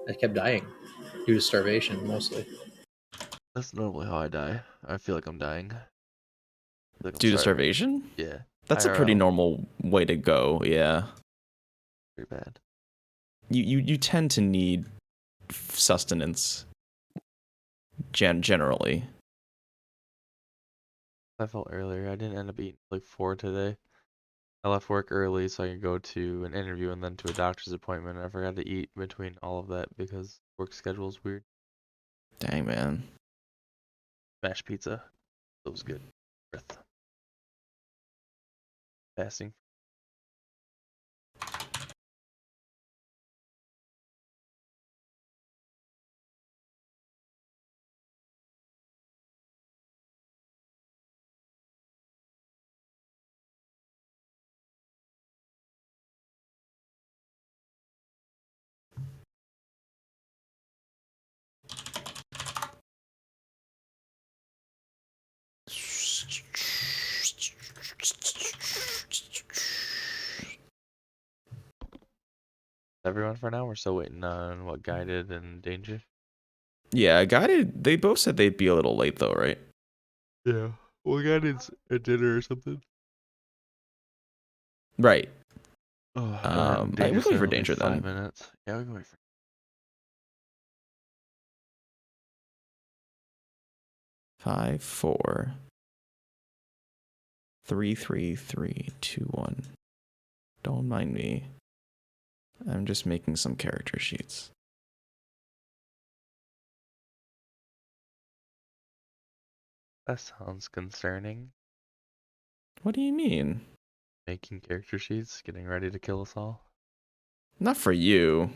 I kept dying due to starvation, mostly. That's normally how I die. I feel like I'm dying. Like I'm Due to starving. starvation? Yeah. That's a pretty IRL. normal way to go, yeah. Pretty bad. You tend to need sustenance generally. I felt earlier. I didn't end up eating like 4 today. I left work early so I could go to an interview and then to a doctor's appointment. I forgot to eat between all of that because work schedule is weird. Dang, man. Smash pizza. That was good. Breath. Fasting. Everyone for now? We're still waiting on what guided and danger. Yeah, guided. They both said they'd be a little late though, right? Yeah. Well, guided's at dinner or something. Right. Oh, we can wait for only danger 5 then. minutes. Yeah, we can wait for. 5, 4, 3, 3, 3, 2, 1. Don't mind me. I'm just making some character sheets. That sounds concerning. What do you mean? Making character sheets, getting ready to kill us all. Not for you.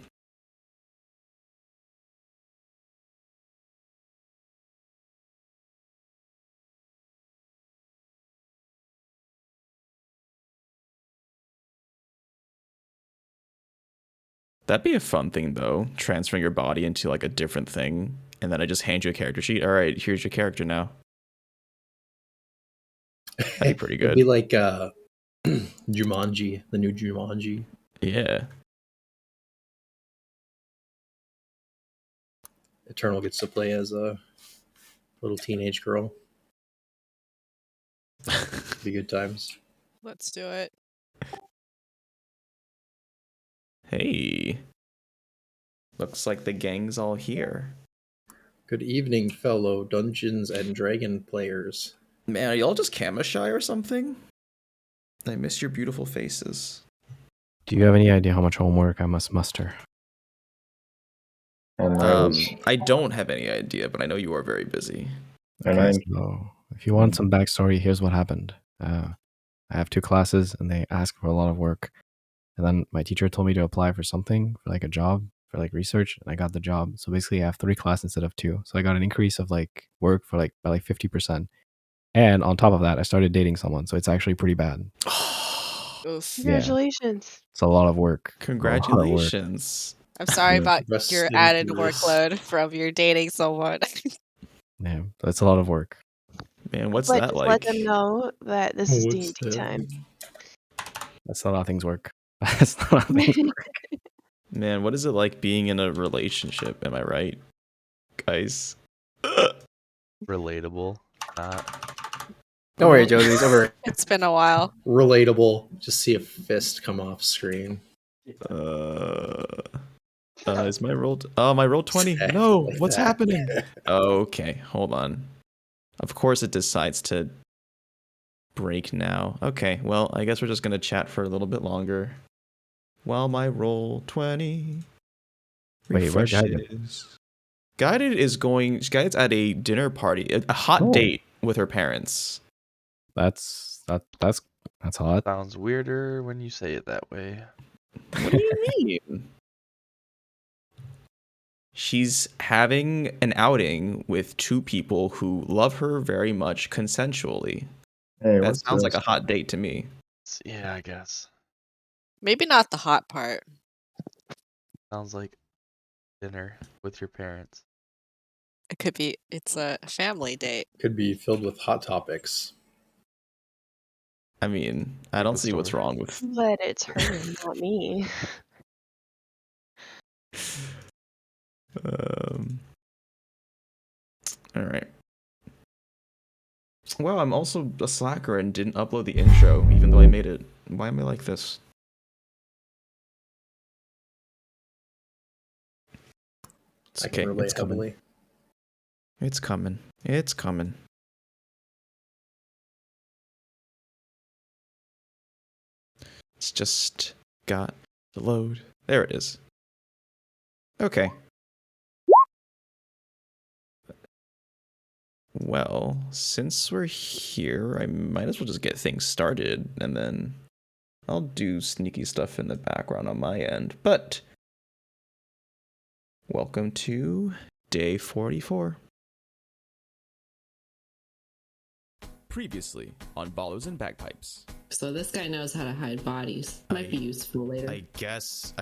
That'd be a fun thing, though. Transferring your body into like a different thing, and then I just hand you a character sheet. All right, here's your character now. That'd be pretty good. It'd be like Jumanji, the new Jumanji. Yeah. Eternal gets to play as a little teenage girl. Be good times. Let's do it. Hey. Looks like the gang's all here. Good evening, fellow Dungeons and Dragon players. Man, are y'all just camera shy or something? I miss your beautiful faces. Do you have any idea how much homework I must muster? I don't have any idea, but I know you are very busy. Okay, so if you want some backstory, here's what happened. I have 2 classes, and they ask for a lot of work. And then my teacher told me to apply for something, for like a job, for like research, and I got the job. So basically, I have 3 classes instead of 2. So I got an increase of like work for like by like 50%. And on top of that, I started dating someone, so it's actually pretty bad. Oof. Congratulations. It's a lot of work. Congratulations. I'm sorry about Rest your in added peace. workload from your dating someone. Yeah, it's a lot of work. Man, what's But that just like? let them know that this is What's D&D that? time. That's not how things work. That's not how things work. Man, what is it like being in a relationship? Am I right, guys? Relatable. Don't worry, Josie. It's over. It's been a while. Relatable. Just see a fist come off screen. Is my roll? My roll 20. Exactly No, like what's that. happening? Okay, hold on. Of course, it decides to break now. Okay, well, I guess we're just gonna chat for a little bit longer. While my roll 20 Wait, where's Guided? refreshes. Guided's at a dinner party, a hot date with her parents. That's hot. Sounds weirder when you say it that way. What do you mean? She's having an outing with 2 people who love her very much consensually. Hey, That what's sounds like this? a hot date to me. Yeah, I guess. Maybe not the hot part. Sounds like dinner with your parents. It could be, it's a family date. Could be filled with hot topics. I mean, I don't see what's wrong with. But it's her, not me. All right. Well, I'm also a slacker and didn't upload the intro, even though I made it. Why am I like this? It's I okay. can relate It's coming. heavily. It's coming. It's coming. It's just got to load. There it is. Okay. Well, since we're here, I might as well just get things started, and then I'll do sneaky stuff in the background on my end. But welcome to day 44. Previously on Ballers and Bagpipes. So this guy knows how to hide bodies. Might be useful later. I guess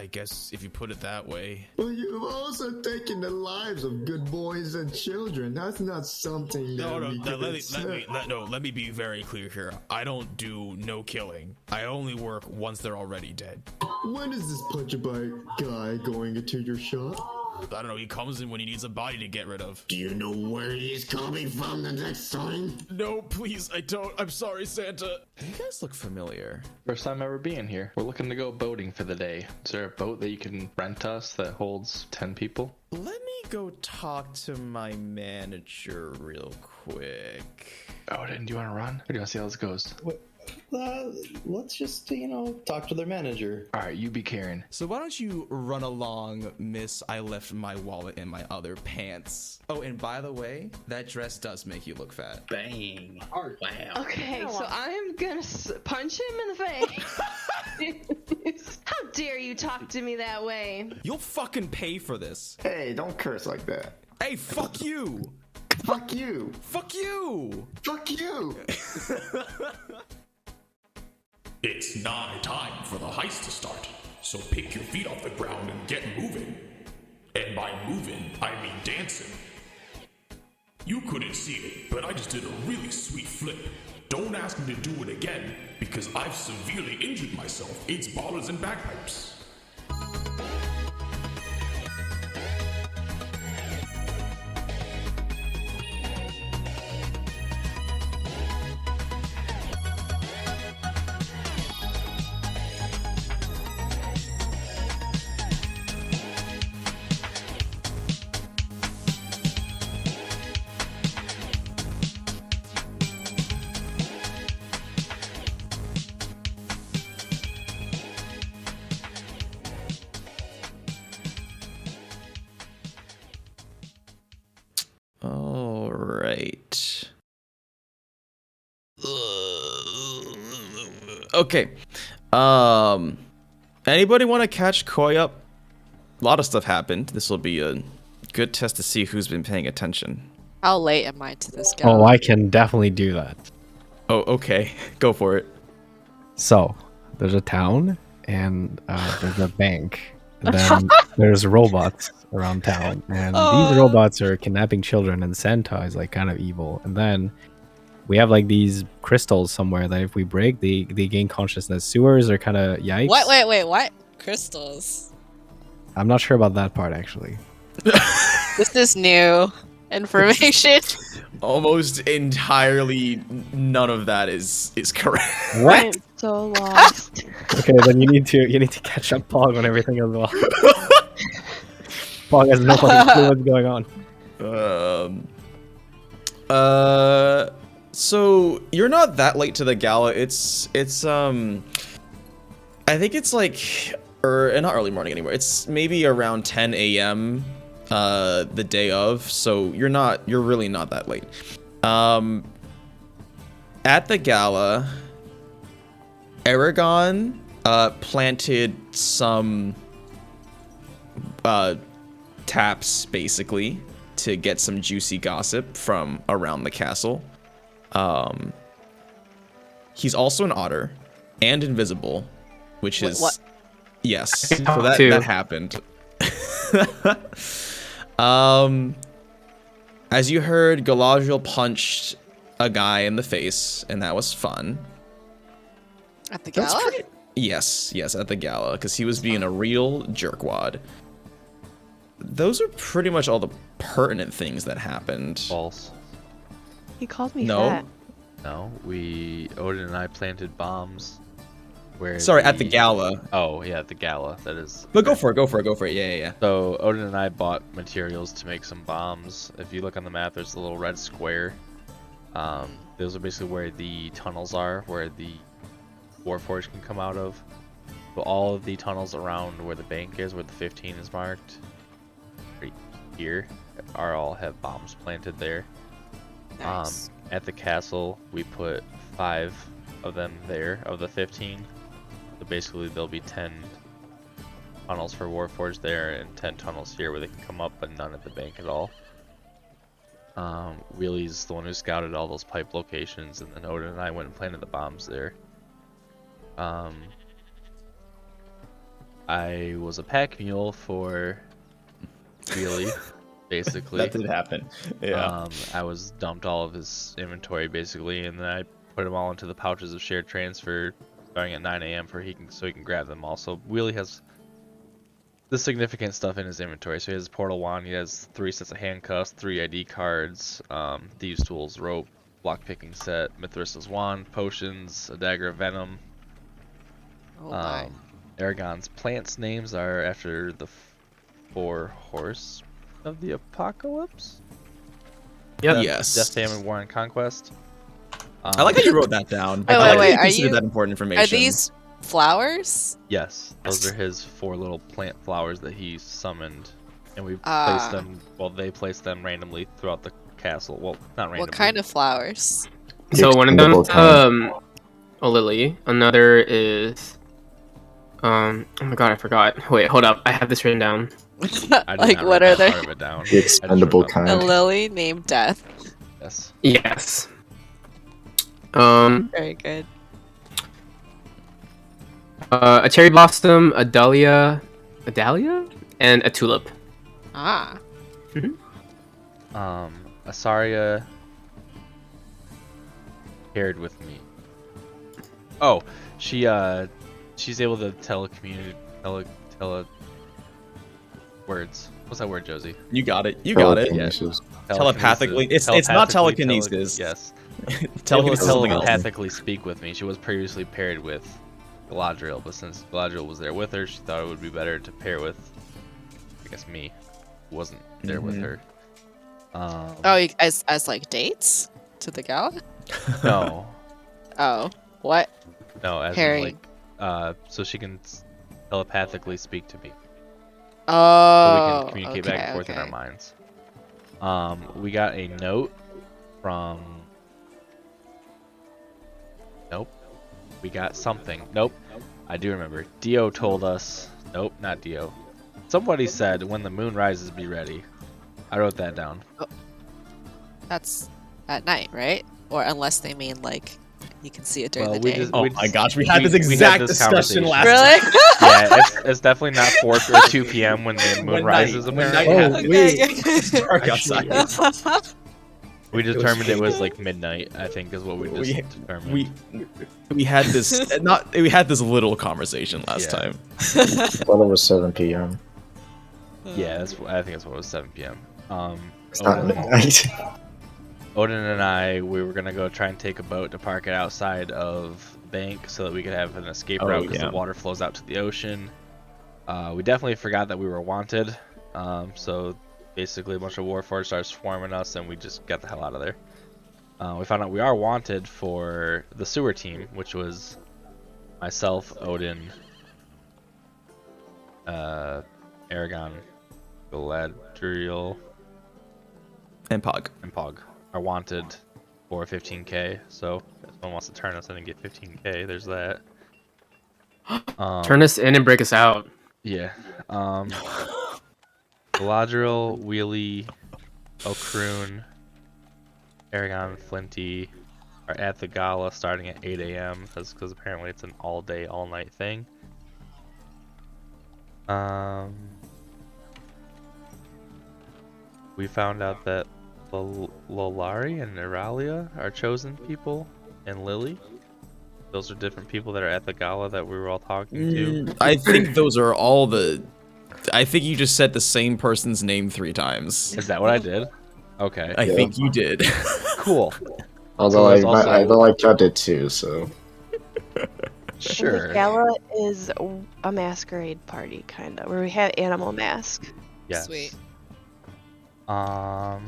if you put it that way. Well, you've also taken the lives of good boys and children. That's not something that we can accept. Let me be very clear here. I don't do no killing. I only work once they're already dead. When is this punch-a-bite guy going into your shop? I don't know, he comes in when he needs a body to get rid of. Do you know where he's coming from the next time? No, please, I don't. I'm sorry, Santa. You guys look familiar. First time ever being here. We're looking to go boating for the day. Is there a boat that you can rent us that holds 10 people? Let me go talk to my manager real quick. Odin, do you want to run? Or do you want to see how this goes? Let's just, talk to their manager. Alright, you be Karen. So why don't you run along, miss? I left my wallet in my other pants. Oh, and by the way, that dress does make you look fat. Bang. Wow. Okay, so I'm gonna punch him in the face. How dare you talk to me that way? You'll fucking pay for this. Hey, don't curse like that. Hey, fuck you. Fuck you. Fuck you. Fuck you. It's nigh time for the heist to start, so pick your feet off the ground and get moving. And by moving, I mean dancing. You couldn't see it, but I just did a really sweet flip. Don't ask me to do it again, because I've severely injured myself. It's Ballers and Bagpipes. All right. Okay. Anybody want to catch Koi up? A lot of stuff happened. This will be a good test to see who's been paying attention. How late am I to this guy? Oh, I can definitely do that. Oh, okay. Go for it. So, there's a town, and there's a bank. And then there's robots around town, and these robots are kidnapping children, and Santa is like kind of evil. And then we have like these crystals somewhere that if we break, they gain consciousness. Sewers are kind of yikes. Wait, what? Crystals? I'm not sure about that part actually. This is new information. Almost entirely none of that is correct. What? I'm so lost. Okay, then you need to catch up Pog on everything as well. Pog has no fucking clue what's going on. So you're not that late to the gala. It's I think it's like not early morning anymore. It's maybe around 10 a.m. The day of, so you're really not that late. At the gala, Eragon planted some taps basically to get some juicy gossip from around the castle. He's also an otter and invisible, which is what? Yes. So that happened. As you heard, Galadriel punched a guy in the face, and that was fun. At the gala? Yes, at the gala, because he was being a real jerkwad. those are pretty much all the pertinent things that happened. False. He called me No. fat. No, Odin and I planted bombs. Sorry, at the gala. Oh yeah, at the gala. That is. But go for it. Yeah. So Odin and I bought materials to make some bombs. If you look on the map, there's a little red square. Those are basically where the tunnels are, where the Warforged can come out of. So all of the tunnels around where the bank is, where the 15 is marked, right here, all have bombs planted there. Nice. At the castle, we put 5 of them there, of the 15. So basically there'll be 10 tunnels for Warforged there and 10 tunnels here where they can come up, but none at the bank at all. Wheely's the one who scouted all those pipe locations, and then Odin and I went and planted the bombs there. I was a pack mule for Wheely, basically. That did happen. Yeah. I was dumped all of his inventory basically, and then I put them all into the pouches of shared transfer starting at 9 a.m. so he can grab them all. So Wheely has the significant stuff in his inventory. So he has his portal wand, he has 3 sets of handcuffs, 3 ID cards, thieves tools, rope, block picking set, Mithrida's wand, potions, a dagger of venom. Oh my. Eragon's plants names are after the 4 horse of the apocalypse. Yep. Yes. Death, Famine, War, and Conquest. I like how you wrote that down. Wait, I like wait, how you considered that important information. Are these flowers? Yes, those are his 4 little plant flowers that he summoned, and we placed them. Well, they placed them randomly throughout the castle. Well, not randomly. What kind of flowers? So one of them, a lily. Another is, oh my god, I forgot. Wait, hold up. I have this written down. Like, what are they? The expendable kind. A lily named Death. Yes. Yes. Very good. A cherry blossom, a dahlia, and a tulip. Ah. Isarya paired with me. Oh, she's able to tele words. What's that word, Josie? You got it. You got it. Yeah. Telepathically. It's not telekinesis. Yes. Telekinesis is something else. Telepathically speak with me. She was previously paired with Galadriel, but since Galadriel was there with her, she thought it would be better to pair with, I guess, me, who wasn't there with her. Oh, as like dates to the gala? No. Oh, what? No, as in, Pairing. like, so she can telepathically speak to me. Oh. So we can communicate back and forth in our okay. minds. We got a note from. Nope. We got something. Nope. I do remember. Dio told us. Nope, not Dio. Somebody said, when the moon rises, be ready. I wrote that down. Oh. That's at night, right? Or unless they mean like you can see it during the day. Oh my gosh, we had this exact discussion last Really? time. Yeah, it's definitely not 4 or 2 p.m. when the moon rises. It's dark outside. We determined it was like midnight, I think, is what we just determined. We had this we had this little conversation last time. I thought it was 7 p.m. Yeah, I think that's what it was, 7 p.m. It's not midnight. Odin and I, we were gonna go try and take a boat to park it outside of the bank so that we could have an escape route because the water flows out to the ocean. We definitely forgot that we were wanted, so basically a bunch of Warforged started swarming us and we just got the hell out of there. We found out we are wanted for the sewer team, which was myself, Odin, Eragon, Galadriel, and Pog are wanted for 15k. So if someone wants to turn us in and get 15k, there's that. Turn us in and break us out. Yeah. Galadriel, Wheely, Okroon, Eragon, Flinty are at the gala starting at 8 a.m. because apparently it's an all-day, all-night thing. We found out that Lolari and Eralia are chosen people, and Lily. Those are different people that are at the gala that we were all talking to. I think those are all the I think you just said the same person's name 3 times. Is that what I did? Okay. I think you did. Cool. Although So I like I did too, so. Sure. The gala is a masquerade party, kind of, where we have animal mask. Yeah. Sweet. The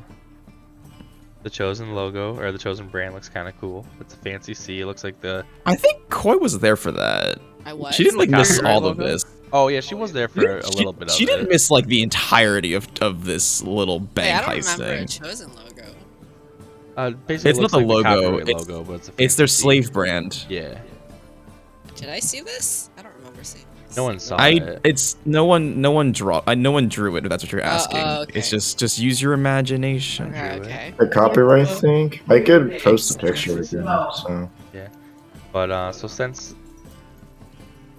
Chosen logo, or the Chosen brand, looks kind of cool. It's a fancy C. It looks like the... I think Koi was there for that. I was? She didn't like miss Copyright all of logo? this. Oh yeah, she was there for a little bit of it. She didn't miss like the entirety of this little Hey, I Bagpipes don't remember thing. a Chosen logo. Basically It's not looks the like logo. copyright logo, but It's their fancy C. slave brand. Yeah. Did I see this? I don't remember seeing this. No one saw it. It's no one drew it. If that's what you're asking. okay. It's just use your imagination. Okay. The copyright thing? I could post a picture again, so. Yeah. But so since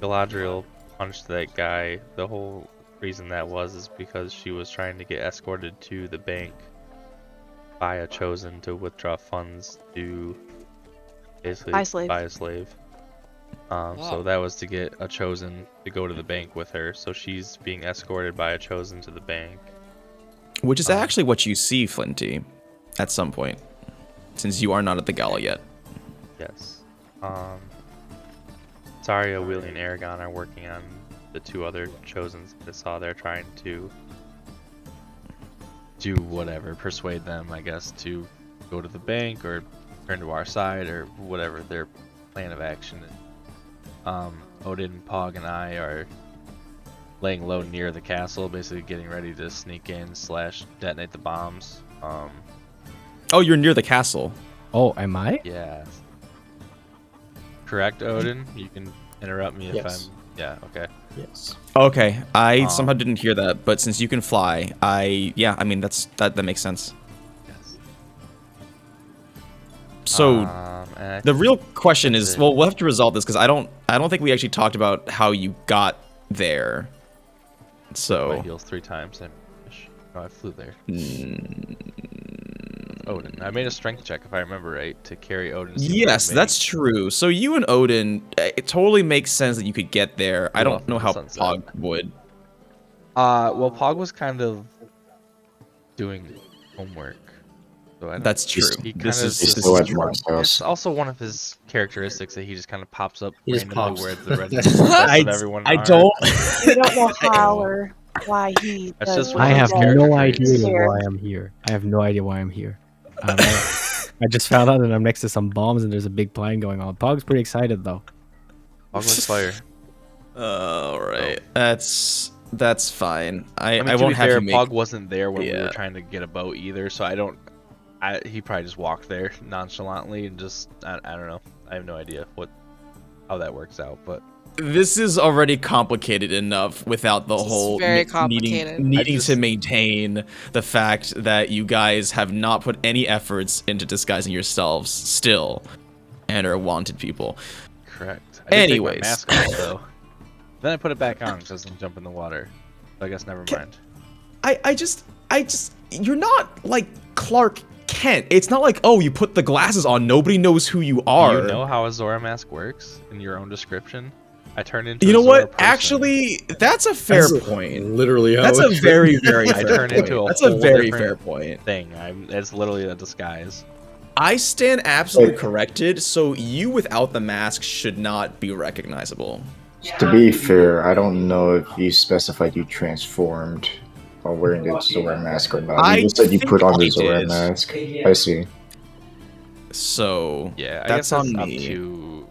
Galadriel punched that guy, the whole reason that was is because she was trying to get escorted to the bank by a Chosen to withdraw funds to basically buy a slave. So that was to get a Chosen to go to the bank with her. So she's being escorted by a Chosen to the bank. Which is actually what you see, Flinty, at some point, since you are not at the gala yet. Yes. Isarya, Willie, and Eragon are working on the 2 other Chosens that I saw there, trying to do whatever, persuade them, I guess, to go to the bank or turn to our side or whatever their plan of action is. Odin, Pog, and I are laying low near the castle, basically getting ready to sneak in / detonate the bombs. Oh, you're near the castle. Oh, am I? Yeah. Correct, Odin? You can interrupt me if Yes. I'm... Yeah, okay. Yes. Okay, I somehow didn't hear that, but since you can fly, I mean that makes sense. Yes. So the real question is, well, we'll have to resolve this because I don't think we actually talked about how you got there. So my heals 3 times. I flew there. Odin. I made a strength check, if I remember right, to carry Odin. Yes, that's true. So you and Odin, it totally makes sense that you could get there. I don't know how Pog would. Well, Pog was kind of doing homework. So that's true. It's also one of his characteristics that he just kind of pops up randomly where the rest of everyone I don't. We don't know how or why he. I have no idea why I'm here. I have no idea why I'm here. I just found out that I'm next to some bombs and there's a big plan going on. Pog's pretty excited though. Pog was fire. All right, that's fine. I mean, won't have fair, you make. Pog wasn't there when we were trying to get a boat either, so he probably just walked there nonchalantly and just I don't know. I have no idea how that works out, but This is already complicated enough without the whole very complicated. needing to maintain the fact that you guys have not put any efforts into disguising yourselves still and are wanted people. Correct. I did take my mask off, though. Then I put it back on just to jump in the water. So I guess never mind. I just you're not like Clark Kent. It's not like, oh, you put the glasses on, nobody knows who you are. Do you know how a Zora mask works in your own description? I turned into You know a Zora what? person. Actually, that's a fair point. Literally, that's a very, very I fair turn point. into a That's a whole very different fair point. Thing. It's literally a disguise. I stand absolutely corrected, so you without the mask should not be recognizable. To be fair, I don't know if you specified you transformed while wearing the Zora mask or not. You just said you put on the Zora mask. I see. So yeah, I that's guess on up me. to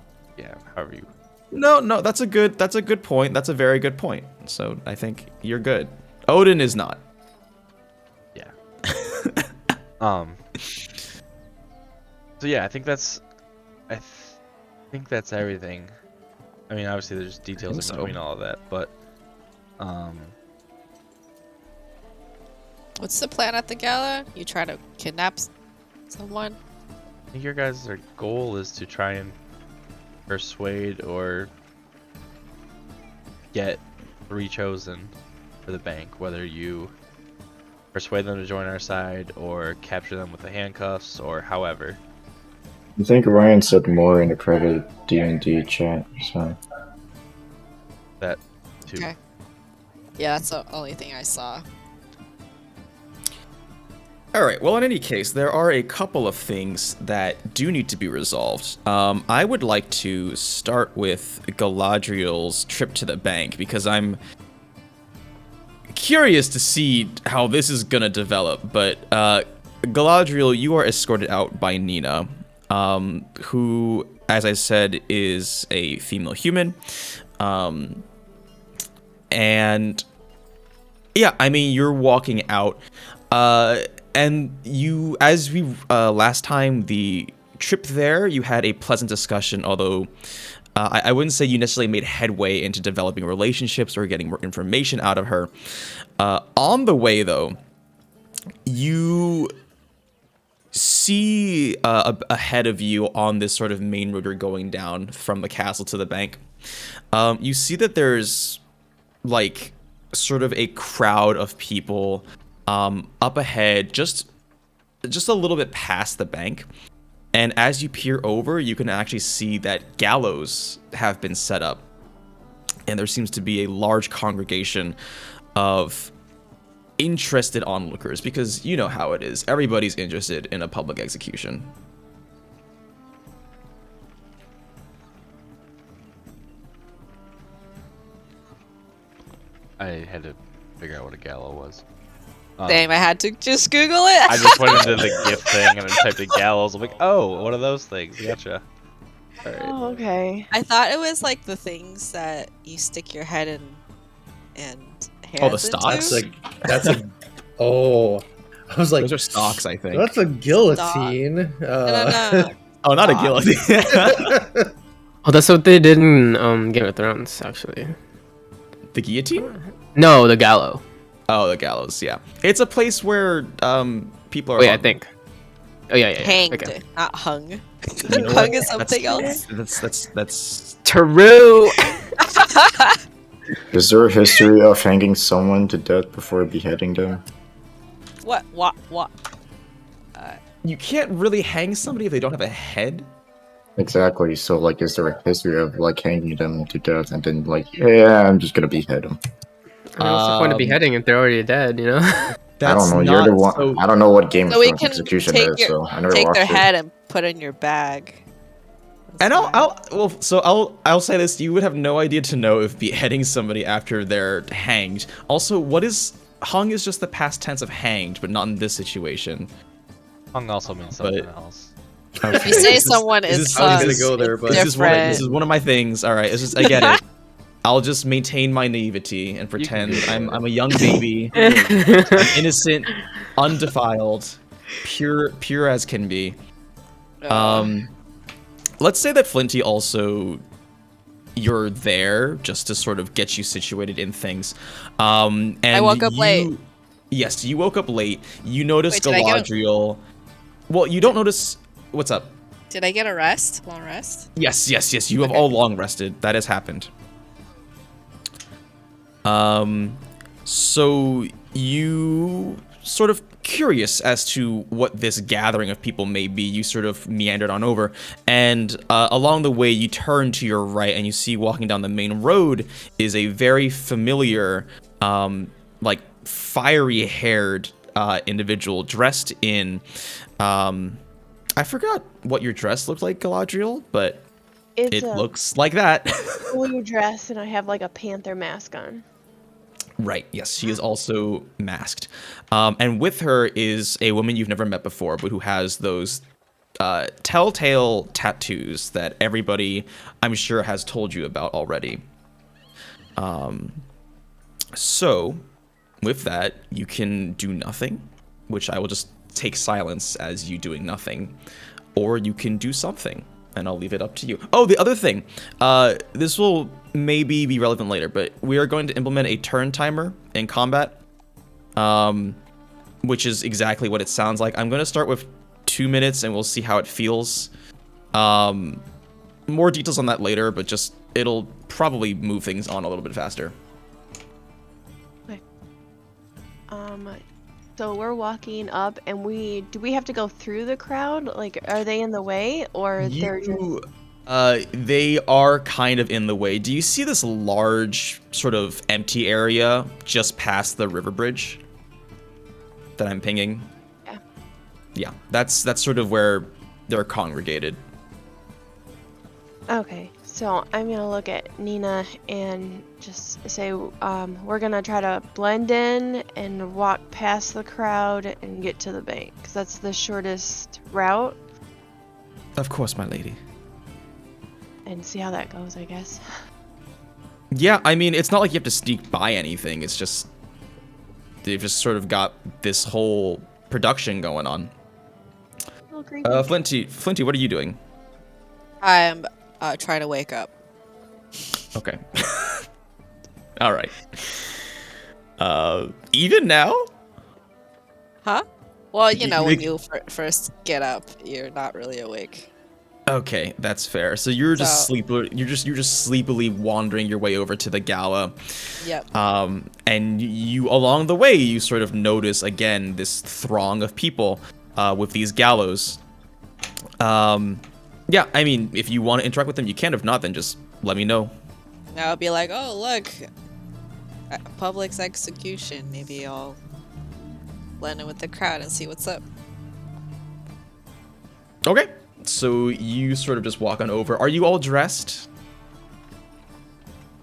however you. No, that's a good point. That's a very good point. So I think you're good. Odin is not. Yeah. So yeah, I think that's everything. I mean, obviously there's details in between all of that, but What's the plan at the gala? You try to kidnap someone? I think your guys' goal is to try and persuade or get 3 chosen for the bank, whether you persuade them to join our side or capture them with the handcuffs or however. I think Ryan said more in the private D&D chat, so. That too. Okay. Yeah, that's the only thing I saw. All right. Well, in any case, there are a couple of things that do need to be resolved. I would like to start with Galadriel's trip to the bank because I'm curious to see how this is gonna develop. But Galadriel, you are escorted out by Nina, who, as I said, is a female human, and yeah, I mean, you're walking out. And you, as we last time, the trip there, you had a pleasant discussion, although I wouldn't say you necessarily made headway into developing relationships or getting more information out of her. On the way, though, you see ahead of you on this sort of main road you're going down from the castle to the bank. You see that there's like sort of a crowd of people up ahead, just a little bit past the bank. And as you peer over, you can actually see that gallows have been set up. And there seems to be a large congregation of interested onlookers, because you know how it is. Everybody's interested in a public execution. I had to figure out what a gallows was. Damn, I had to just Google it. I just went into the gift thing and I typed in gallows. I'm like, oh, what are those things? Gotcha. All right. Oh, okay. I thought it was like the things that you stick your head in and hands Oh, the stocks? That's a. Oh, I was like, those are stocks, I think. That's a guillotine. No. Oh, not a guillotine. Oh, that's what they did in Game of Thrones, actually. The guillotine? No, the gallows. Oh, the gallows, yeah. It's a place where people are... Oh, yeah, I think. Oh, yeah. Hanged, okay. not hung. You know Hung what? is something else. That's true. Is there a history of hanging someone to death before beheading them? What? You can't really hang somebody if they don't have a head. Exactly. So, like, is there a history of like hanging them to death and then like, yeah, I'm just gonna behead them? I mean, what's the point of beheading if they're already dead? You know. I don't know. You're the one. So... I don't know what Game of So we Thrones can execution take is. So I never take watched their it. head and put it in your bag. And I'll say this: you would have no idea to know if beheading somebody after they're hanged. Also, what is hung is just the past tense of hanged, but not in this situation. Hung also means something else. Okay. If you say someone is I was gonna go there, but this is one of my things. All right, it's just I get it. I'll just maintain my naivety and pretend I'm a young baby, innocent, undefiled, pure as can be. Let's say that Flinty also, you're there just to sort of get you situated in things. And I woke up late. Yes, you woke up late. You notice Wait, did I get Galadriel. Well, you don't notice. What's up? Did I get a rest? Long rest? Yes. You have all long rested. That has happened. So you sort of curious as to what this gathering of people may be. You sort of meandered on over, and along the way you turn to your right and you see walking down the main road is a very familiar, like fiery haired individual dressed in, I forgot what your dress looked like, Galadriel, but it looks like that. Blue dress, and I have like a panther mask on. Right, yes, she is also masked. And with her is a woman you've never met before, but who has those telltale tattoos that everybody, I'm sure, has told you about already. So, with that, you can do nothing, which I will just take silence as you doing nothing, or you can do something, and I'll leave it up to you. Oh, the other thing, this will maybe be relevant later, but we are going to implement a turn timer in combat, which is exactly what it sounds like. I'm going to start with 2 minutes, and we'll see how it feels. More details on that later, but just it'll probably move things on a little bit faster. Okay. So we're walking up, and do we have to go through the crowd? Like, are they in the way, or they're just... They are kind of in the way. Do you see this large, sort of empty area just past the river bridge that I'm pinging? Yeah. Yeah, that's sort of where they're congregated. Okay, so I'm gonna look at Nina and just say, we're gonna try to blend in and walk past the crowd and get to the bank, 'cause that's the shortest route. Of course, my lady. And see how that goes, I guess. Yeah, I mean, it's not like you have to sneak by anything. It's just they've just sort of got this whole production going on. Flinty, what are you doing? I'm trying to wake up. Okay. All right. Even now? Huh? Well, you know, when you first get up, you're not really awake. Okay, that's fair. So you're just you're just sleepily wandering your way over to the gala. Yep. And you along the way you sort of notice again this throng of people with these gallows. Yeah, I mean, if you want to interact with them, you can. If not, then just let me know. I'll be like, oh, look, Public's execution. Maybe I'll blend in with the crowd and see what's up. Okay, so you sort of just walk on over. Are you all dressed?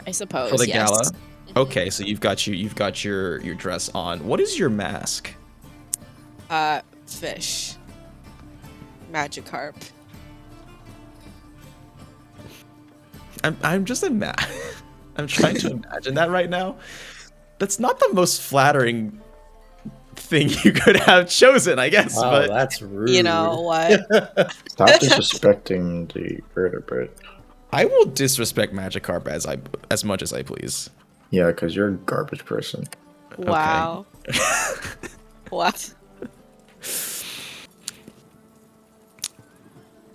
I suppose, for the yes. gala? Okay, so you've got your dress on. What is your mask? Fish. Magikarp. I'm just I'm trying to imagine that right now. That's not the most flattering thing you could have chosen, I guess. Wow, but that's rude. You know what? Stop disrespecting the vertebrate. I will disrespect Magikarp as much as I please. Yeah, because you're a garbage person. Wow. What?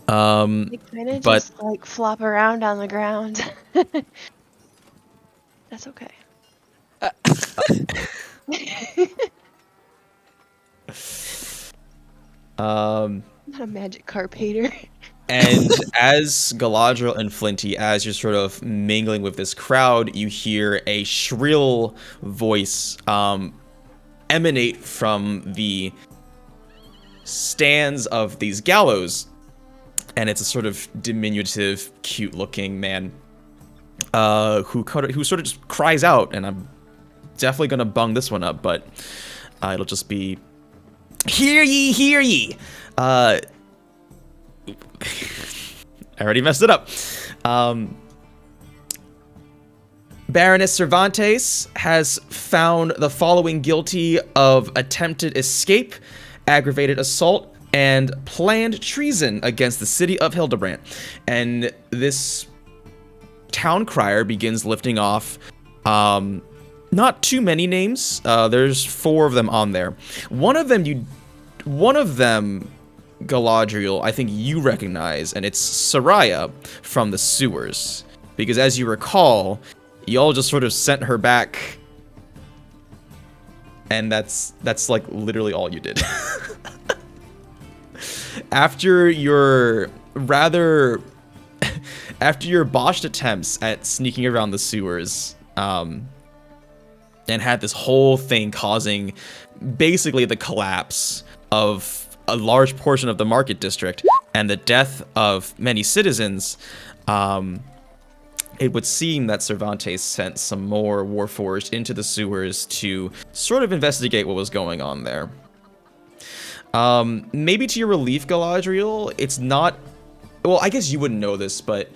They kind of just like flop around on the ground. That's okay. Not a Magikarp hater. And as Galadriel and Flinty, as you're sort of mingling with this crowd, you hear a shrill voice emanate from the stands of these gallows. And it's a sort of diminutive, cute-looking man who sort of just cries out, and I'm definitely gonna bung this one up, but it'll just be, "Hear ye, hear ye!" I already messed it up. Baroness Cervantes has found the following guilty of attempted escape, aggravated assault, and planned treason against the city of Hildebrand. And this town crier begins lifting off not too many names. There's 4 of them on there. One of them, Galadriel, I think you recognize, and it's Isarya from the sewers. Because as you recall, y'all just sort of sent her back, and that's like literally all you did. After your botched attempts at sneaking around the sewers, and had this whole thing causing basically the collapse of a large portion of the market district and the death of many citizens, it would seem that Cervantes sent some more Warforged into the sewers to sort of investigate what was going on there. Maybe to your relief, Galadriel, it's not... Well, I guess you wouldn't know this, but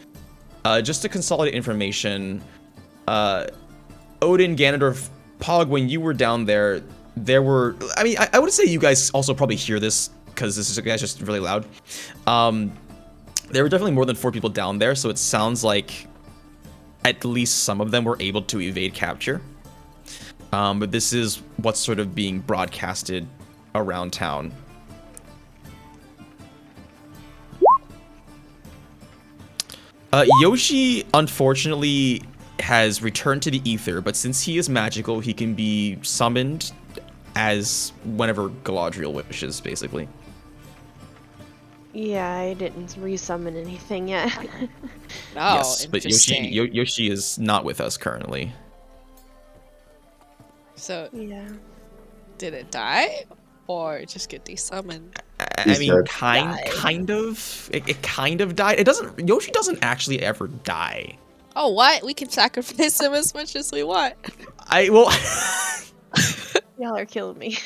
just to consolidate information, Odin, Ganondorf, Pog, when you were down there, there were... I mean, I would say you guys also probably hear this, because this is just really loud. There were definitely more than 4 people down there, so it sounds like at least some of them were able to evade capture. But this is what's sort of being broadcasted around town. Yoshi, unfortunately, has returned to the ether, but since he is magical, he can be summoned as whenever Galadriel wishes, basically. Yeah, I didn't resummon anything yet. Oh, yes, but Yoshi is not with us currently. So yeah, did it die, or just get desummoned? I mean, kind of. It kind of died. It doesn't. Yoshi doesn't actually ever die. Oh, what? We can sacrifice him as much as we want. Well. Y'all are killing me.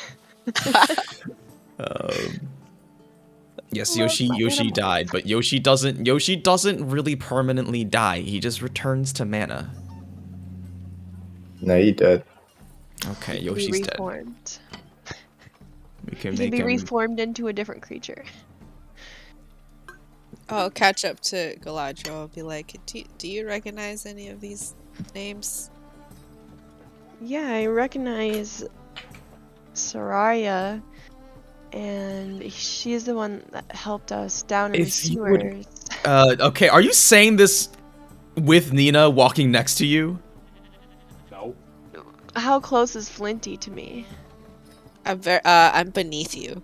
Yes, Yoshi died, but Yoshi doesn't really permanently die. He just returns to mana. No, he dead. Okay, Yoshi's dead. We can be reformed into a different creature. I'll catch up to Galadriel. I'll be like, do you recognize any of these names? Yeah, I recognize Isarya, and she's the one that helped us down in the sewers. Okay, are you saying this with Nina walking next to you? No. How close is Flinty to me? I'm beneath you.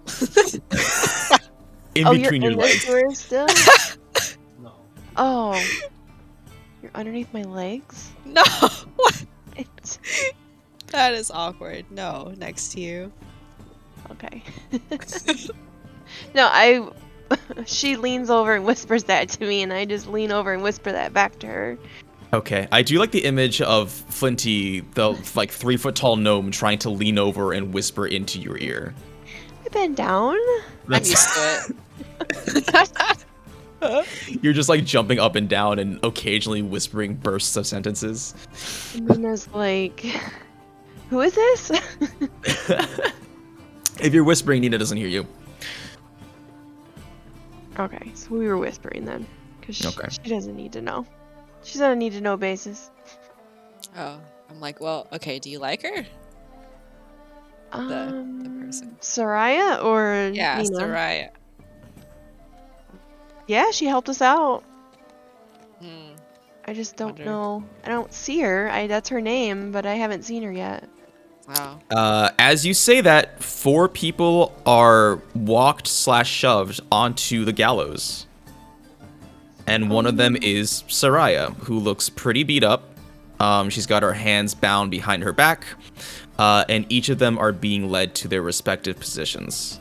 In between your legs. Sewer still? No. Oh. You're underneath my legs? No. What? That is awkward. No, next to you. Okay. No, she leans over and whispers that to me, and I just lean over and whisper that back to her. Okay, I do like the image of Flinty, the 3-foot tall gnome, trying to lean over and whisper into your ear. I bend down. I'm used to it. You're just jumping up and down and occasionally whispering bursts of sentences. Nina's like, who is this? If you're whispering, Nina doesn't hear you. Okay, so we were whispering then. Because she doesn't need to know. She's on a need-to-know basis. Oh, I'm like, well, okay, do you like her? The person. Isarya or yeah, Nina? Isarya. Yeah, she helped us out. Hmm. I just don't know. I don't see her. That's her name, but I haven't seen her yet. Wow. As you say that, 4 people are walked/shoved onto the gallows. And one of them is Isarya, who looks pretty beat up. She's got her hands bound behind her back. And each of them are being led to their respective positions.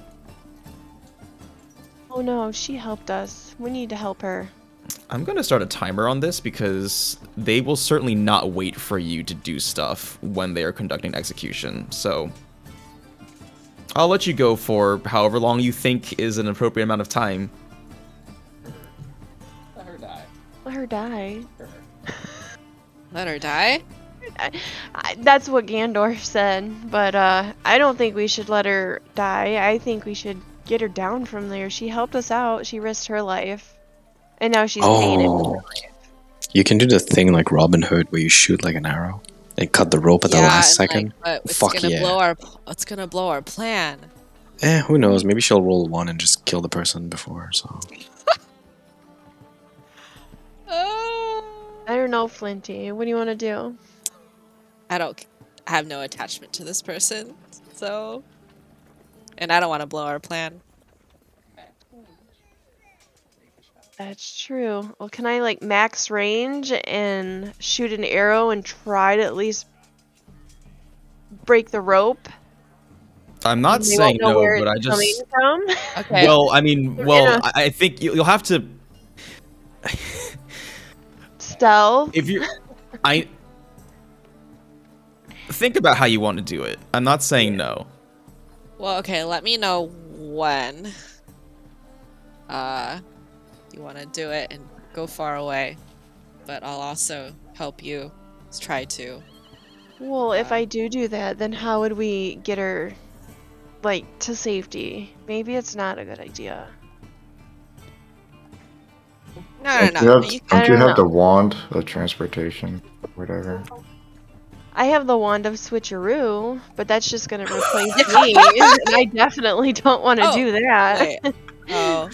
Oh no, she helped us. We need to help her. I'm going to start a timer on this because they will certainly not wait for you to do stuff when they are conducting execution. So I'll let you go for however long you think is an appropriate amount of time. Let her die. Let her die. Let her die? That's what Ganondorf said, but I don't think we should let her die. I think we should get her down from there. She helped us out. She risked her life. And now she's paying it with her life. You can do the thing like Robin Hood where you shoot an arrow and cut the rope at the last second. But it's Fuck gonna yeah. It's gonna blow our plan. Who knows? Maybe she'll roll 1 and just kill the person before, so. I don't know, Flinty. What do you want to do? I have no attachment to this person, so... And I don't want to blow our plan. That's true. Well, can I max range and shoot an arrow and try to at least break the rope? I'm not saying no, but I just... Okay. Well, I mean, I think you'll have to... Stealth? If you... Think about how you want to do it. I'm not saying no. Well, okay, let me know when you want to do it and go far away. But I'll also help you try to. Well, if I do that, then how would we get her, to safety? Maybe it's not a good idea. No. Don't you have the wand of transportation? Whatever. I have the wand of switcheroo, but that's just gonna replace me, and I definitely don't want to do that. Wait. Oh,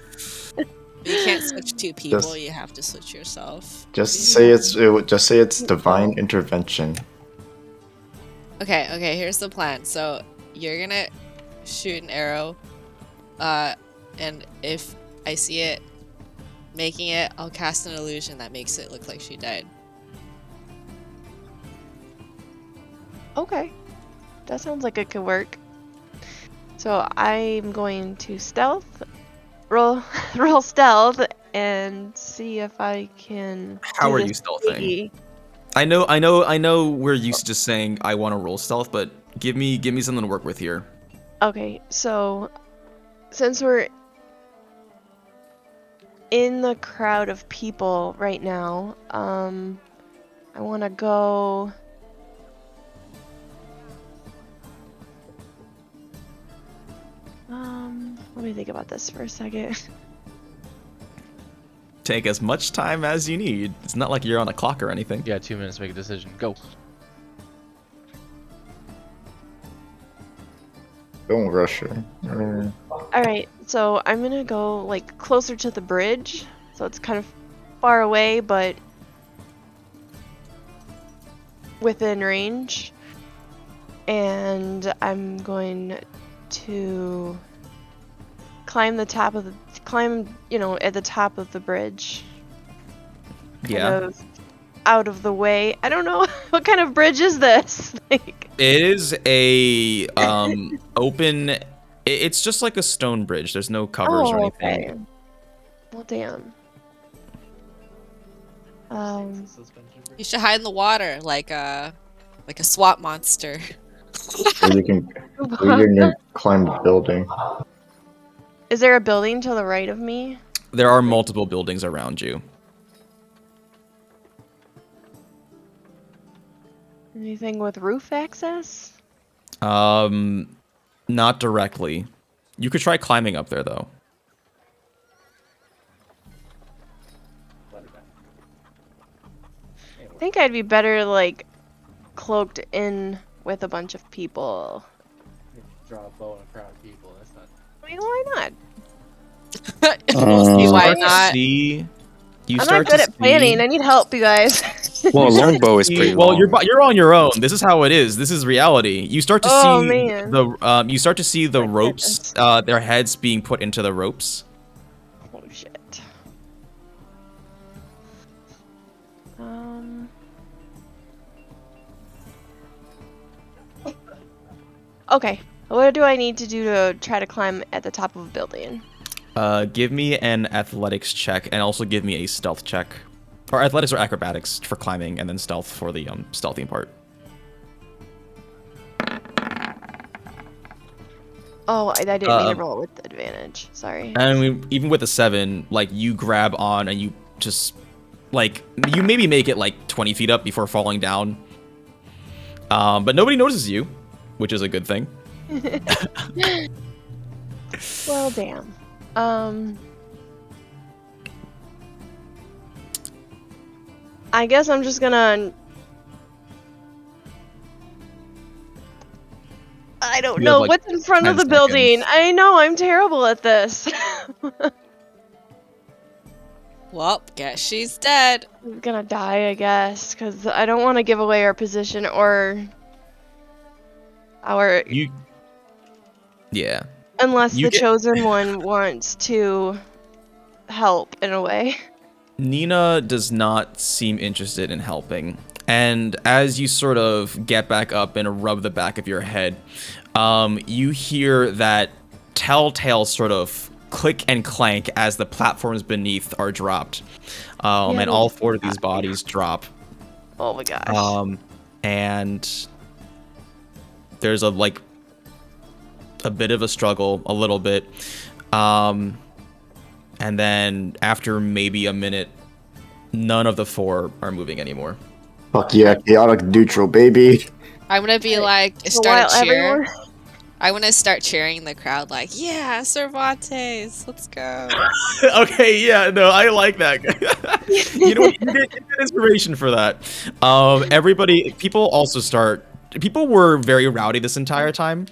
you can't switch 2 people. You have to switch yourself. Just say it's divine intervention. Okay. Here's the plan. So you're gonna shoot an arrow, and if I see it. Making it, I'll cast an illusion that makes it look like she died. Okay. That sounds like it could work. So I'm going to stealth, roll stealth, and see if I can. How are you stealthing? I know. We're used to just saying I want to roll stealth, but give me something to work with here. Okay, so since we're in the crowd of people right now, I want to go. Let me think about this for a second. Take as much time as you need. It's not like you're on a clock or anything. Yeah, 2 minutes to make a decision. Go. Don't rush her. Alright, so I'm gonna go like closer to the bridge. So it's kind of far away, but within range. And I'm going to climb at the top of the bridge. Yeah. Kind of out of the way. I don't know what kind of bridge is this. Like, it is a open. It's just like a stone bridge. There's no covers or anything. Okay. Well, damn. You should hide in the water like a swamp monster. Or you can climb the building. Is there a building to the right of me? There are multiple buildings around you. Anything with roof access? Not directly. You could try climbing up there though. I think I'd be better like cloaked in with a bunch of people. Draw a bow and a crowd of people. That's not. I mean, why not? We'll see why not. I'm not good at planning. I need help, you guys. Well, a longbow is pretty well, long. you're on your own. This is how it is. This is reality. You start to see man. the ropes, their heads being put into the ropes. Oh shit. Okay. What do I need to do to try to climb at the top of a building? Give me an athletics check and also give me a stealth check. Or athletics or acrobatics for climbing and then stealth for the stealthy part. Oh, I didn't mean to roll with advantage. Sorry. And even with a 7, like you grab on and you just like you maybe make it like 20 feet up before falling down. But nobody notices you, which is a good thing. Well, damn. I guess I'm just gonna. I don't know like, what's in front of the building. I know I'm terrible at this. Well, guess she's dead. I'm gonna die, I guess, because I don't want to give away our position or our. Yeah. Unless the chosen one wants to help in a way. Nina does not seem interested in helping. And as you sort of get back up and rub the back of your head, you hear that telltale sort of click and clank as the platforms beneath are dropped. And all 4 of these bodies drop. Oh my gosh. And there's a bit of a struggle, a little bit. And then after maybe a minute, none of the 4 are moving anymore. Fuck yeah, chaotic neutral, baby. I'm gonna be like, start a cheer. I want to start cheering the crowd like, yeah, Cervantes, let's go. Okay, yeah, no, I like that. You know what, you get inspiration for that. People were very rowdy this entire time.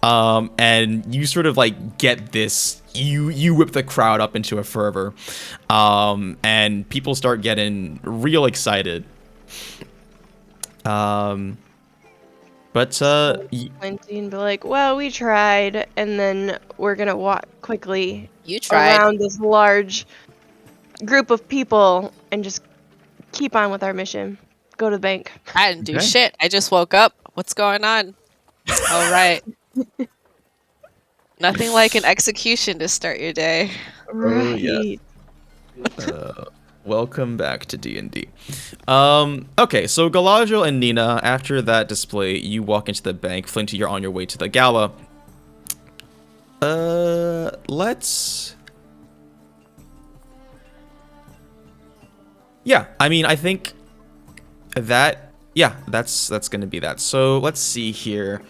And you sort of like get this, you whip the crowd up into a fervor. And people start getting real excited. But Flinty and be like, well, we tried, and then we're gonna walk quickly tried. around this large group of people and just keep on with our mission. Go to the bank. I didn't do shit. I just woke up. What's going on? All right. Nothing like an execution to start your day. Oh, yeah. Welcome back to D&D. Okay, so Galadriel and Nina, after that display, you walk into the bank. Flinty, you're on your way to the gala. Let's... Yeah, I mean, I think that... Yeah, that's gonna be that. So, let's see here.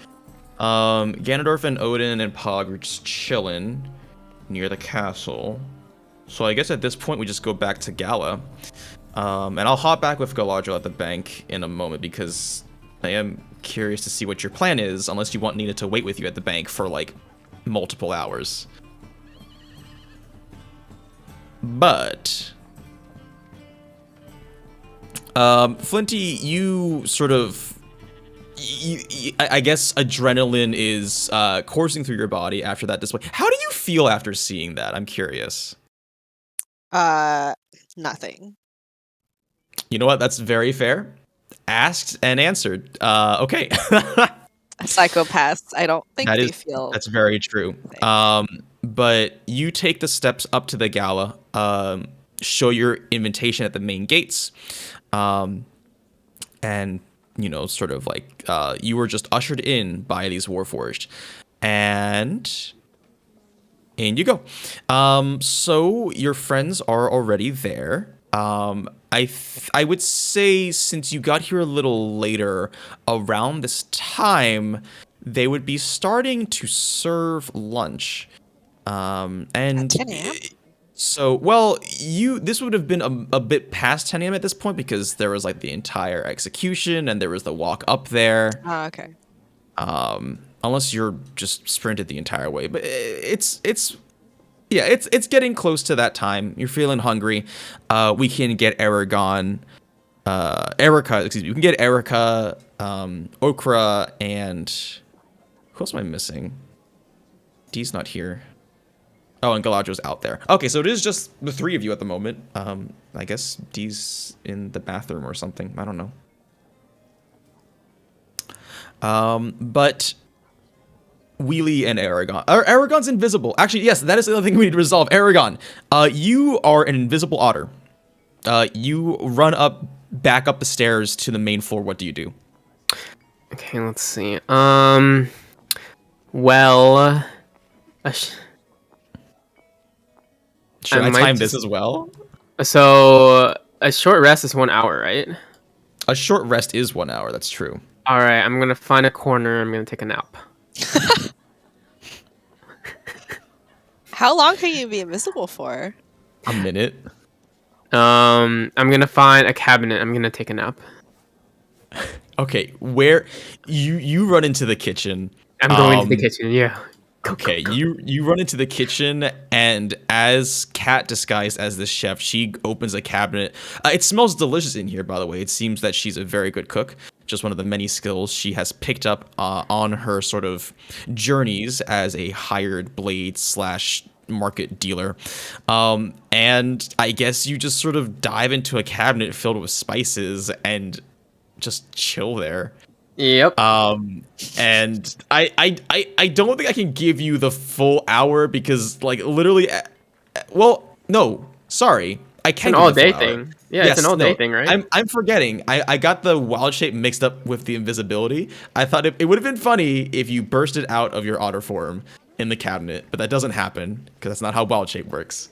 Ganondorf and Odin and Pog are just chilling near the castle. So I guess at this point we just go back to Gala. And I'll hop back with Galadriel at the bank in a moment because I am curious to see what your plan is, unless you want Nina to wait with you at the bank for like multiple hours. But Flinty, you sort of I guess adrenaline is coursing through your body after that display. How do you feel after seeing that? I'm curious. Nothing. You know what? That's very fair. Asked and answered. Okay. Psychopaths, I don't think they feel. That's very true. But you take the steps up to the gala, show your invitation at the main gates, and you know, sort of like you were just ushered in by these Warforged, and in you go. So your friends are already there. I would say since you got here a little later, around this time, they would be starting to serve lunch. And so, well, this would have been a bit past 10 a.m. at this point because there was like the entire execution and there was the walk up there. Oh, okay. Unless you're just sprinted the entire way, but it's getting close to that time. You're feeling hungry. We can get Eragon, Erica. Excuse me. We can get Erica, Okra, and who else am I missing? Dee's not here. Oh, and Galadriel's out there. Okay, so it is just the three of you at the moment. I guess Dee's in the bathroom or something. I don't know. But Wheelie and Eragon. Eragon's invisible. Actually, yes, that is the other thing we need to resolve. Eragon, you are an invisible otter. You run back up the stairs to the main floor. What do you do? Okay, let's see. Well, should I time this as well? So a short rest is 1 hour, right? A short rest is 1 hour. That's true. All right, I'm gonna find a corner. I'm gonna take a nap. How long can you be invisible for? A minute. I'm gonna find a cabinet. I'm gonna take a nap. Okay, where you run into the kitchen. I'm going to the kitchen. Yeah. Okay, you run into the kitchen, and as Kat disguised as the chef, she opens a cabinet. It smells delicious in here, by the way. It seems that she's a very good cook. Just one of the many skills she has picked up on her sort of journeys as a hired blade / market dealer. And I guess you just sort of dive into a cabinet filled with spices and just chill there. Yep. And I don't think I can give you the full hour because like literally, well, no, sorry. I can't. It's an all day thing. Yeah, yes, it's an all day thing, right? I'm forgetting. I got the wild shape mixed up with the invisibility. I thought it would have been funny if you bursted out of your otter form in the cabinet, but that doesn't happen because that's not how wild shape works.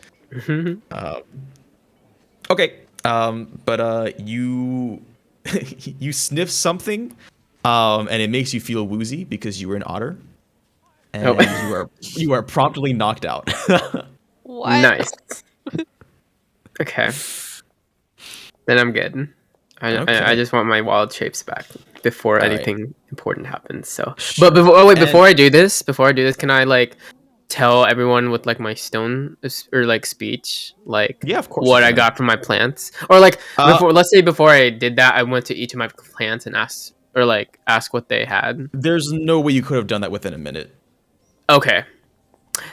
Okay. But you you sniff something, and it makes you feel woozy because you were an otter, and you are promptly knocked out. What? Nice. Okay. Then I'm good. I just want my wild shapes back before anything important happens. So, but before I do this, can I like tell everyone with like my stone or like speech, like of course what I got from my plants, or like before I did that, I went to each of my plants and asked or like ask what they had? There's no way you could have done that within a minute. Okay.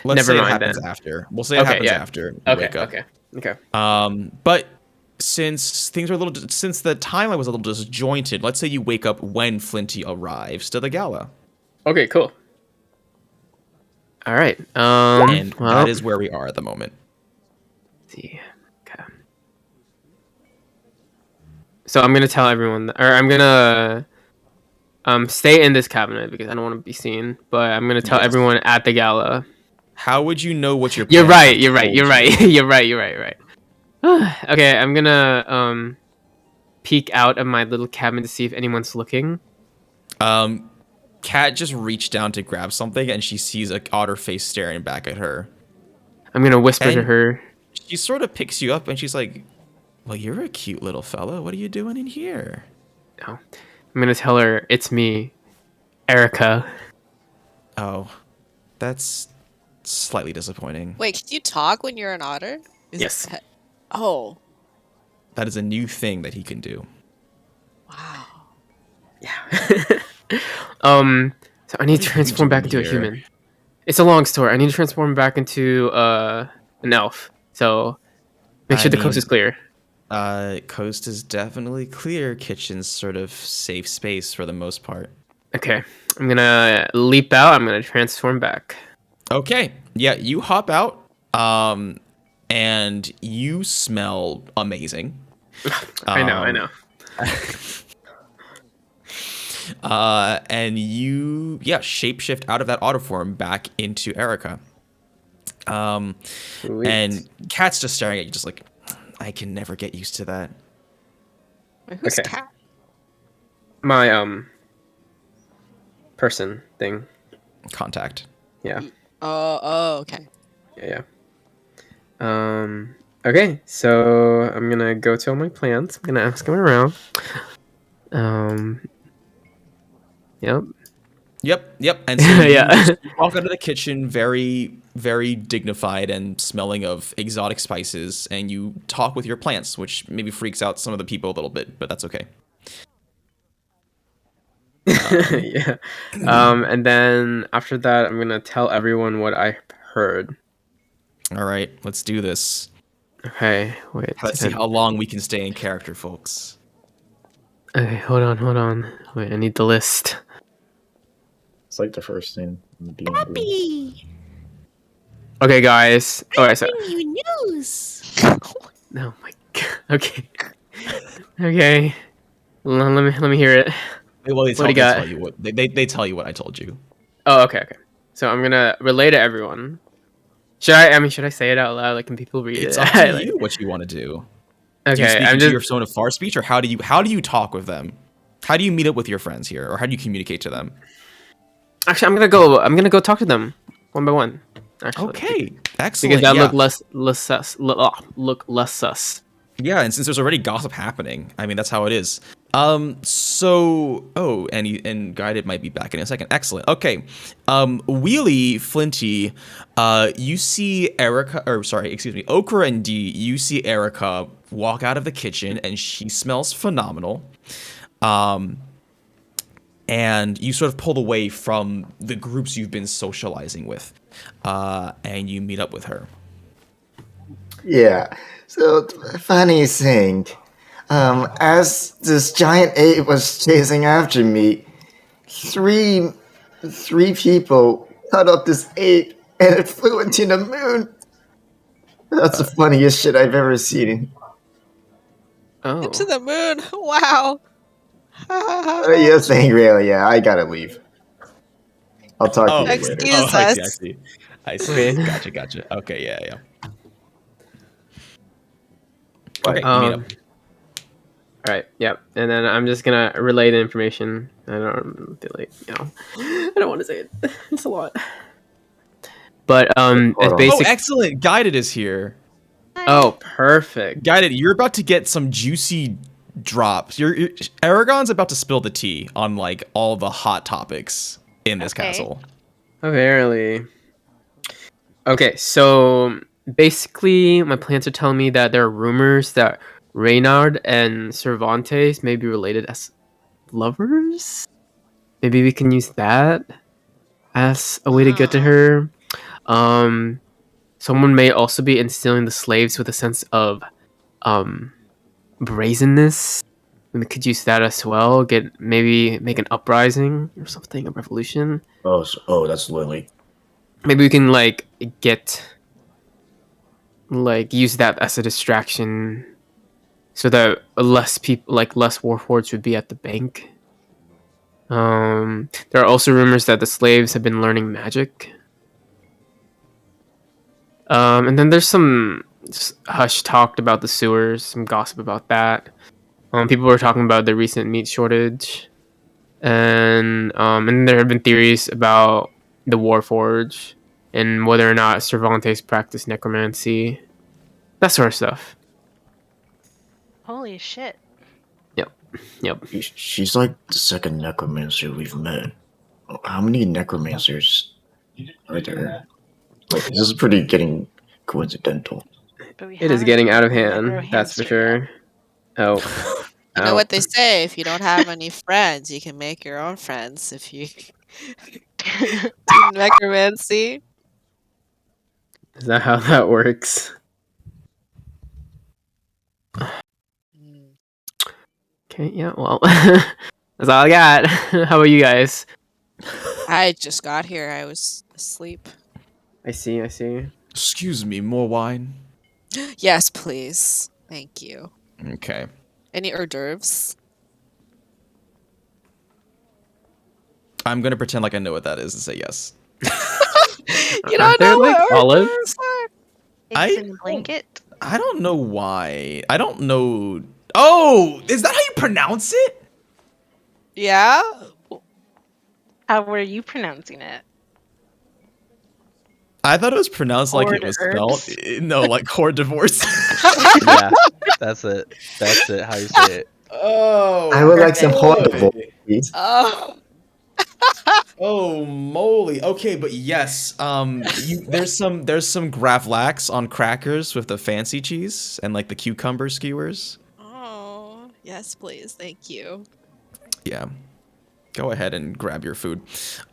Let's Never say mind it happens then. after. We'll say it happens after you wake up. Okay. But since things are since the timeline was a little disjointed, let's say you wake up when Flinty arrives to the gala. Okay, cool. All right. And that is where we are at the moment. Let's see. Okay. So I'm gonna tell everyone, or I'm gonna stay in this cabinet because I don't want to be seen. But I'm gonna tell everyone at the gala. How would you know what You're right. You're right. Okay, I'm gonna peek out of my little cabin to see if anyone's looking. Kat just reached down to grab something and she sees a otter face staring back at her. I'm gonna whisper to her. She sort of picks you up and she's like, "Well, you're a cute little fella. What are you doing in here?" No, I'm gonna tell her it's me, Erica. Oh, that's slightly disappointing. Wait, can you talk when you're an otter? Yes. Oh. That is a new thing that he can do. Wow. So I need to transform back into a human. It's a long story. I need to transform back into an elf. So make sure the coast is clear. Coast is definitely clear. Kitchen's sort of safe space for the most part. Okay, I'm gonna leap out. I'm gonna transform back. Okay, yeah, you hop out, and you smell amazing. I know. And you, shapeshift out of that auto form back into Erica. And Kat's just staring at you, just like, I can never get used to that. Wait, who's Kat? My person thing. Contact. Yeah. Oh, okay. Yeah. Okay, so I'm gonna go to all my plants. I'm gonna ask them around. Yep. And so you walk out of the kitchen very, very dignified and smelling of exotic spices, and you talk with your plants, which maybe freaks out some of the people a little bit, but that's okay. Yeah. And then after that, I'm gonna tell everyone what I heard. All right, let's do this. Okay, wait. Let's see how long we can stay in character, folks. Okay, hold on. Wait, I need the list. It's like the first thing. Happy. Okay, guys. I bring you news. Oh my god. Okay. Okay. Let me hear it. Well, What do you got? They tell you what I told you. Oh, okay. So I'm gonna relay to everyone. Should I say it out loud? Like, can people read It's it? up to you what you want to do. Okay, do you speak I'm into just your phone of far speech, or how do you talk with them? How do you meet up with your friends here, or how do you communicate to them? Actually, I'm gonna go talk to them one by one. Actually. Okay, excellent. Because that look less sus. Yeah, and since there's already gossip happening, I mean that's how it is. And Guided might be back in a second. Excellent. Okay. Wheelie, Flinty, you see Okra and D, you see Erica walk out of the kitchen and she smells phenomenal. And you sort of pulled away from the groups you've been socializing with. And you meet up with her. Yeah. So funny thing. As this giant ape was chasing after me, three people cut up this ape and it flew into the moon. That's the funniest shit I've ever seen. Oh. Into the moon. Wow. Yes, Angry. Yeah, I gotta leave. I'll talk to you later. Excuse us. I see. Gotcha. Okay, yeah. Okay, meet up. All right. Yep. And then I'm just gonna relay the information. I don't feel like I don't want to say it. It's a lot. But it's basically. Oh, excellent! Guided is here. Oh, perfect. Guided, you're about to get some juicy drops. Eragon's about to spill the tea on like all the hot topics in this castle. Apparently. Okay, so basically, my plants are telling me that there are rumors that Reynard and Cervantes may be related as lovers. Maybe we can use that as a way to get to her. Someone may also be instilling the slaves with a sense of brazenness. We could use that as well. Maybe make an uprising or something, a revolution. Oh, that's Lily. Maybe we can use that as a distraction, so that less people, less warforged, would be at the bank. There are also rumors that the slaves have been learning magic. And then there's some hush talked about the sewers, some gossip about that. People were talking about the recent meat shortage, and there have been theories about the Warforge and whether or not Cervantes practiced necromancy, that sort of stuff. Holy shit! Yep. She's like the second necromancer we've met. How many necromancers are there? Like, this is pretty getting coincidental. It is getting out of hand, that's for sure. Oh. You know what they say, if you don't have any friends, you can make your own friends if you do necromancy. Is that how that works? Okay, yeah, well, that's all I got. How about you guys? I just got here. I was asleep. I see. Excuse me, more wine? Yes, please. Thank you. Okay. Any hors d'oeuvres? I'm gonna pretend like I know what that is and say yes. You don't know what olives? Eggs in a blanket? I don't know why. I don't know. Oh, is that how you pronounce it? Yeah. How were you pronouncing it? I thought it was pronounced like it was spelled. No, like hors divorce. Yeah, that's it. That's it. How you say it? Oh, I would like some hors divorce, please. Oh. Oh moly. Okay, but yes, there's some gravlax on crackers with the fancy cheese and like the cucumber skewers. Oh, yes, please. Thank you. Yeah. Go ahead and grab your food.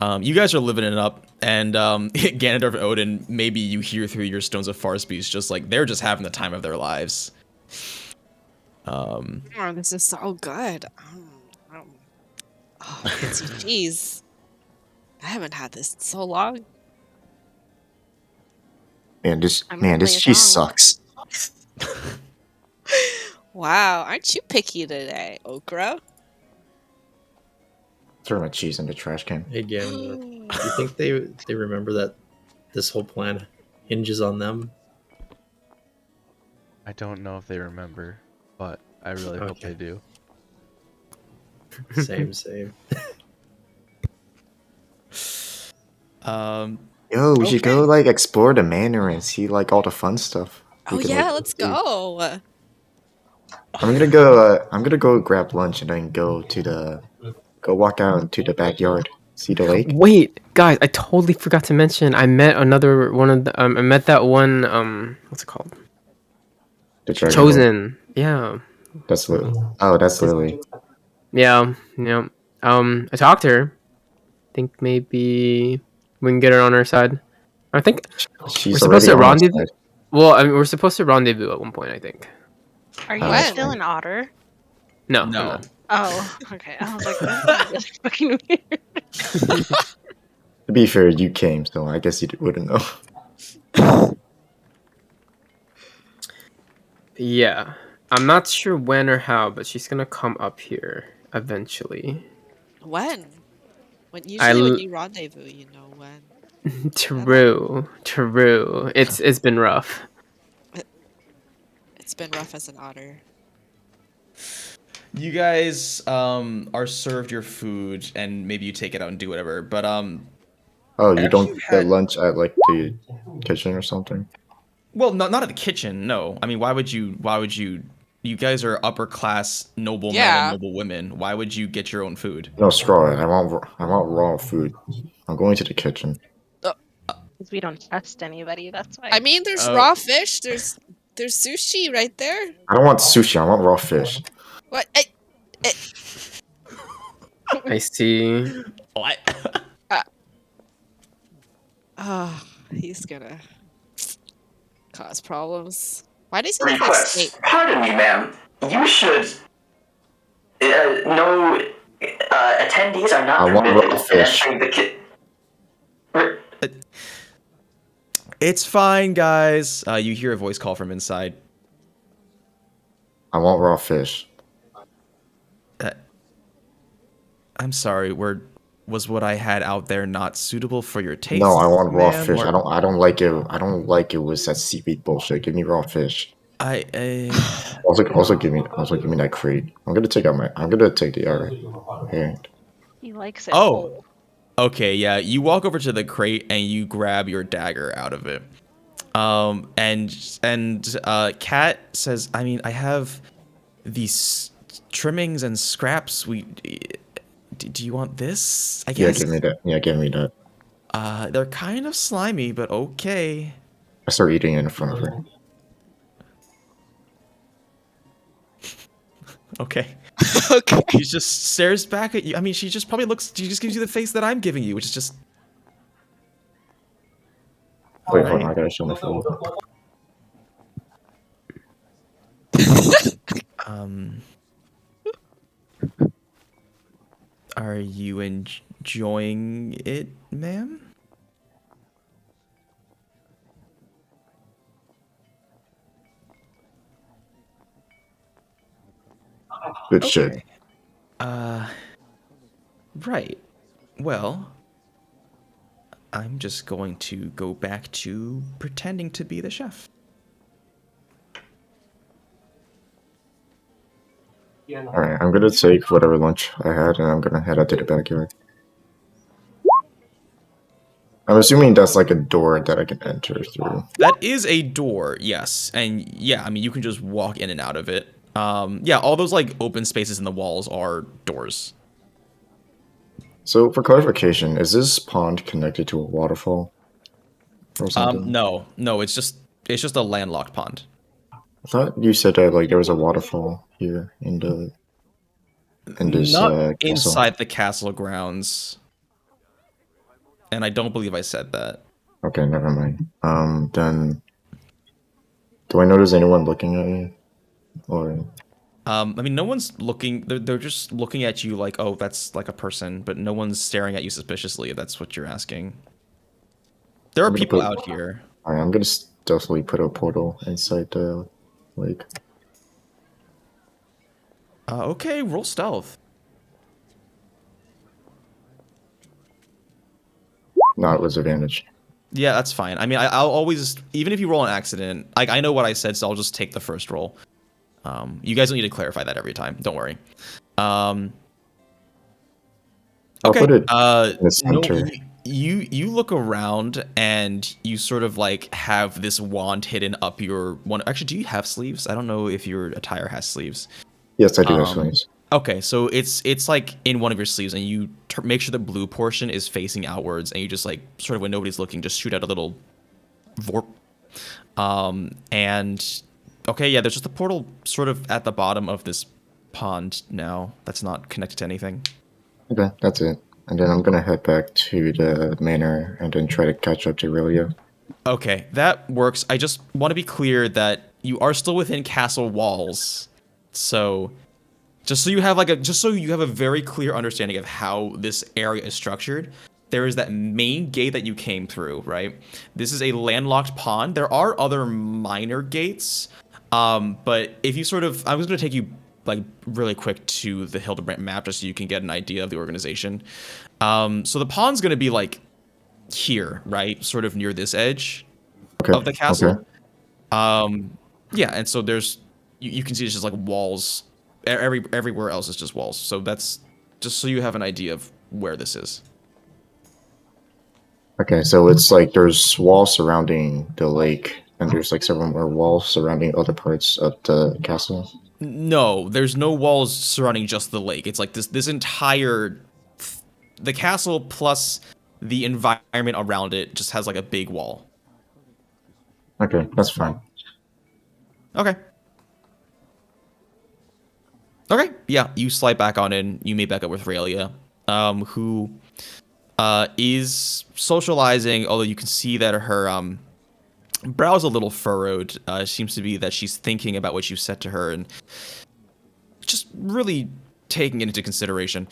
You guys are living it up, and Ganondorf and Odin, maybe you hear through your Stones of Far speech, just like they're just having the time of their lives. Oh, this is so good. Oh, fancy cheese. I haven't had this in so long. Man, this cheese sucks. Wow, aren't you picky today, Okra? Throw my cheese in the trash can. Hey, Ganondorf, do you think they remember that this whole plan hinges on them? I don't know if they remember, but I really hope they do. Same. Yo, we should go like explore the manor and see like all the fun stuff. Oh yeah, let's go. I'm gonna go grab lunch and then go walk out into the backyard, see the lake. Wait, guys, I totally forgot to mention. I met another one of the. I met that one. What's it called? The Chosen. Yeah. That's Lily. Oh, that's Lily. Yeah. I talked to her. I think maybe we can get her on our side. I think we're supposed to rendezvous. Well, I mean, we're supposed to rendezvous at one point, I think. Are you still an otter? No. Oh, okay. I was like, that's really fucking weird. To be fair, you came, so I guess you wouldn't know. Yeah. I'm not sure when or how, but she's gonna come up here eventually. When? Usually when you rendezvous, you know when. True. It's been rough. It's been rough as an otter. You guys are served your food, and maybe you take it out and do whatever. But oh, you don't get lunch at like the kitchen or something? Well, not at the kitchen. No, I mean, why would you? You guys are upper class noble men and noble women. Why would you get your own food? No, screw it. I want raw food. I'm going to the kitchen. Because we don't trust anybody. That's why. I mean, there's raw fish. There's sushi right there. I don't want sushi. I want raw fish. What? I see. What? He's gonna cause problems. Why does he look like Request. Snape? Pardon me, ma'am. You should. No. Attendees are not permitted entering the It's fine, guys. You hear a voice call from inside. I want raw fish. I'm sorry. Was what I had out there not suitable for your taste? No, I want raw ma'am, fish. or- I don't like it. I don't like it with that seaweed bullshit. Give me raw fish. Also give me that crate. I'm gonna take the arrow. Here. He likes it. Oh. Okay, yeah. You walk over to the crate and you grab your dagger out of it. And Kat says, I mean, I have these trimmings and scraps. Do you want this? I guess. Yeah, give me that. Yeah, give me that. They're kind of slimy, but okay. I start eating it in front of her. Okay. Okay. She just stares back at you. I mean, she just gives you the face that I'm giving you, which is just. Wait, hold on, I gotta show my phone. Are you enjoying it, ma'am? Good shit. Right. Well, I'm just going to go back to pretending to be the chef. Alright, I'm gonna take whatever lunch I had and I'm gonna head out to the backyard. I'm assuming that's like a door that I can enter through. That is a door, yes. And yeah, I mean, you can just walk in and out of it. Yeah, all those like open spaces in the walls are doors. So for clarification, is this pond connected to a waterfall? Or something? No, it's just a landlocked pond. I thought you said that like there was a waterfall here in this Not castle. inside the castle grounds. And I don't believe I said that. Okay, never mind. Then do I notice anyone looking at me? Or I mean, no one's looking. They're just looking at you like, oh, that's like a person, but no one's staring at you suspiciously. If that's what you're asking. There are people out here. Alright, I'm gonna stealthily put a portal inside the lake. Okay, roll stealth. Not with advantage. Yeah, that's fine. I mean, I'll always, even if you roll an accident, I know what I said, so I'll just take the first roll. You guys don't need to clarify that every time. Don't worry. I'll Okay. put it in the center. No, you look around and you sort of like have this wand hidden up your one. Actually, do you have sleeves? I don't know if your attire has sleeves. Yes, I do have sleeves. Okay, so it's like in one of your sleeves, and you make sure the blue portion is facing outwards, and you just like sort of when nobody's looking, just shoot out a little vorp. And okay, yeah, there's just a portal sort of at the bottom of this pond now that's not connected to anything. Okay, that's it. And then I'm gonna head back to the manor and then try to catch up to Aurelia. Okay, that works. I just want to be clear that you are still within castle walls, so just so you have a very clear understanding of how this area is structured. There is that main gate that you came through, right? This is a landlocked pond. There are other minor gates, but if you I was going to take you like really quick to the Hildebrand map just so you can get an idea of the organization. So the pond's going to be like here, right? Sort of near this edge of the castle. Okay. Yeah, and so there's you can see it's just like walls. Everywhere else is just walls. So that's just so you have an idea of where this is. Okay, so it's like there's walls surrounding the lake, and there's like several more walls surrounding other parts of the castle. No, there's no walls surrounding just the lake. It's like this entire the castle plus the environment around it just has like a big wall. Okay, that's fine. Okay, yeah, you slide back on in. You meet back up with Aurelia. who is socializing, although you can see that her brow's a little furrowed. Seems to be that she's thinking about what you said to her and just really taking it into consideration.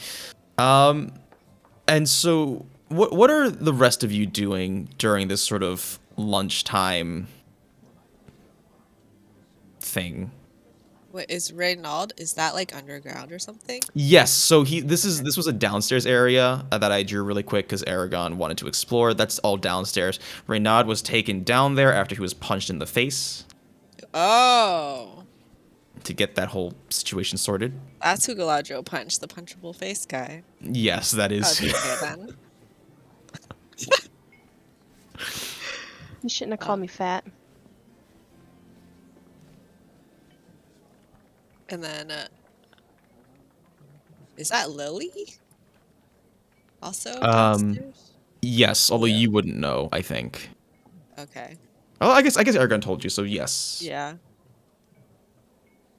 And so what are the rest of you doing during this sort of lunchtime thing? What is Reynald? Is that like underground or something? Yes, so this was a downstairs area that I drew really quick because Eragon wanted to explore. That's all downstairs. Reynald was taken down there after he was punched in the face. Oh. To get that whole situation sorted. That's who Galadriel punched, the punchable face guy. Yes, that is. Okay, then. You shouldn't have called me fat. And then, is that Lily? Also downstairs? Yes, although you wouldn't know, I think. Okay. Oh, I guess Eragon told you, so yes. Yeah.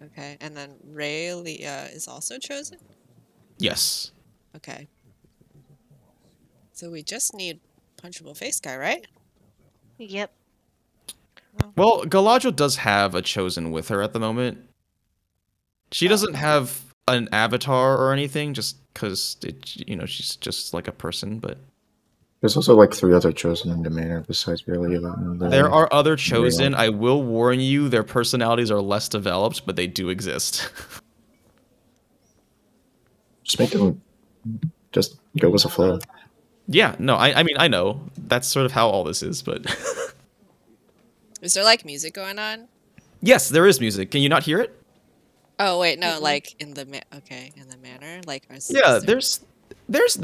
Okay, and then Raylia is also chosen? Yes. Okay. So we just need punchable face guy, right? Yep. Well, Galadriel does have a chosen with her at the moment. She doesn't have an avatar or anything, just because she's just like a person. But there's also like 3 other chosen in the manor besides really. There are other chosen. I will warn you, their personalities are less developed, but they do exist. Just make them just go with the flow. Yeah, no, I mean I know that's sort of how all this is, but is there like music going on? Yes, there is music. Can you not hear it? Oh wait, no, like in the in the manor, like yeah, there's it's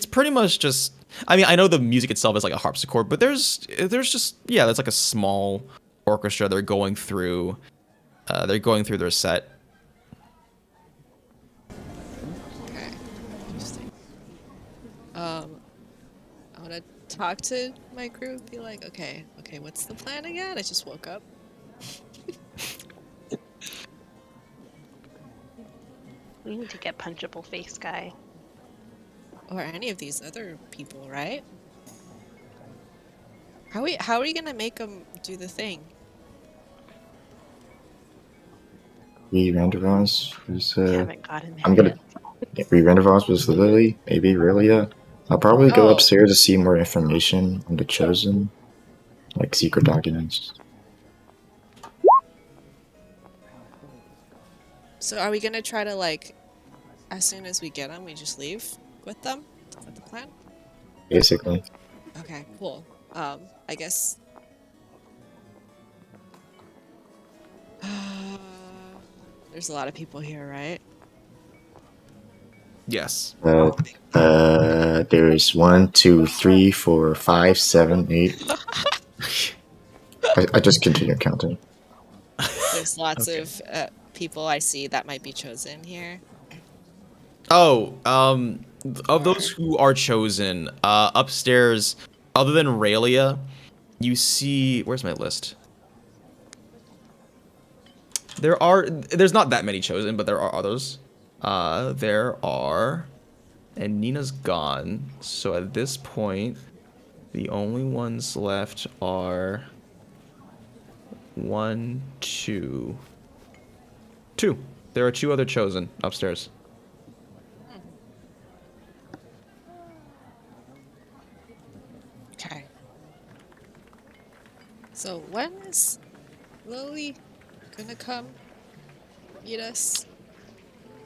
pretty much just. I mean, I know the music itself is like a harpsichord, but there's just that's like a small orchestra they're going through. They're going through their set. Okay, interesting. I want to talk to my group. Be like, okay, what's the plan again? I just woke up. We need to get punchable face guy. Or any of these other people, right? How are we gonna make them do the thing? Re-Randervons was haven't gotten there I'm gonna Re-Randervons was Lily, maybe Relia. I'll probably go upstairs to see more information on the chosen, like secret documents. So are we gonna try to like, as soon as we get them, we just leave with them? Is that the plan? Basically. Okay, cool. I guess. There's a lot of people here, right? Yes. There's 1, 2, 3, 4, 5, 7, 8. I just continue counting. There's lots of people I see that might be chosen here. Oh, of those who are chosen, upstairs, other than Raylia, you see. Where's my list? There's not that many chosen, but there are others. There are, and Nina's gone. So at this point, the only ones left are 1, 2. There are 2 other chosen upstairs. Okay. So when is Lily gonna come meet us?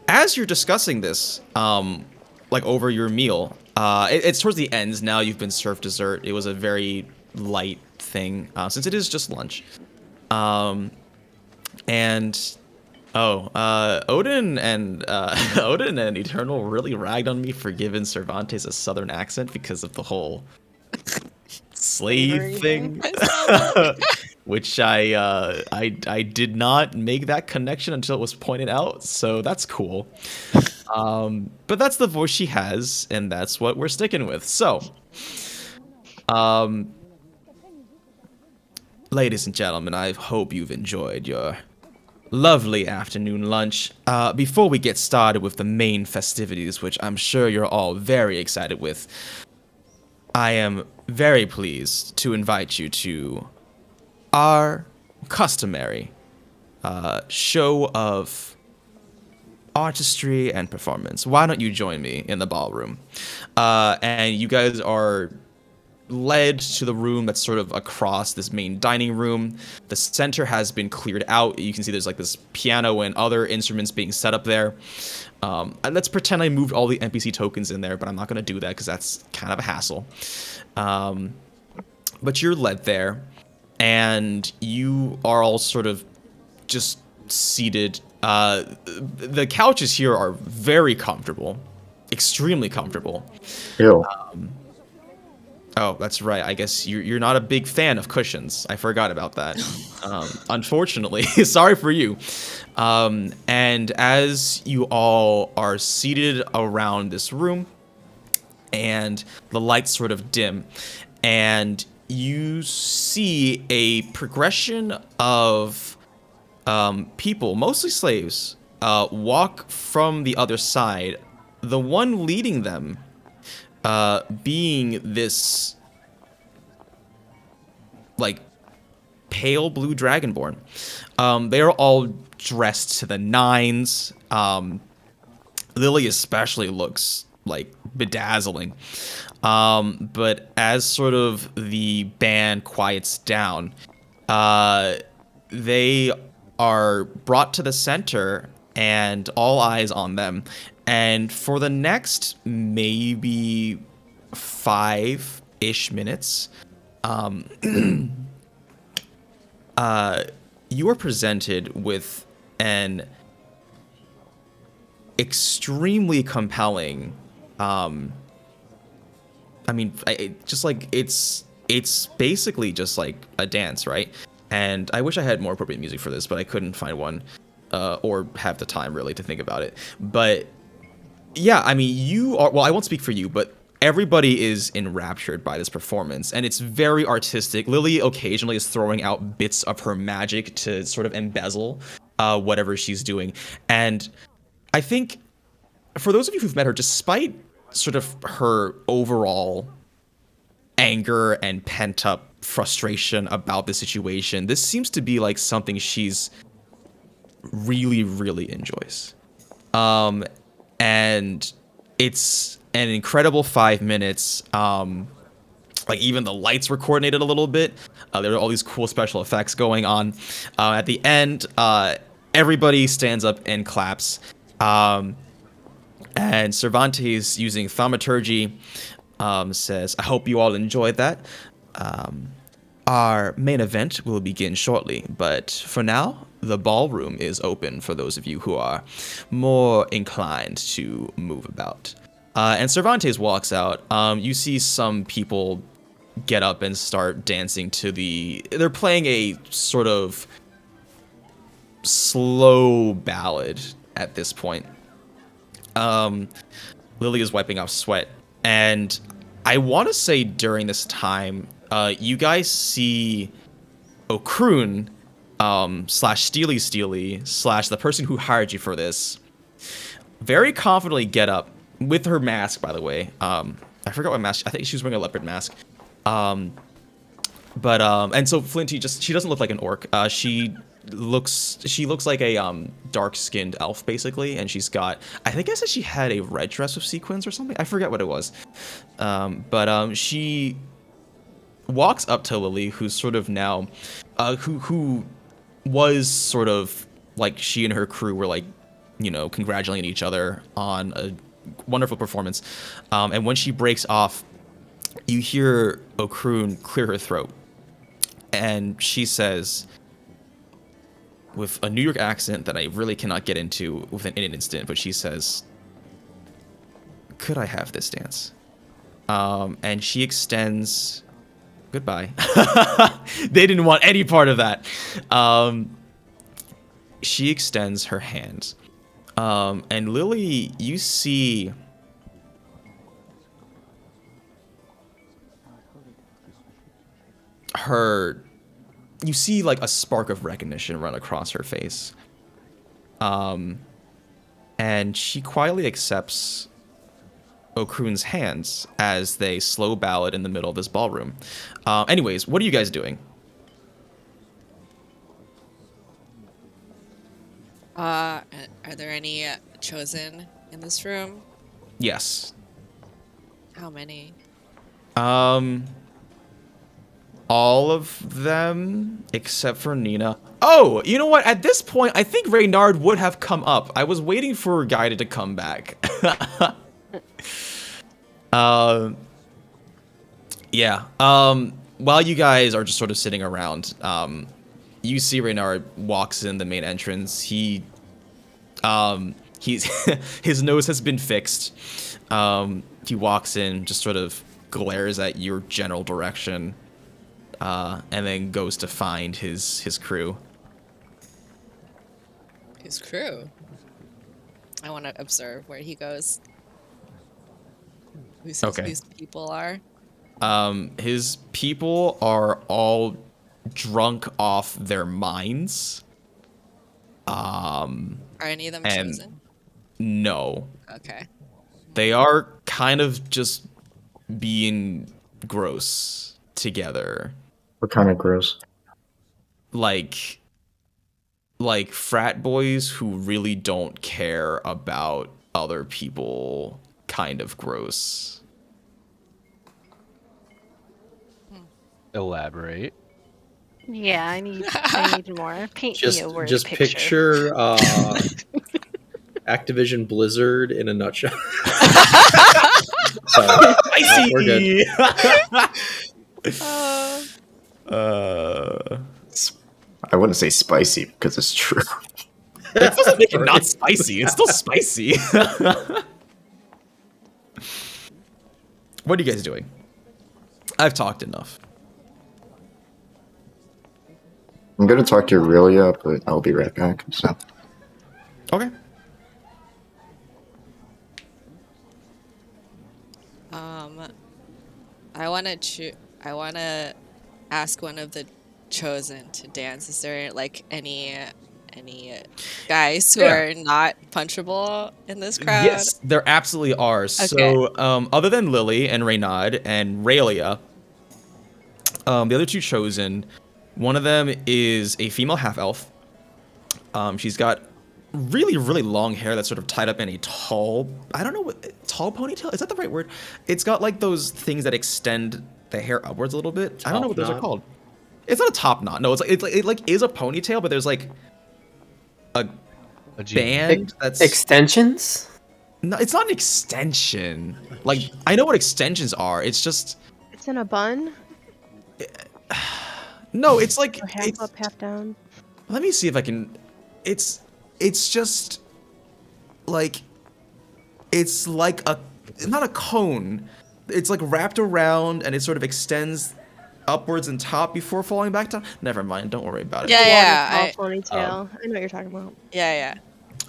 As you're discussing this, like over your meal, it's towards the ends now. You've been served dessert. It was a very light thing since it is just lunch. Odin and Odin and Eternal really ragged on me for giving Cervantes a southern accent because of the whole slave thing, which I did not make that connection until it was pointed out. So that's cool. But that's the voice she has, and that's what we're sticking with. So, ladies and gentlemen, I hope you've enjoyed your lovely afternoon lunch. Before we get started with the main festivities, which I'm sure you're all very excited with, I am very pleased to invite you to our customary show of artistry and performance. Why don't you join me in the ballroom? And you guys are led to the room that's sort of across this main dining room. The center has been cleared out. You can see there's like this piano and other instruments being set up there. And let's pretend I moved all the NPC tokens in there, but I'm not going to do that because that's kind of a hassle. But you're led there, and you are all sort of just seated. The couches here are very comfortable, extremely comfortable. Ew. Oh, that's right. I guess you're not a big fan of cushions. I forgot about that. Unfortunately, sorry for you. And as you all are seated around this room, and the lights sort of dim, and you see a progression of people, mostly slaves, walk from the other side. The one leading them being this like pale blue dragonborn. They are all dressed to the nines. Lily especially looks like bedazzling. But as sort of the band quiets down, they are brought to the center and all eyes on them. And for the next maybe 5-ish minutes, you are presented with an extremely compelling, it's basically just like a dance, right? And I wish I had more appropriate music for this, but I couldn't find one, or have the time really to think about it. But yeah, I mean, you are, well, I won't speak for you, but everybody is enraptured by this performance, and it's very artistic. Lily occasionally is throwing out bits of her magic to sort of embezzle whatever she's doing. And I think for those of you who've met her, despite sort of her overall anger and pent-up frustration about the situation, this seems to be like something she's really, really enjoys. And it's an incredible 5 minutes. Like even the lights were coordinated a little bit. There are all these cool special effects going on. At the end, everybody stands up and claps. And Cervantes, using thaumaturgy, says, "I hope you all enjoyed that. Our main event will begin shortly, but for now, the ballroom is open for those of you who are more inclined to move about." And Cervantes walks out. You see some people get up and start dancing to they're playing a sort of slow ballad at this point. Lily is wiping off sweat. And I want to say during this time, you guys see Okrun, slash Steely slash the person who hired you for this, very confidently get up with her mask, by the way. I forgot what mask. I think she was wearing a leopard mask. And so Flinty she doesn't look like an orc. She looks like a dark-skinned elf, basically, and she's got, I think I said she had a red dress with sequins or something. I forget what it was. But she walks up to Lily, who's sort of now, who was sort of like, she and her crew were like, congratulating each other on a wonderful performance. And when she breaks off, you hear Okrun clear her throat, and she says, with a New York accent that I really cannot get into in an instant, but she says, "Could I have this dance?" And she extends, goodbye. They didn't want any part of that. She extends her hand. And Lily, you see like a spark of recognition run across her face. And she quietly accepts Okroon's hands as they slow ballad in the middle of this ballroom. Anyways, what are you guys doing? Are there any chosen in this room? Yes. How many? All of them except for Nina. Oh, you know what? At this point, I think Reynard would have come up. I was waiting for Guided to come back. Yeah. While you guys are just sort of sitting around, you see Reynard walks in the main entrance. He's his nose has been fixed. He walks in, just sort of glares at your general direction, and then goes to find his crew. His crew? I want to observe where he goes. Who these people are? His people are all drunk off their minds. Are any of them chosen? No. Okay. They are kind of just being gross together. What kind of gross? Like frat boys who really don't care about other people, kind of gross. Elaborate. Yeah, I need more. Paint me a word Just picture Activision Blizzard in a nutshell. We're good. I wouldn't say spicy because it's true. That doesn't make it not spicy. It's still spicy. What are you guys doing? I've talked enough. I'm gonna talk to Aurelia, but I'll be right back. So. Okay. I want to ask one of the chosen to dance. Is there like any guys who are not punchable in this crowd? Yes, there absolutely are. Okay. So, other than Lily and Reynard and Raylia, the other two chosen, one of them is a female half-elf. She's got really, really long hair that's sort of tied up in a tall, I don't know what, tall ponytail? Is that the right word? It's got like those things that extend the hair upwards a little bit. I don't know what those are called. It's not a top knot. No, it is a ponytail, but there's like a band that's extensions. No, it's not an extension. Like I know what extensions are. It's just it's in a bun. No, it's like or half up, half down. Let me see if I can. It's just like it's like not a cone. It's like wrapped around and it sort of extends upwards and top before falling back down. Never mind. Don't worry about it. Yeah. Ponytail. I know what you're talking about. Yeah.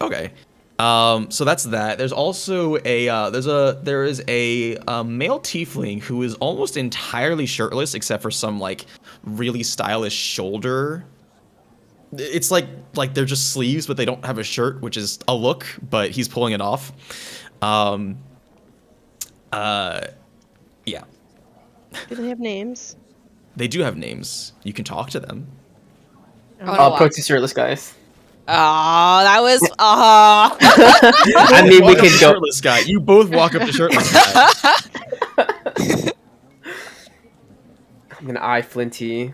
Okay. So that's that. There's also there is a male tiefling who is almost entirely shirtless except for some like really stylish shoulder. It's like they're just sleeves, but they don't have a shirt, which is a look, but he's pulling it off. Yeah. Do they have names? They do have names. You can talk to them. Approach the shirtless guys. Oh, that was. I mean, we could go. Shirtless guy. You both walk up to shirtless guy. I'm gonna eye Flinty,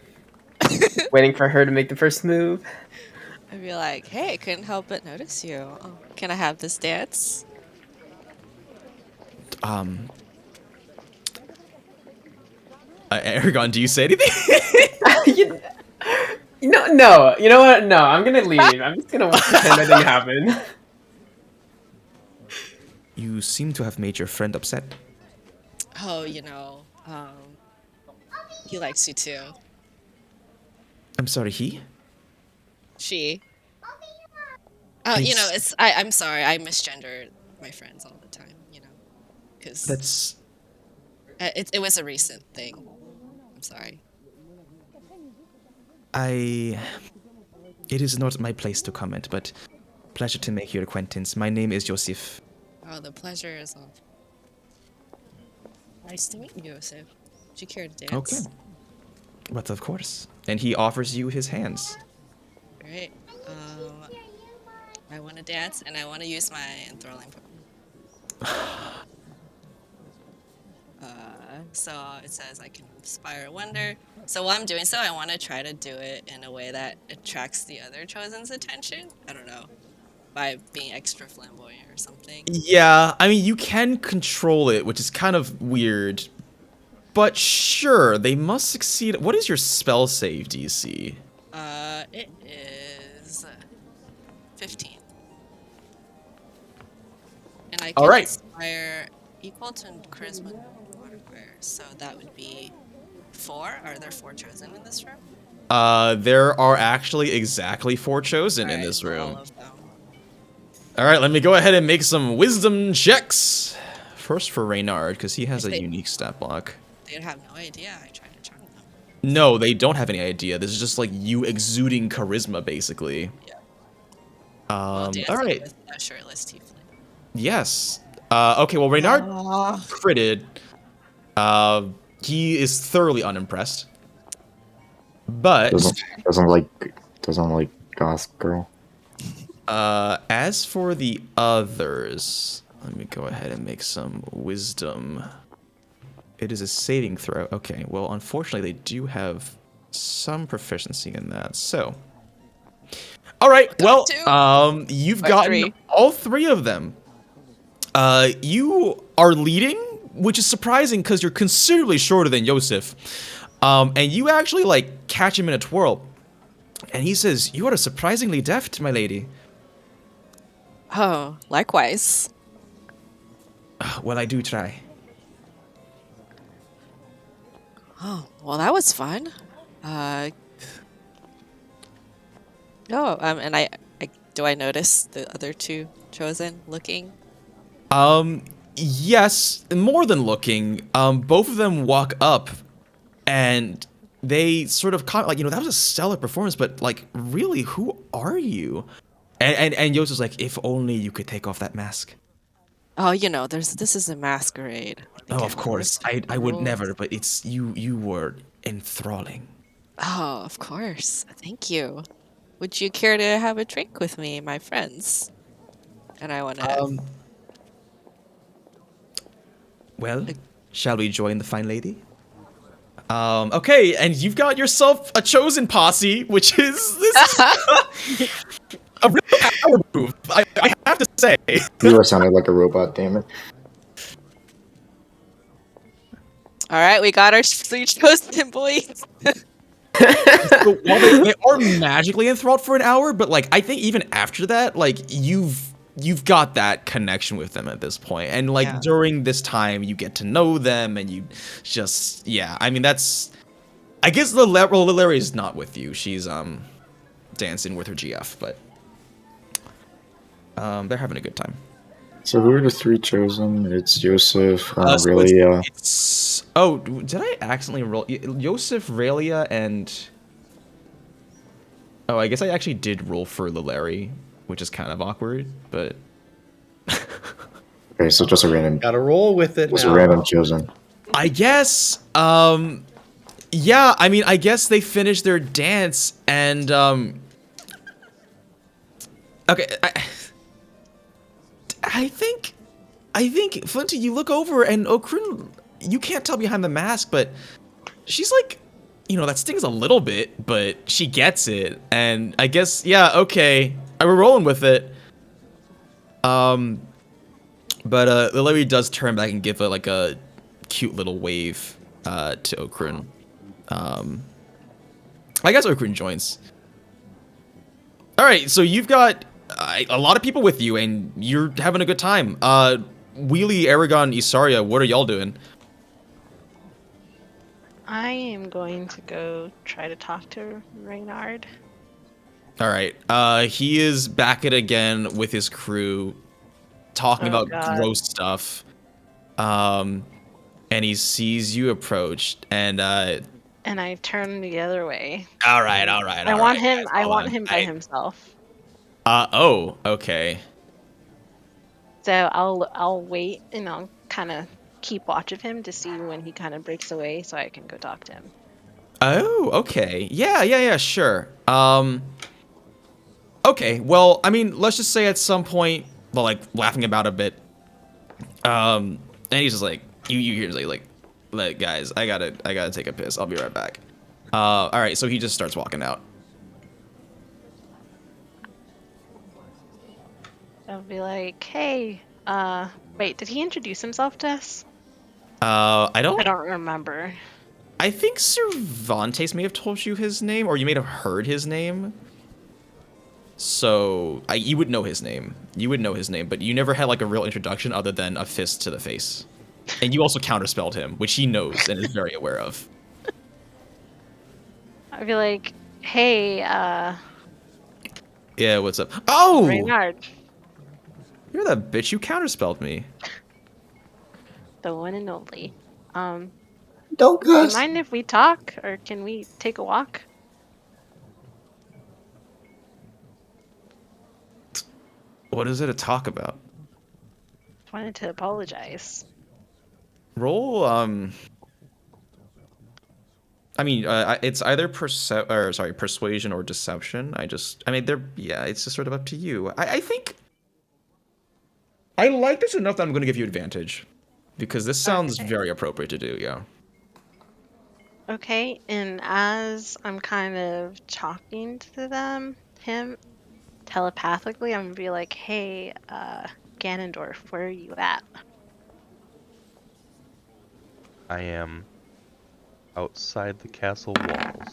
waiting for her to make the first move. I'd be like, "Hey, I couldn't help but notice you. Oh, can I have this dance?" Eragon, do you say anything? No. You know what? No, I'm gonna leave. I'm just gonna pretend that didn't happen. You seem to have made your friend upset. Oh, he likes you too. I'm sorry, he? She. I'm sorry. I misgender my friends all the time. Because that's. It was a recent thing. I'm sorry. It is not my place to comment, but Pleasure to make your acquaintance. My name is Joseph. Oh, the pleasure is all. Nice to meet you, Joseph. Would you care to dance? Okay. But of course. And he offers you his hands. Great. I want to dance, and I want to use my enthralling so it says I can inspire wonder. So while I'm doing so, I want to try to do it in a way that attracts the other Chosen's attention. I don't know, by being extra flamboyant or something. Yeah, I mean, you can control it, which is kind of weird. But sure, they must succeed. What is your spell save DC? It is 15. And I can inspire equal to charisma modifier, so that would be 4. Are there 4 chosen in this room? There are actually exactly 4 chosen in this room. All right, let me go ahead and make some wisdom checks. First for Reynard, because he has a unique stat block. They'd have no idea I tried to charm them. No, they don't have any idea. This is just like you exuding charisma, basically. Yeah. All right. With a shirtless tiefling. Yes. Okay, well, Reynard critted. He is thoroughly unimpressed. But doesn't like goth girl. As for the others, let me go ahead and make some wisdom. It is a saving throw. Okay, well, unfortunately, they do have some proficiency in that. So, all right. Well, you've gotten all 3 of them. You are leading, which is surprising because you're considerably shorter than Joseph. And you actually like catch him in a twirl, and he says, "You are surprisingly deft, my lady." Oh, likewise. Well, I do try. Oh, well, that was fun. And do I notice the other 2 chosen looking? Yes, more than looking. Both of them walk up, and they sort of like, that was a stellar performance, but like, really, who are you? And Yosa's like, if only you could take off that mask. Oh, this is a masquerade. Oh, of course. I would never, but it's you were enthralling. Oh, of course. Thank you. Would you care to have a drink with me, my friends? And I want to... Well, shall we join the fine lady? Okay, and you've got yourself a chosen posse, which is a real power move, I have to say. You are sounding like a robot, damn it. All right, we got our 3 chosen boys. So, well, they are magically enthralled for an hour, but like, I think even after that, like, you've got that connection with them at this point, and like during this time, you get to know them, and you just I mean, that's, I guess Lilary is not with you. She's dancing with her GF, but they're having a good time. So who are the 3 chosen? It's Joseph, Relia. Oh, did I accidentally roll Joseph, Relia, and I guess I actually did roll for Lilary, which is kind of awkward, but okay, so just a random. Gotta roll with it. Just a random chosen. I guess. Yeah. I mean, I guess they finished their dance, and okay. I think, Flinty, you look over, and Okrun, you can't tell behind the mask, but she's like, that stings a little bit, but she gets it, and I guess, okay, we're rolling with it. But Lilary does turn back and give like a cute little wave to Okrun. I guess Okrun joins. All right, so you've got a lot of people with you, and you're having a good time. Wheelie, Eragon, Isarya, what are y'all doing? I am going to go try to talk to Reynard. All right. He is back at again with his crew, talking about gross stuff. And he sees you approach, and I turn the other way. All right. I want him by himself. Oh, okay. So I'll wait and I'll kind of keep watch of him to see when he kind of breaks away, so I can go talk to him. Oh, okay. Yeah, sure. Okay, well, I mean, let's just say at some point, well, like, laughing about a bit, and he's just like, you hear like, guys, I gotta take a piss. I'll be right back. All right, so he just starts walking out. I'll be like, hey, wait, did he introduce himself to us? I don't remember. I think Cervantes may have told you his name, or you may have heard his name. So, you would know his name. You would know his name, but you never had like a real introduction other than a fist to the face. And you also counterspelled him, which he knows and is very aware of. I'd be like, hey, Yeah, what's up? Oh! Reynard, You're that bitch, you counterspelled me. the one and only. Don't Do you cuss. mind if we talk, or can we take a walk? What is it to talk about? Just wanted to apologize. Roll, I mean, it's either persuasion or deception. It's just sort of up to you. I think I like this enough that I'm going to give you advantage, because this sounds very appropriate to do. Yeah. Okay, and as I'm kind of talking to him telepathically, I'm gonna be like, hey, Ganondorf, where are you at? I am outside the castle walls.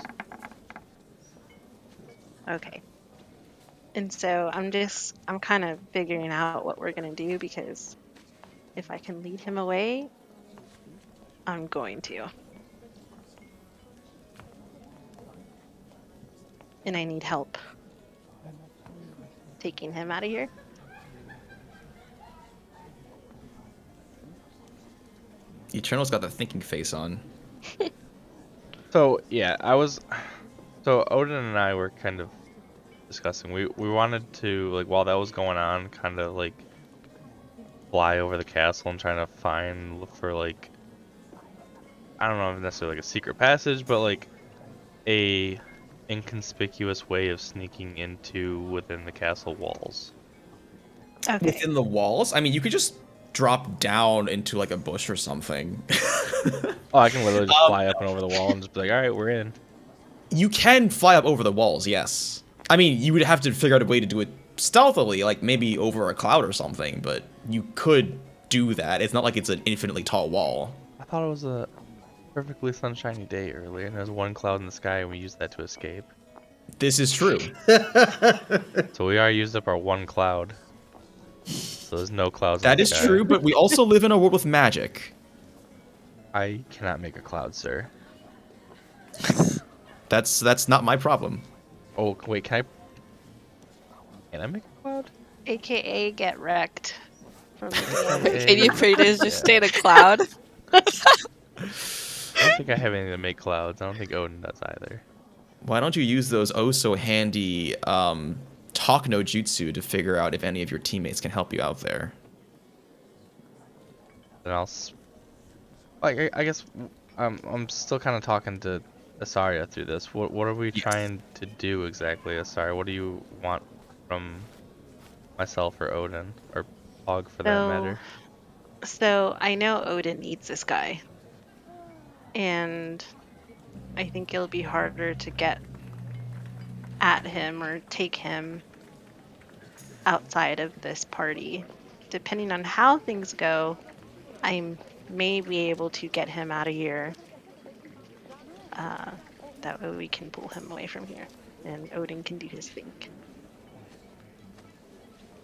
Okay. And so I'm kind of figuring out what we're gonna do, because if I can lead him away, I'm going to. And I need help taking him out of here. Eternal's got the thinking face on. So yeah, so Odin and I were kind of discussing. We wanted to, like, while that was going on, kind of like fly over the castle and trying to look for, like, I don't know if necessarily like a secret passage, but like a inconspicuous way of sneaking into within the castle walls. Okay. Within the walls? I mean, you could just drop down into like a bush or something. Oh, I can literally just fly up and over the wall and just be like, all right, we're in. You can fly up over the walls, yes. I mean, you would have to figure out a way to do it stealthily, like maybe over a cloud or something, but you could do that. It's not like it's an infinitely tall wall. I thought it was a perfectly sunshiny day earlier, and there was one cloud in the sky, and we used that to escape. This is true. So we already used up our one cloud. So there's no clouds. That is true, but we also live in a world with magic. I cannot make a cloud, sir. That's not my problem. Oh, wait, can I make a cloud? AKA get wrecked. From Can you please just stay in a cloud? I don't think I have anything to make clouds. I don't think Odin does either. Why don't you use those oh-so-handy talk no jutsu to figure out if any of your teammates can help you out there? Then I guess I'm still kind of talking to Isarya through this. What are we trying to do exactly, Isarya? What do you want from myself or Odin, or Pog for that matter? So I know Odin needs this guy, and I think it'll be harder to get at him or take him outside of this party. Depending on how things go, I may be able to get him out of here. That way we can pull him away from here, and Odin can do his thing.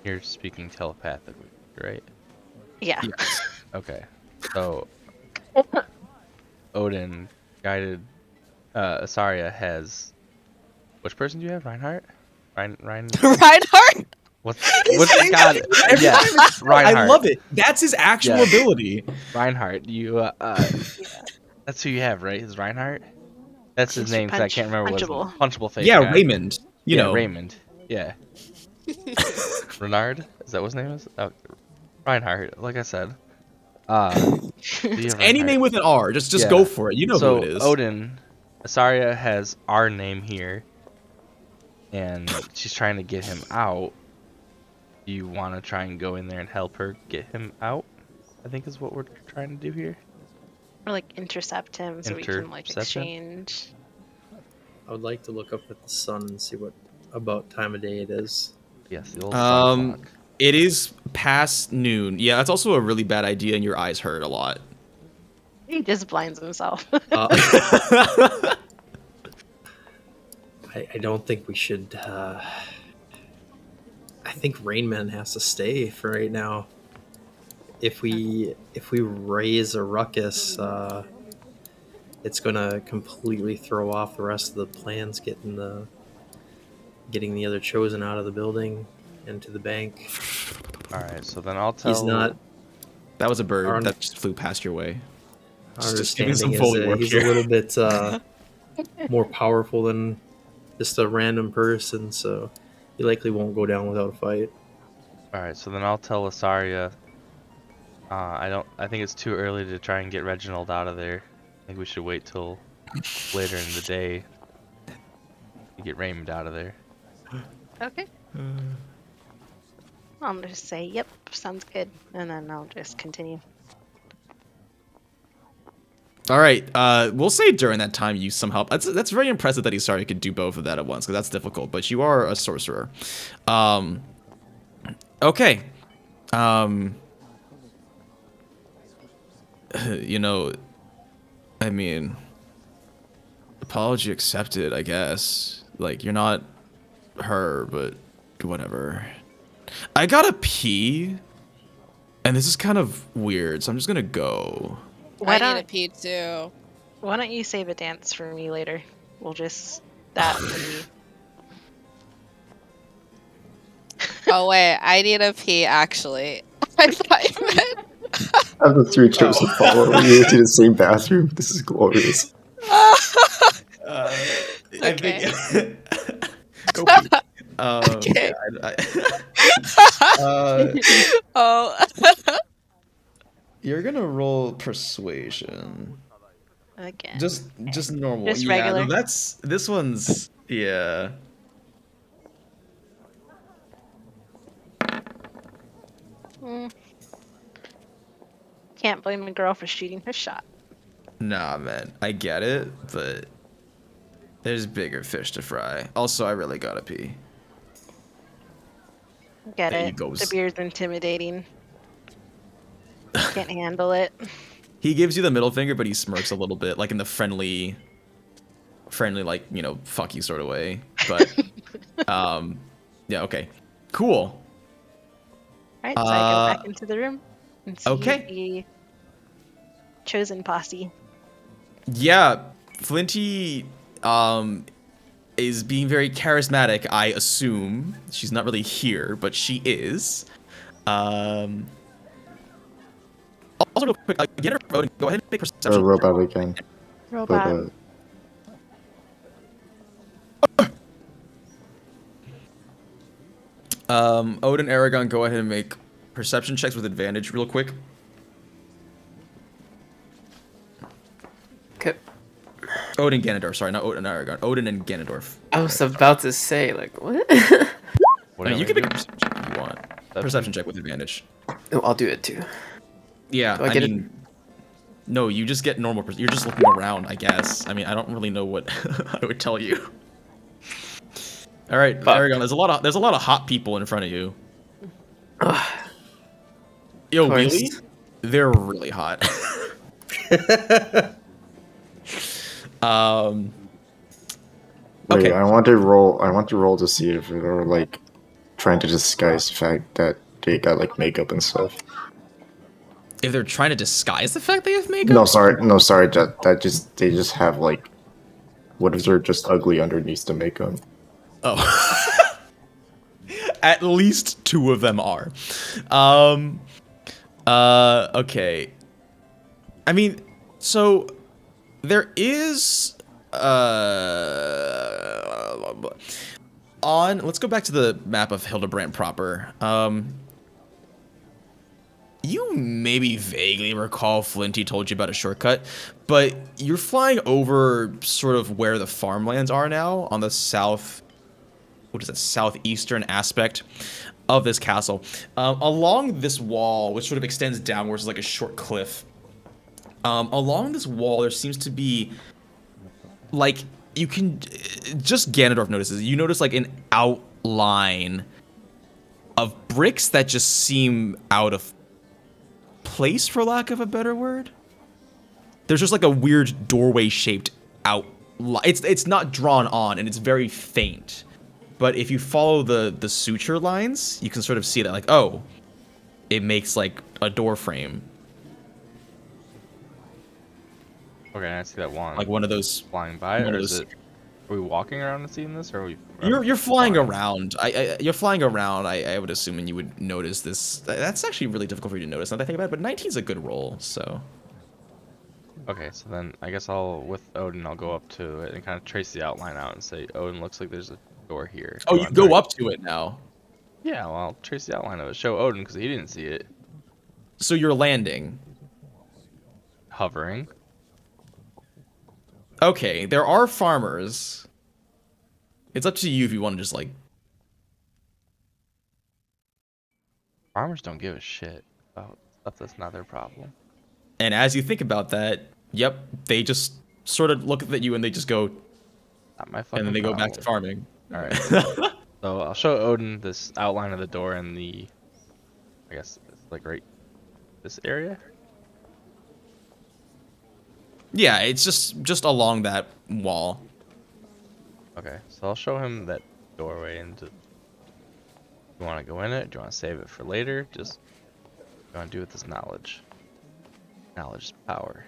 You're speaking telepathically, right? Yeah. Yes. Okay. So Odin guided Isarya has, which person do you have? Reinhardt? Reinhardt? What's the god? Yeah, Reinhardt. I love it. That's his actual ability. Reinhardt. You that's who you have, right? Is Reinhardt? That's his name, because I can't remember what his name. Punchable face. Yeah, guy. Raymond. You know. Raymond. Yeah. Renard? Is that what his name is? Reinhardt, like I said. It's any name with an R. Just go for it. You know who it is. Odin, Isarya has our name here, and she's trying to get him out. Do you want to try and go in there and help her get him out? I think is what we're trying to do here. Or like intercept him so we can like exchange. I would like to look up at the sun and see what about time of day it is. Yes, the old sun clock. It is past noon. Yeah, that's also a really bad idea, and your eyes hurt a lot. He just blinds himself. I don't think we should. I think Rainman has to stay for right now. If we raise a ruckus, it's gonna completely throw off the rest of the plans. Getting the other chosen out of the building and to the bank. All right, so then I'll tell. He's not. That was a bird that just flew past your way. Our understanding is he's a little bit more powerful than just a random person, so he likely won't go down without a fight. All right, so then I'll tell Isarya. I think it's too early to try and get Reginald out of there. I think we should wait till later in the day to get Raymond out of there. Okay. I'll just say, yep, sounds good, and then I'll just continue. All right. We'll say during that time you use some help. That's very impressive that Isarya could do both of that at once, because that's difficult. But you are a sorcerer. Okay. You know, I mean, apology accepted, I guess. Like, you're not her, but whatever. I gotta pee, and this is kind of weird, so I'm just gonna go. I need a pee too. Why don't you save a dance for me later? We'll just that for me. Oh wait, I need a pee actually. I thought you meant. Have the three chosen follow you to the same bathroom. This is glorious. I think. Go pee. Okay. Oh. You're gonna roll persuasion. Again. Just normal. Just yeah, regular. No, this one's yeah. Can't blame a girl for shooting her shot. Nah, man, I get it, but there's bigger fish to fry. Also, I really gotta pee. Get There you it. goes. The beer's intimidating. Can't handle it. He gives you the middle finger, but he smirks a little bit, like in the friendly, like, you know, fuck you sort of way. But, yeah, okay, cool. Alright, so I go back into the room and see the chosen posse. Yeah, Flinty, is being very charismatic, I assume. She's not really here, but she is. Also, real quick, get her road and go ahead and make perception. Robot again. Robot. Odin, Eragon, go ahead and make perception checks with advantage real quick. Okay. Odin, Ganondorf, sorry, not Odin, Eragon. Odin and Ganondorf. I was about to say, like, what? I mean, you can make a perception check if you want. Perception check with advantage. Oh, I'll do it too. Yeah, I mean, no, you just get normal. You're just looking around, I guess. I mean, I don't really know what I would tell you. All right, Eragon, there's a lot of hot people in front of you. Yo, really? They're really hot. Wait, okay. I want to roll to see if they're like trying to disguise the fact that they got like makeup and stuff. If they're trying to disguise the fact they have makeup? No, sorry. They just have like, what if they're just ugly underneath the makeup? Oh. At least two of them are. Okay. I mean, so there is let's go back to the map of Hildebrand proper. You maybe vaguely recall Flinty told you about a shortcut, but you're flying over sort of where the farmlands are now on the southeastern aspect of this castle. Along this wall, which sort of extends downwards like a short cliff, along this wall there seems to be, like, you can, just Ganondorf notices, you notice like an outline of bricks that just seem out of place, for lack of a better word. There's just like a weird doorway shaped outline. It's not drawn on and it's very faint. But if you follow the suture lines, you can sort of see that, like, oh, it makes like a door frame. Okay, I see that one. Like one of those flying by, or is it? Are we walking around and seeing this, or are we? You're flying around. You're flying around. I would assume, and you would notice this. That's actually really difficult for you to notice. Now that I think about it, but 19's a good roll, so. Okay, so then I guess with Odin, I'll go up to it and kind of trace the outline out and say, Odin, looks like there's a door here. Oh, you go up to it now? Yeah, well, I'll trace the outline of it. Show Odin, because he didn't see it. So you're landing? Hovering. Okay, there are farmers. It's up to you if you want to just, like... Farmers don't give a shit about stuff that's not their problem. And as you think about that, yep, they just sort of look at you and they just go... Not my fucking And then they problem. go back to farming. Alright. So I'll show Odin this outline of the door in the... I guess it's like right... this area? Yeah, it's just along that wall. Okay, so I'll show him that doorway and do you want to go in it? Do you want to save it for later? Just what do you want to do with this knowledge? Knowledge is power.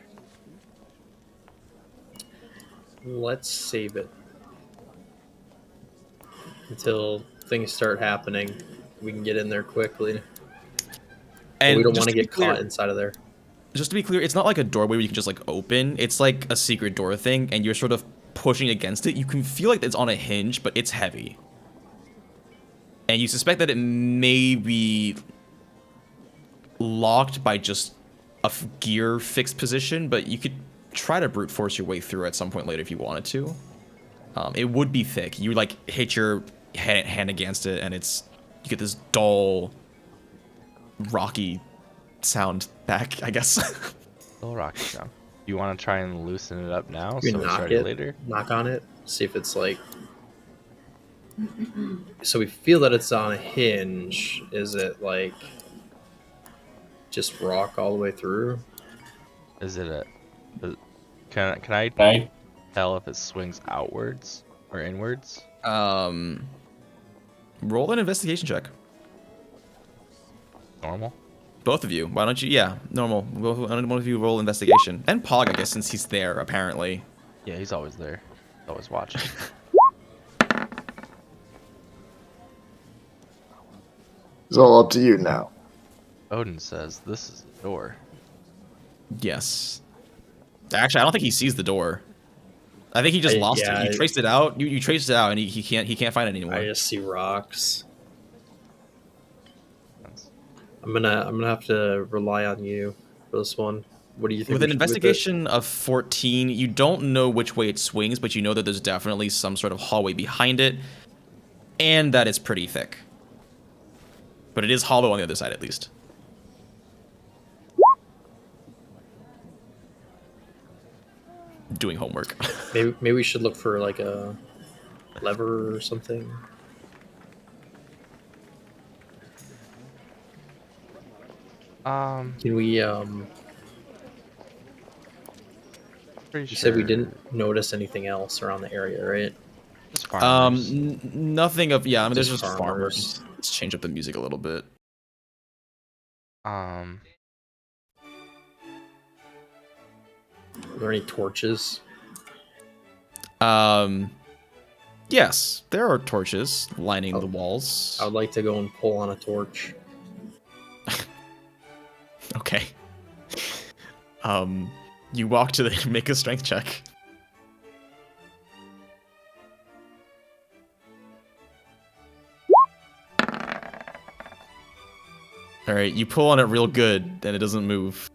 Let's save it until things start happening. We can get in there quickly. And we don't want to get caught inside of there. Just to be clear, it's not like a doorway where you can just like open. It's like a secret door thing, and you're sort of pushing against it. You can feel like it's on a hinge, but it's heavy. And you suspect that it may be locked by just a gear fixed position, but you could try to brute force your way through at some point later if you wanted to. It would be thick. You like hit your hand against it, and you get this dull, rocky sound back, I guess. Little rocky sound. You want to try and loosen it up now, You so we knock start it later? Knock on it. See if it's like... So we feel that it's on a hinge. Is it like just rock all the way through? Is it can I tell if it swings outwards or inwards? Roll an investigation check. Normal. Both of you. Why don't you? Yeah, normal. One of you roll investigation. And Pog, I guess, since he's there, apparently. Yeah, he's always there. He's always watching. It's all up to you now. Odin says this is the door. Yes. Actually, I don't think he sees the door. I think he just lost it. You traced it out. You traced it out, and he can't find it anymore. I just see rocks. I'm gonna have to rely on you for this one. What do you think? With an investigation of 14, you don't know which way it swings, but you know that there's definitely some sort of hallway behind it, and that it's pretty thick. But it is hollow on the other side, at least. Doing homework. Maybe we should look for like a lever or something. Can we Pretty you said we didn't notice anything else around the area, right? Just farmers. Nothing of I mean, there's just farmers. farmers. Let's change up the music a little bit. Are there any torches? Yes, there are torches lining the walls. I would like to go and pull on a torch. Okay. You walk to make a strength check. All right, you pull on it real good, and it doesn't move.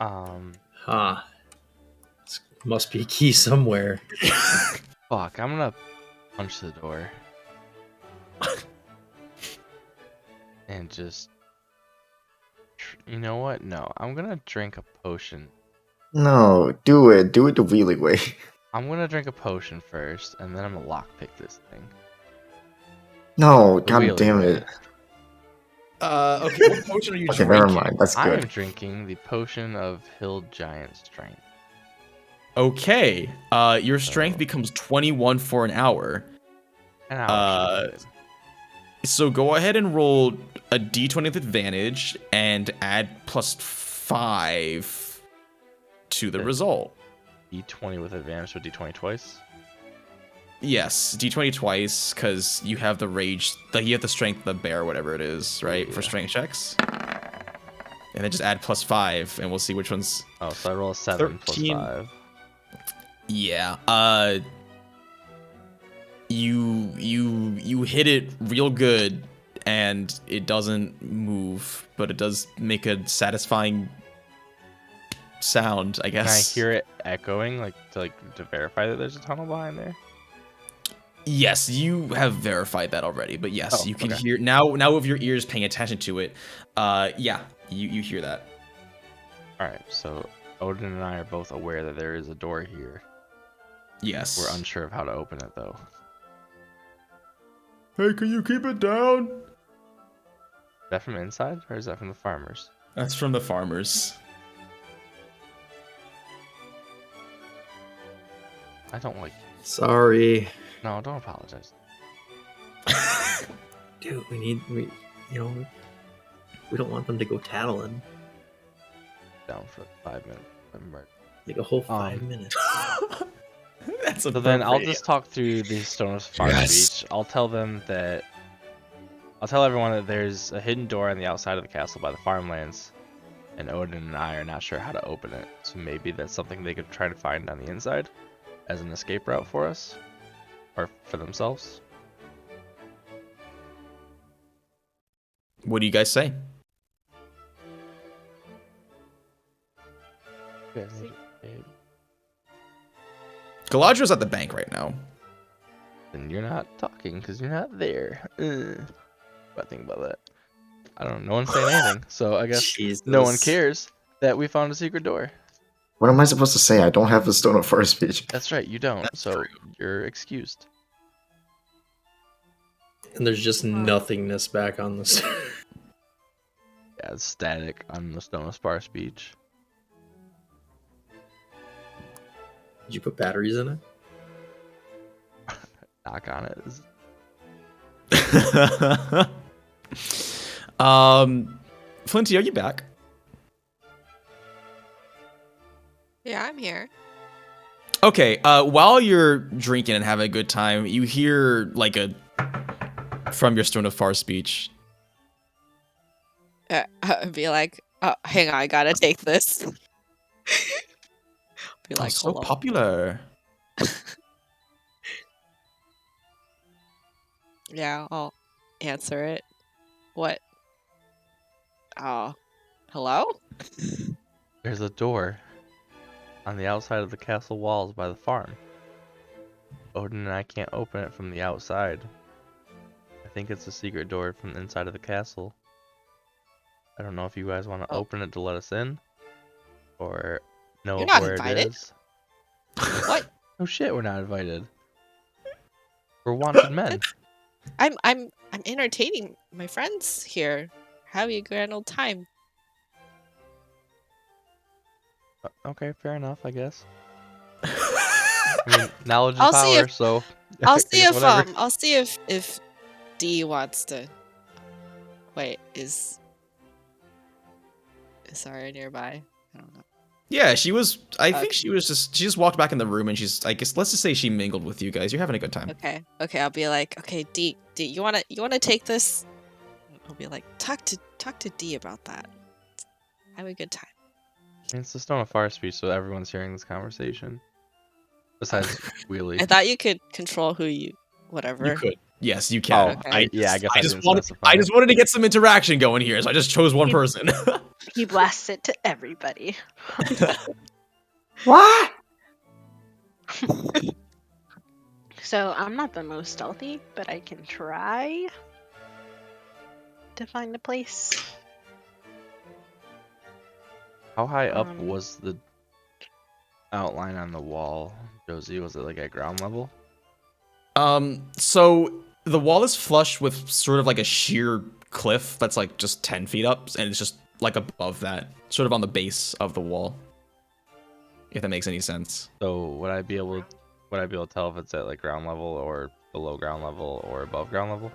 Huh. This must be a key somewhere. Fuck, I'm gonna punch the door. And just... You know what? No, I'm gonna drink a potion. No, do it. Do it the wheelie way. I'm gonna drink a potion first, and then I'm gonna lockpick this thing. No, The god wheelie damn way. it. Okay, what potion are you Okay, drinking? never mind. That's I am good. drinking the potion of Hill Giant Strength. Okay, your strength becomes 21 for an hour. An hour. So go ahead and roll a d20 with advantage and add +5 to the result. D20 with advantage, so D20 twice? Yes, d20 twice, because you have the rage, you have the strength of the bear, whatever it is, right, for strength checks. And then just add +5, and we'll see which one's... Oh, so I roll a 7 13. plus 5. Yeah, you hit it real good, and it doesn't move, but it does make a satisfying sound, I guess. Can I hear it echoing, to verify that there's a tunnel behind there? Yes, you have verified that already, but yes, Oh, you can okay. hear now with your ears paying attention to it. Yeah, you hear that. All right, so Odin and I are both aware that there is a door here. Yes. We're unsure of how to open it though. Hey, can you keep it down? Is that from inside or is that from the farmers? That's from the farmers. I don't like. Sorry. No, don't apologize. Dude, we don't want them to go tattling. Down for 5 minutes. Like a whole 5 minutes. That's so then I'll just talk through the Stone of Far speech. I'll tell everyone that there's a hidden door on the outside of the castle by the farmlands, and Odin and I are not sure how to open it. So maybe that's something they could try to find on the inside as an escape route for us, or for themselves. What do you guys say? Galadriel's at the bank right now. Then you're not talking because you're not there. What I think about that? I don't know. No one's saying anything, so I guess no one cares that we found a secret door. What am I supposed to say? I don't have the Stone of Fire speech. That's right, you don't. So you're excused. And there's just nothingness back on the stone. Yeah, it's static on the Stone of Spar speech. Did you put batteries in it? Knock on it. Flinty, are you back? Yeah, I'm here. Okay, while you're drinking and having a good time, you hear from your Stone of Far speech. I'd be like, oh, hang on, I gotta take this. Be like, so hold on. popular. Yeah, I'll answer it. What? Oh, hello? There's a door on the outside of the castle walls by the farm. Odin and I can't open it from the outside. I think it's a secret door from the inside of the castle. I don't know if you guys want to open it to let us in, or know You're not where invited. it is. What? Oh shit, we're not invited. We're wanted men. I'm entertaining my friends here. Having a grand old time. Okay, fair enough, I guess. I mean, knowledge is I'll see power, if- so I'll I see guess if whatever. I'll see if D wants to. Wait, is Isarya nearby? I don't know. Yeah, she was. I think she just walked back in the room, and I guess let's just say she mingled with you guys. You're having a good time. Okay, I'll be like, okay, D, you wanna take this? I'll be like, talk to D about that. Have a good time. It's the Stone of Fire speech, so everyone's hearing this conversation. Besides Wheelie. I thought you could control who you, whatever. You could. Yes, you can. Oh, I guess I just didn't wanted. specify. I just wanted to get some interaction going here, so I just chose one person. He blasts it to everybody. What? So I'm not the most stealthy, but I can try to find a place. How high up was the outline on the wall, Josie? Was it like at ground level? So the wall is flush with sort of like a sheer cliff that's like just 10 feet up, and it's just like above that, sort of on the base of the wall. If that makes any sense. So would I be able to tell if it's at like ground level or below ground level or above ground level?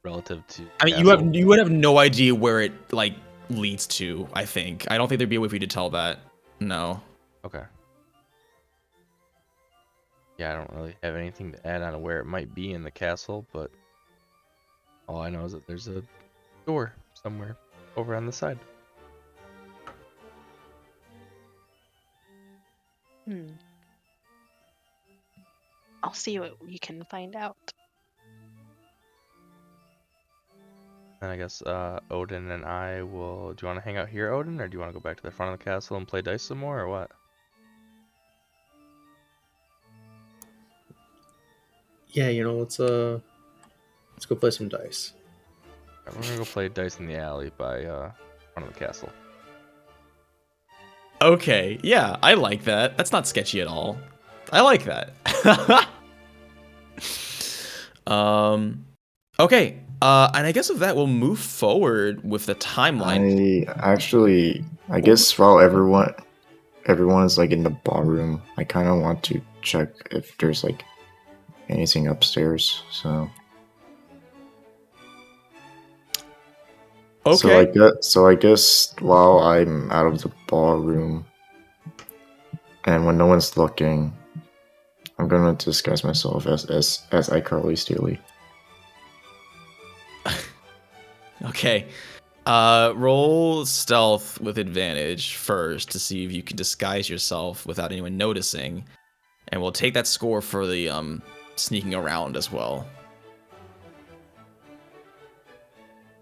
Relative to. I mean, you would have no idea where it like leads to. I think. I don't think there'd be a way for you to tell that. No. Okay. Yeah, I don't really have anything to add on where it might be in the castle, but all I know is that there's a door somewhere over on the side. I'll see what we can find out. And I guess Odin and I will. Do you want to hang out here, Odin, or do you want to go back to the front of the castle and play dice some more, or what? Yeah, let's go play some dice. We're gonna go play dice in the alley by front of the castle. Okay, yeah, I like that. That's not sketchy at all. I like that. Okay, and I guess with that, we'll move forward with the timeline. I guess while everyone is like in the ballroom, I kind of want to check if there's like anything upstairs. So. Okay. So I guess while I'm out of the ballroom, and when no one's looking, I'm gonna disguise myself as iCarly Steely. Okay. Roll stealth with advantage first to see if you can disguise yourself without anyone noticing, and we'll take that score for the sneaking around as well.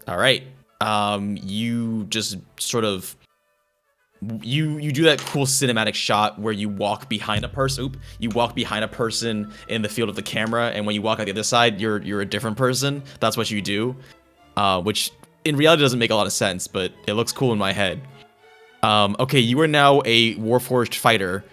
All right. You just sort of you do that cool cinematic shot where you walk behind a person. You walk behind a person in the field of the camera, and when you walk out the other side, you're a different person. That's what you do, which in reality doesn't make a lot of sense, but it looks cool in my head. Okay, you are now a Warforged fighter.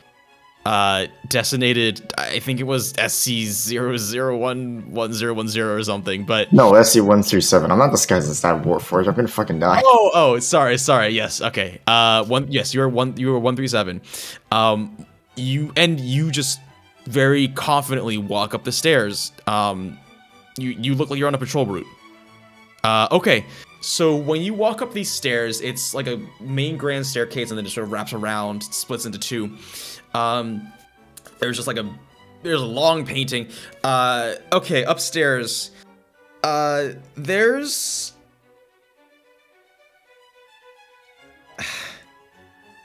Designated, I think it was SC0011010 or something, but no, SC137. I'm not disguised as that Warforged. I'm gonna fucking die. Oh, sorry. Yes, okay. You were 137. You just very confidently walk up the stairs. You look like you're on a patrol route. Okay. So when you walk up these stairs, it's like a main grand staircase, and then it sort of wraps around, splits into two. There's just like there's a long painting. Okay, upstairs. There's.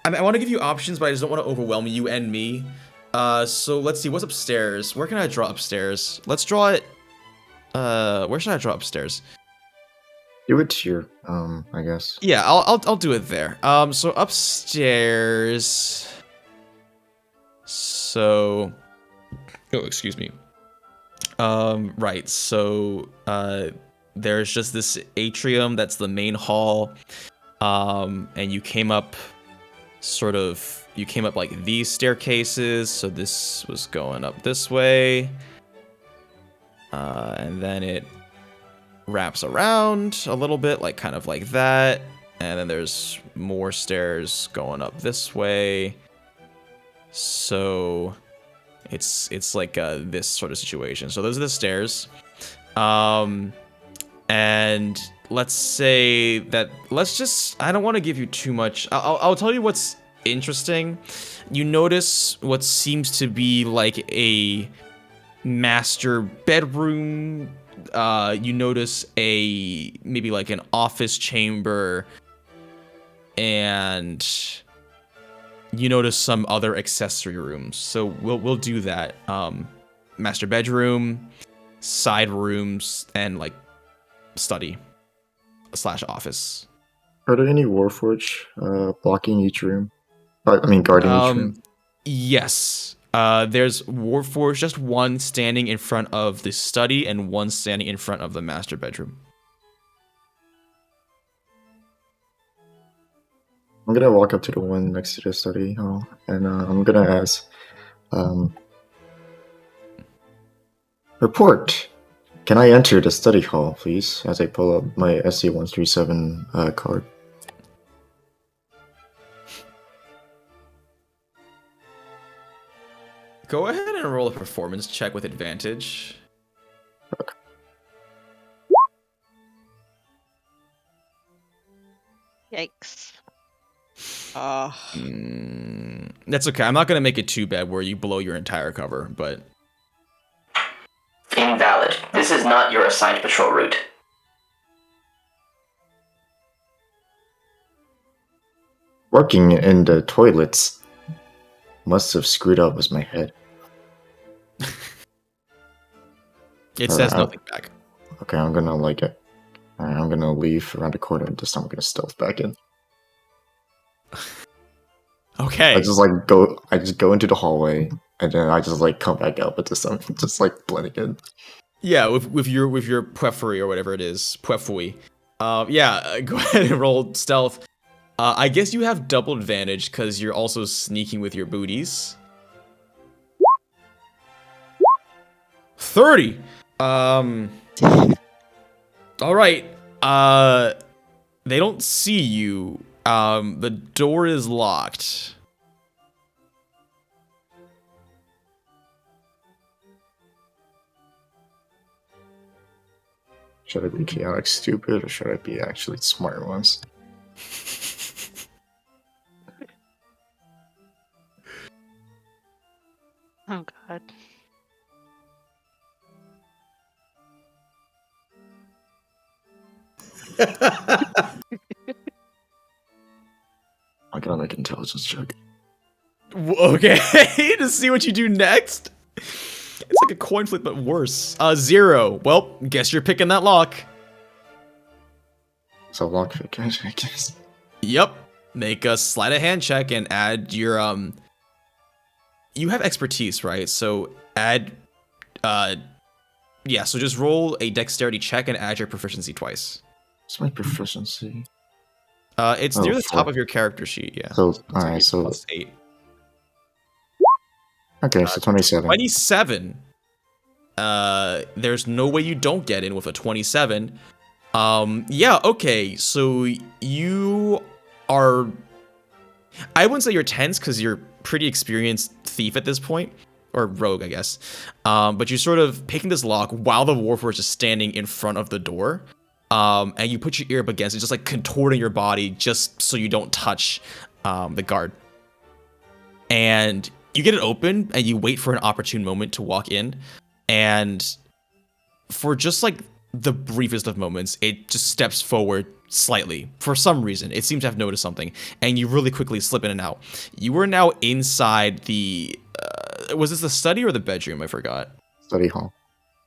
I want to give you options, but I just don't want to overwhelm you and me. So let's see, what's upstairs? Where can I draw upstairs? Let's draw it. Where should I draw upstairs? Do it here, I guess. Yeah, I'll do it there. So upstairs. So, excuse me. Right. So, there's just this atrium that's the main hall. And you came up like these staircases. So this was going up this way. And then it wraps around a little bit, like kind of like that. And then there's more stairs going up this way. So it's like this sort of situation. So those are the stairs. And let's say that I don't want to give you too much. I'll tell you what's interesting. You notice what seems to be like a master bedroom. You notice maybe like an office chamber, and you notice some other accessory rooms. So we'll do that. master bedroom, side rooms, and like study / office. Are there any Warforge blocking each room? Guarding each room? Yes. There's Warforge, just one standing in front of the study and one standing in front of the master bedroom. I'm gonna walk up to the one next to the study hall, and I'm gonna ask, report. Can I enter the study hall, please? As I pull up my SC137 card. Go ahead and roll a performance check with advantage. Yikes. That's okay. I'm not gonna make it too bad where you blow your entire cover, but invalid. This is not your assigned patrol route. Working in the toilets must have screwed up with my head. It says nothing back. Okay, I'm gonna like it. I'm gonna leave around the corner and this time I'm gonna stealth back in. Okay. I just go into the hallway and then I just like come back out, but this time just like blending in. Yeah, with your Puefery or whatever it is, Puefui. Yeah, go ahead and roll stealth. I guess you have double advantage because you're also sneaking with your booties. 30. All right. They don't see you. The door is locked. Should I be chaotic stupid or should I be actually smart ones? Oh god. I gotta make an intelligence check. Okay, to see what you do next. It's like a coin flip, but worse. 0. Well, guess you're picking that lock. So lockpick, I guess. Yep. Make a sleight of hand check and add your You have expertise, right? So add yeah. So just roll a dexterity check and add your proficiency twice. What's my proficiency? It's near the top of your character sheet. Yeah. So alright, so +8. Okay, so 27. 27. There's no way you don't get in with a 27. Yeah, okay. So you are, I wouldn't say you're tense because you're pretty experienced thief at this point, or rogue, I guess. But you're sort of picking this lock while the Warforged is standing in front of the door. And you put your ear up against it, just like contorting your body just so you don't touch the guard. And you get it open and you wait for an opportune moment to walk in. And for just like the briefest of moments, it just steps forward slightly. For some reason, it seems to have noticed something. And you really quickly slip in and out. You are now inside the... was this the study or the bedroom? I forgot. Study hall.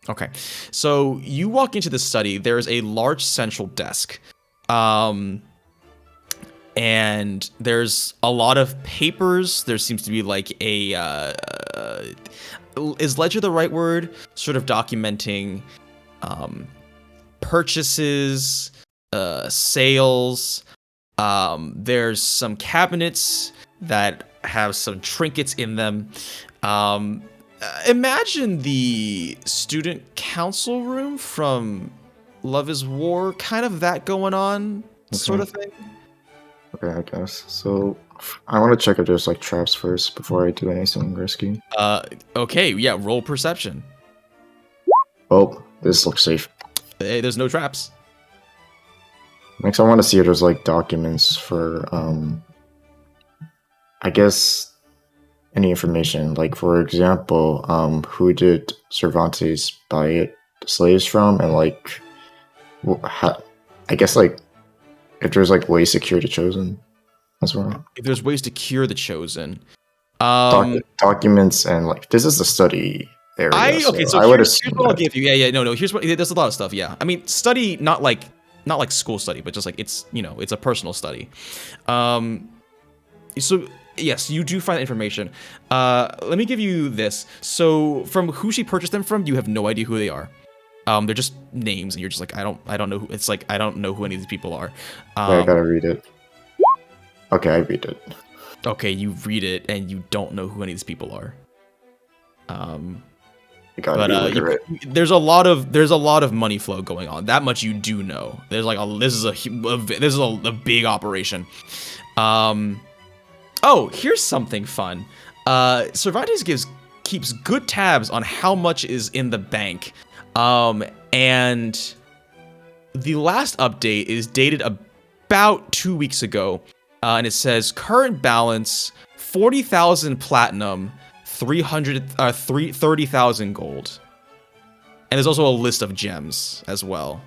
Okay. So you walk into the study. There's a large central desk. And there's a lot of papers. There seems to be like a... is ledger the right word? Sort of documenting purchases, sales. There's some cabinets that have some trinkets in them. Imagine the student council room from Love is War, kind of that going on, sort of thing. Okay, I guess. So I want to check if there's like traps first before I do anything risky. Okay, yeah, roll perception. Well, this looks safe. Hey, there's no traps. Next, I want to see if there's like documents for, I guess, any information. Like, for example, who did Cervantes buy the slaves from, and like, I guess like, if there's like ways to cure the Chosen as well. If there's ways to cure the Chosen, documents and like this is the study area. So here's what I'll give you. No. Here's what. There's a lot of stuff. Yeah, I mean, study not like school study, but just like it's it's a personal study. So yes, you do find that information. Let me give you this. So from who she purchased them from, you have no idea who they are. They're just names, and you're just like, I don't know who. It's like I don't know who any of these people are. I gotta read it. Okay, I read it. Okay, you read it, and you don't know who any of these people are. There's a lot of money flow going on. That much you do know. There's like this is a big operation. Oh, here's something fun. Cervantes keeps good tabs on how much is in the bank. And the last update is dated about 2 weeks ago. And it says current balance 40,000 platinum, 30,000 gold. And there's also a list of gems as well.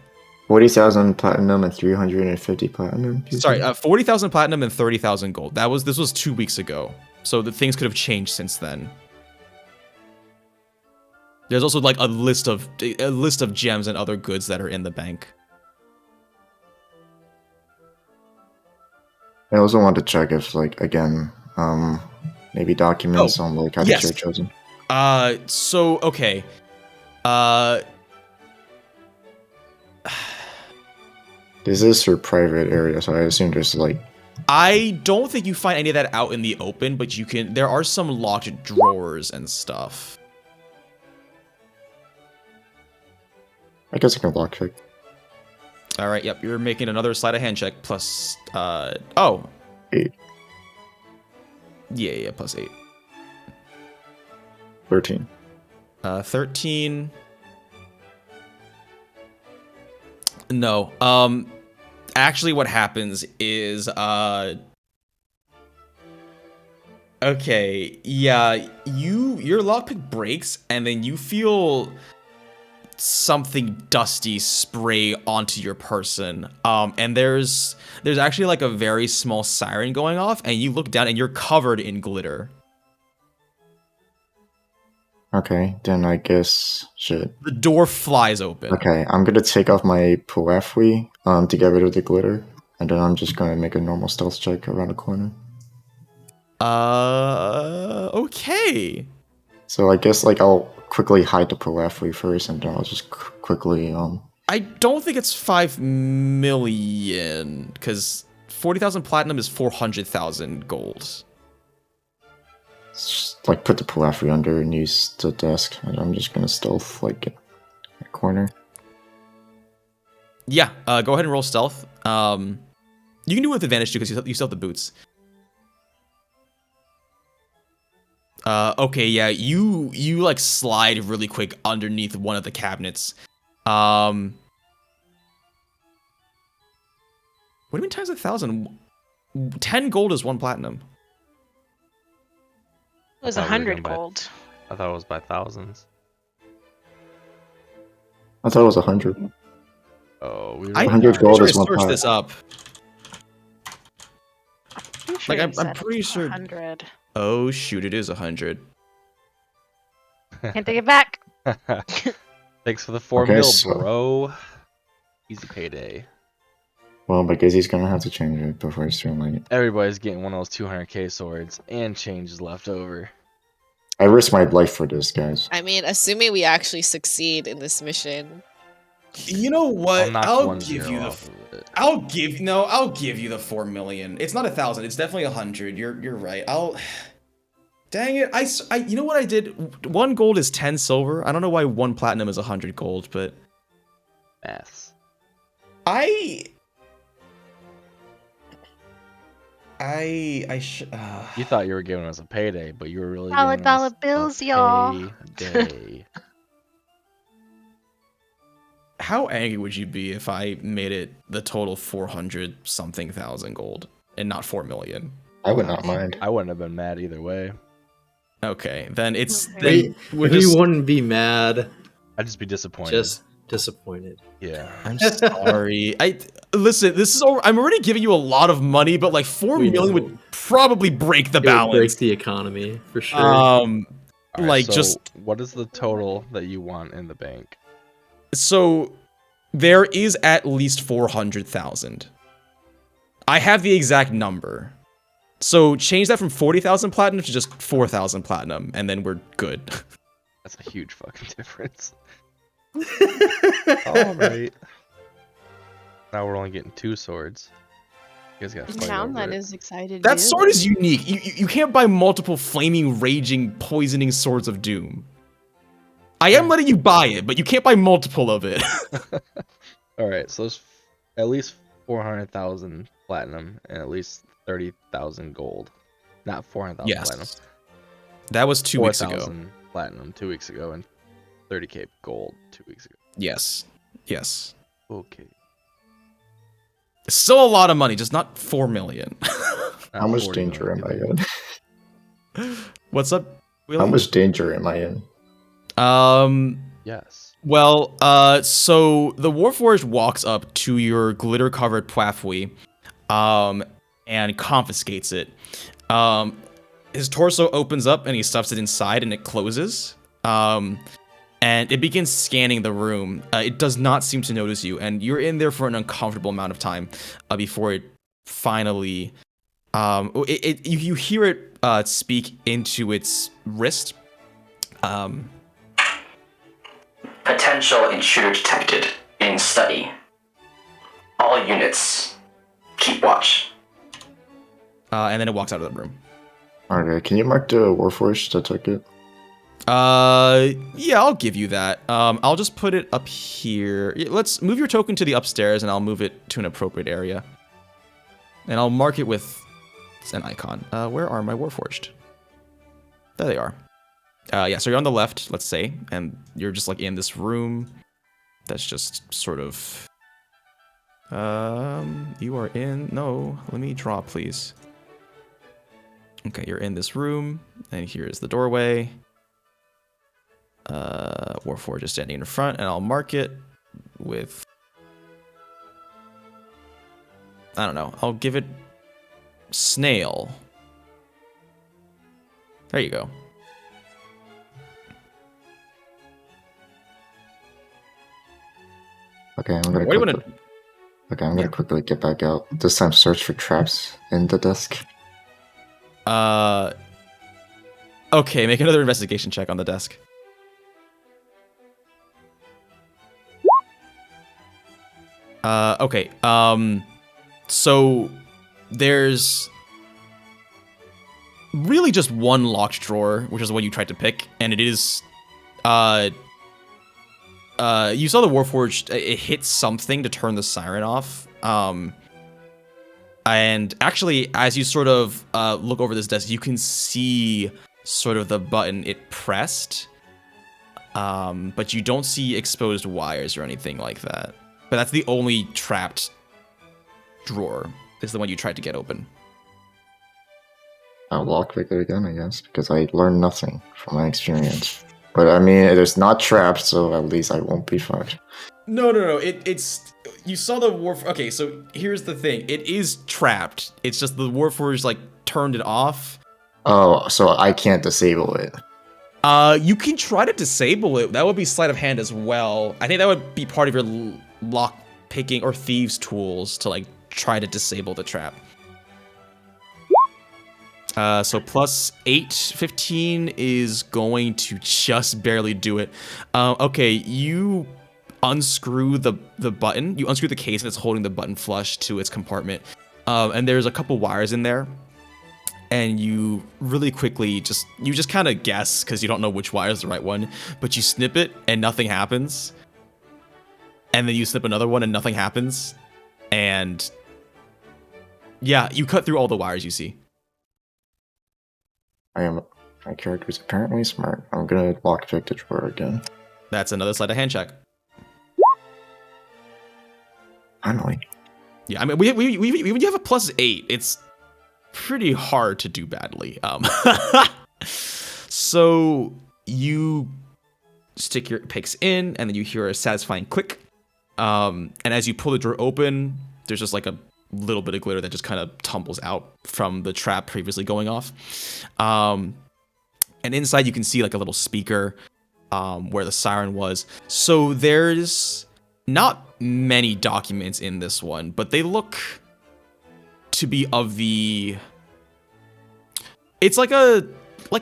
40,000 platinum and 350 platinum. Sorry, 40,000 platinum and 30,000 gold. This was 2 weeks ago. So the things could have changed since then. There's also like a list of gems and other goods that are in the bank. I also want to check if, like, again, maybe documents on like how these are chosen. So okay. This is her private area, so I assume there's like. I don't think you find any of that out in the open, but you can. There are some locked drawers and stuff. I guess I can block check. All right. Yep. You're making another sleight of hand check plus. 8. Yeah. Plus 8. 13. 13. No. Actually, what happens is okay. Yeah. Your lockpick breaks, and then you feel something dusty spray onto your person, and there's actually like a very small siren going off, and you look down and you're covered in glitter. Okay, then I guess shit. The door flies open. Okay, I'm gonna take off my Puafwi to get rid of the glitter, and then I'm just gonna make a normal stealth check around the corner. Okay. So I guess like I'll quickly hide the Puafwi first, and then I'll just quickly I don't think it's 5 million, because 40,000 platinum is 400,000 gold. Just, like, put the Puafwi underneath the desk, and I'm just gonna stealth like in a corner. Yeah, go ahead and roll stealth. You can do it with advantage too, because you still have the boots. Okay, yeah, you like slide really quick underneath one of the cabinets. What do you mean times 1,000? 10 gold is 1 platinum. It was 100 gold. I thought it was by thousands. I thought it was 100. Oh, 100 gold is 1 platinum. This up. Sure like I'm pretty sure. 100. Oh shoot! It is 100. Can't take it back. Thanks for the 4 mil, bro. Easy payday. Well, but Gizzy's gonna have to change it before it's too late. Everybody's getting one of those 200k swords, and change is left over. I risk my life for this, guys. I mean, assuming we actually succeed in this mission. You know what? I'll give you the 4 million. It's not 1,000. It's definitely 100. You're right. Dang it! I you know what I did? 1 gold is 10 silver. I don't know why 1 platinum is 100 gold, but maths. You thought you were giving us a payday, but you were really giving us $1 bills, y'all. Payday. How angry would you be if I made it the total 400 something thousand gold and not 4 million? I would not mind. I wouldn't have been mad either way. Okay, then it's. You wouldn't be mad. I'd just be disappointed. Just disappointed. Yeah. I'm sorry. Listen. This is. I'm already giving you a lot of money, but like 4 million would probably break the balance. Break the economy for sure. All right, like so just what is the total that you want in the bank? so there is at least 400,000. I have the exact number. So change that from 40,000 platinum to just 4,000 platinum, and then we're good. That's a huge fucking difference. All right. Now we're only getting 2 swords. You guys got to fight Now over that it. is excited. That sword is unique. You can't buy multiple flaming, raging, poisoning swords of doom. I am letting you buy it, but you can't buy multiple of it. All right, so it's at least 400,000 platinum and at least 30,000 gold. Not 400,000 Yes. platinum. That was 2 weeks ago. 4,000 platinum 2 weeks ago and 30k gold 2 weeks ago. Yes. Yes. Okay. It's still a lot of money, just not 4 million. How much danger am I in? What's up, Willie? How much danger am I in? Yes. Well, so the Warforged walks up to your glitter-covered Pwafwi, and confiscates it. His torso opens up and he stuffs it inside and it closes. And it begins scanning the room. It does not seem to notice you, and you're in there for an uncomfortable amount of time before it finally. You hear it speak into its wrist. Potential intruder detected in study. All units, keep watch. And then it walks out of the room. Okay, can you mark the Warforged that took it? Yeah, I'll give you that. I'll just put it up here. Let's move your token to the upstairs, and I'll move it to an appropriate area. And I'll mark it with an icon. Where are my Warforged? There they are. Yeah, so you're on the left, let's say, and you're just like in this room. That's just sort of. You are in. No, let me draw, please. Okay, you're in this room, and here's the doorway. Warforged is standing in front, and I'll mark it with. I don't know. I'll give it snail. There you go. Okay, I'm gonna. Okay, I'm gonna quickly get back out. This time, search for traps in the desk. Okay, make another investigation check on the desk. Okay. So there's really just one locked drawer, which is the one you tried to pick, and it is. You saw the Warforged. It hit something to turn the siren off. And actually, as you sort of look over this desk, you can see sort of the button it pressed. But you don't see exposed wires or anything like that. But that's the only trapped drawer, is the one you tried to get open. I'll lockpick it again, I guess, because I learned nothing from my experience. But I mean, it is not trapped, so at least I won't be fucked. No. It's you saw the Warforged. Okay, so here's the thing. It is trapped. It's just the Warforged like turned it off. Oh, so I can't disable it. You can try to disable it. That would be sleight of hand as well. I think that would be part of your lock picking or thieves tools to like try to disable the trap. So plus 8, 15 is going to just barely do it. Okay, you unscrew the button. You unscrew the case and it's holding the button flush to its compartment. And there's a couple wires in there. And you really quickly just kind of guess because you don't know which wire is the right one. But you snip it and nothing happens. And then you snip another one and nothing happens. And yeah, you cut through all the wires you see. My character's apparently smart. I'm gonna lockpick the drawer again. That's another sleight of hand check. Finally. Yeah, I mean, when you have a plus 8, it's pretty hard to do badly. So you stick your picks in, and then you hear a satisfying click. And as you pull the drawer open, there's just like a little bit of glitter that just kind of tumbles out from the trap previously going off. And inside you can see like a little speaker where the siren was. So there's not many documents in this one, but they look to be of the... It's like a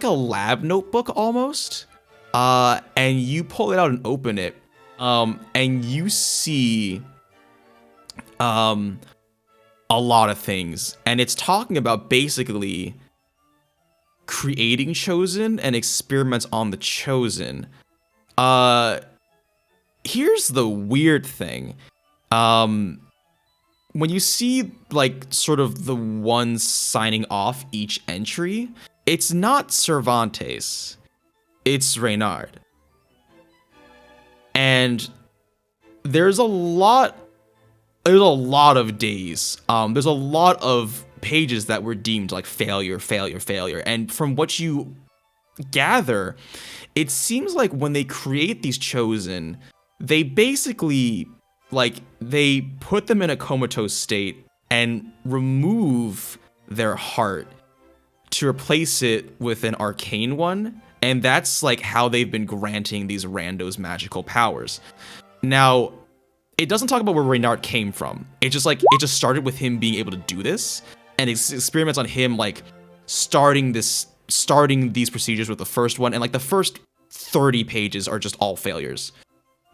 lab notebook almost. And you pull it out and open it. And you see a lot of things. And it's talking about basically creating Chosen and experiments on the Chosen. Here's the weird thing. When you see like sort of the ones signing off each entry, it's not Cervantes, it's Reynard. And there's a lot of days. There's a lot of pages that were deemed like failure. And from what you gather, it seems like when they create these Chosen, they basically they put them in a comatose state and remove their heart to replace it with an arcane one. And that's like how they've been granting these randos magical powers. Now, it doesn't talk about where Reynard came from. It just started with him being able to do this, and it's experiments on him like starting these procedures with the first one, and like the first 30 pages are just all failures.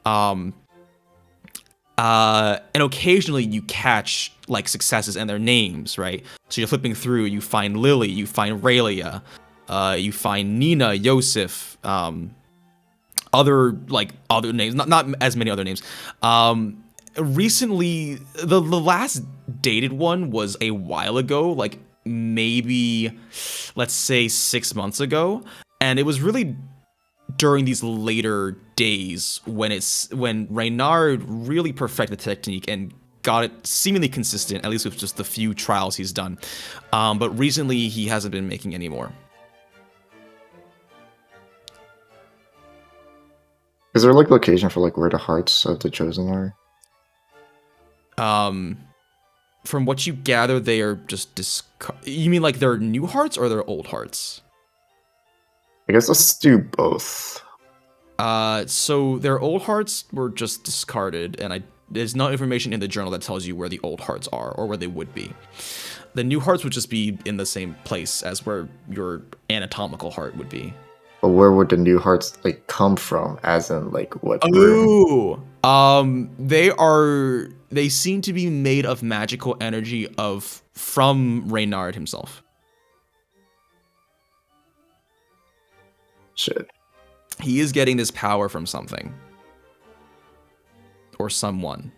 And occasionally you catch like successes and their names, right? So you're flipping through, you find Lily, you find Raylia, you find Nina, Yosef, other names, not as many other names. Recently, the last dated one was a while ago, like maybe, let's say 6 months ago. And it was really during these later days when Reynard really perfected the technique and got it seemingly consistent, at least with just the few trials he's done. But recently he hasn't been making any more. Is there like location for like where the hearts of the Chosen are? From what you gather, they are just You mean like they're new hearts or they're old hearts? I guess let's do both. So their old hearts were just discarded, and there's no information in the journal that tells you where the old hearts are or where they would be. The new hearts would just be in the same place as where your anatomical heart would be. But where would the new hearts like come from? As in like what? Ooh, they seem to be made of magical energy from Reynard himself. Shit. He is getting this power from something. Or someone.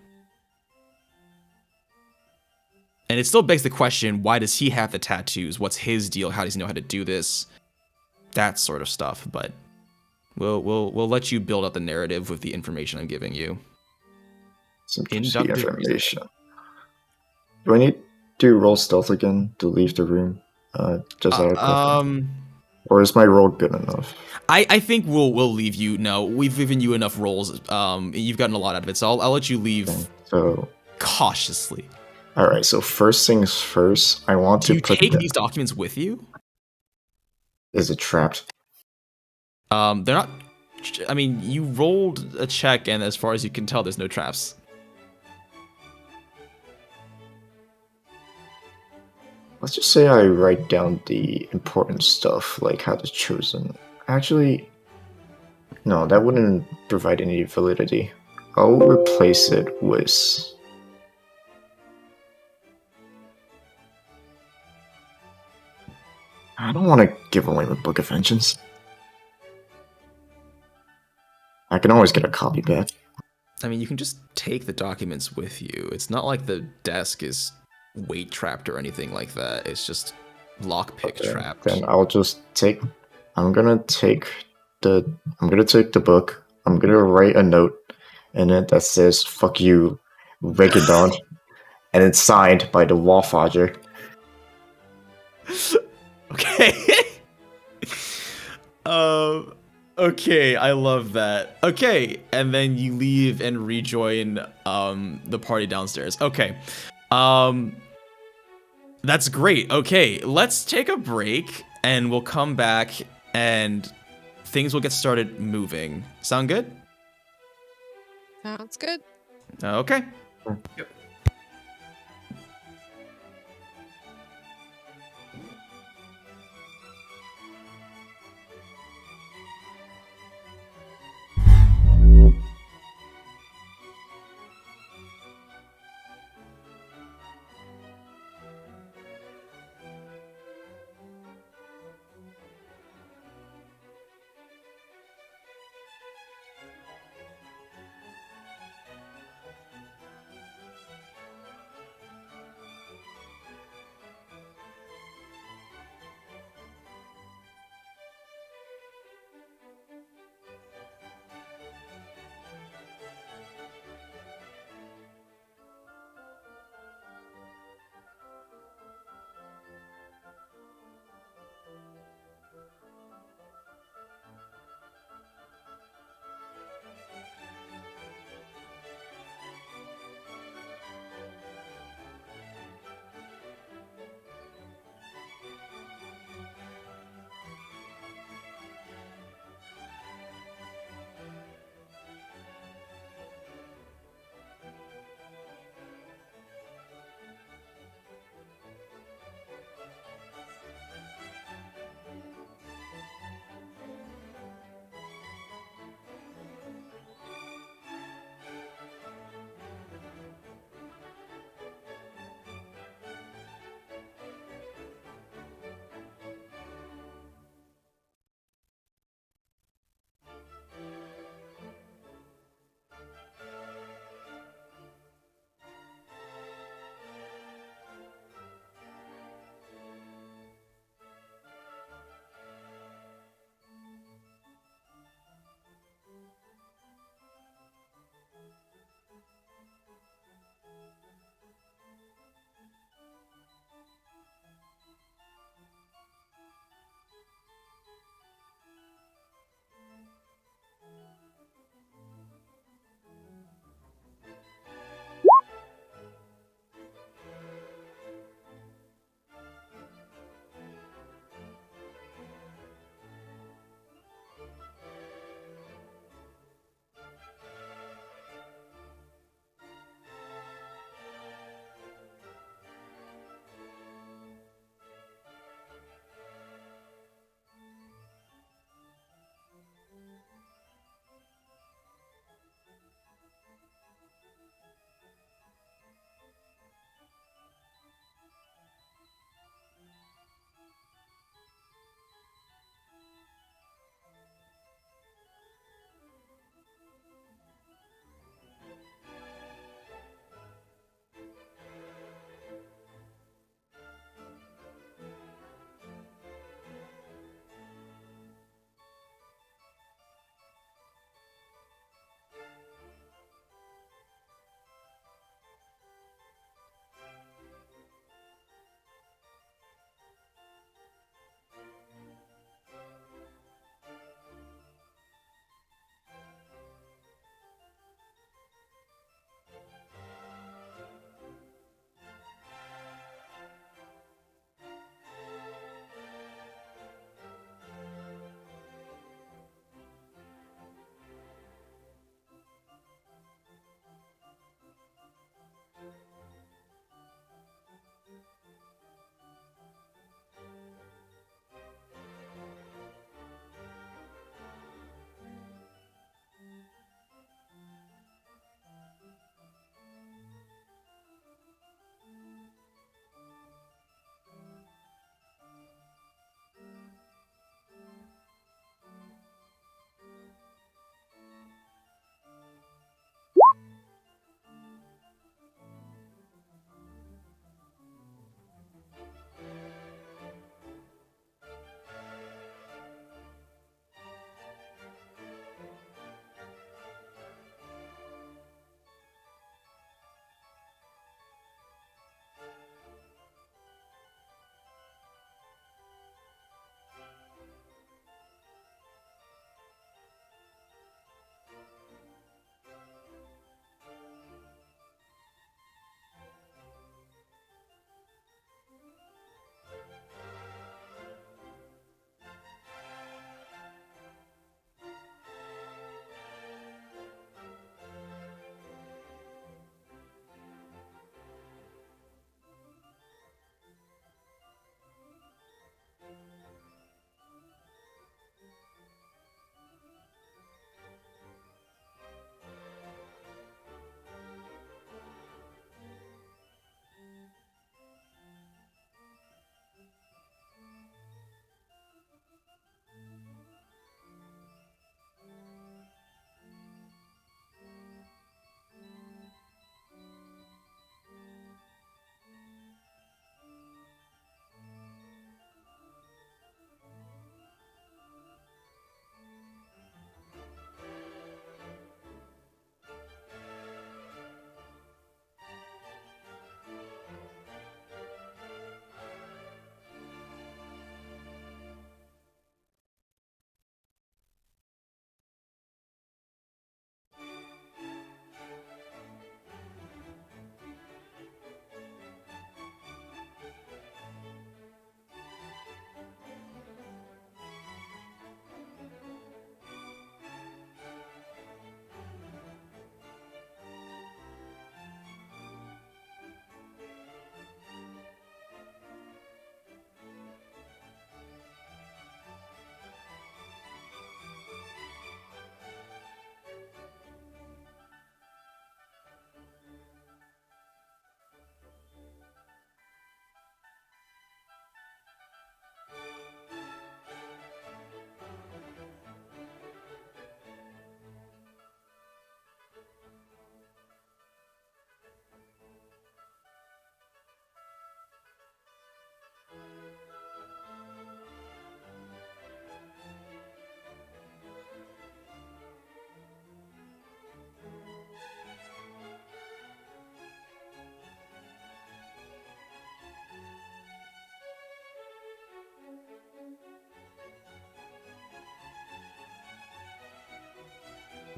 And it still begs the question, why does he have the tattoos? What's his deal? How does he know how to do this? That sort of stuff, but we'll let you build up the narrative with the information I'm giving you. Some juicy information. Do I need to roll stealth again to leave the room? Just out of confidence? Or is my roll good enough? I think we'll leave you. No, we've given you enough rolls. You've gotten a lot out of it, so I'll let you leave. Okay, so cautiously. All right. So first things first, I want to put. Do you take these documents with you? Is it trapped? They're not. I mean, you rolled a check, and as far as you can tell, there's no traps. Let's just say I write down the important stuff, like how the Chosen. Actually, no, that wouldn't provide any validity. I'll replace it with. I don't want to give away the Book of Vengeance. I can always get a copy back. I mean, you can just take the documents with you. It's not like the desk is weight trapped or anything like that. It's just lockpick trapped. Then I'll just take. I'm gonna take the book. I'm gonna write a note in it that says "fuck you, Regadon," and it's signed by the Wallfodger. Okay. Okay, I love that. Okay, and then you leave and rejoin the party downstairs. Okay. That's great. Okay, let's take a break and we'll come back and things will get started moving. Sound good? Sounds good. Okay. Yep.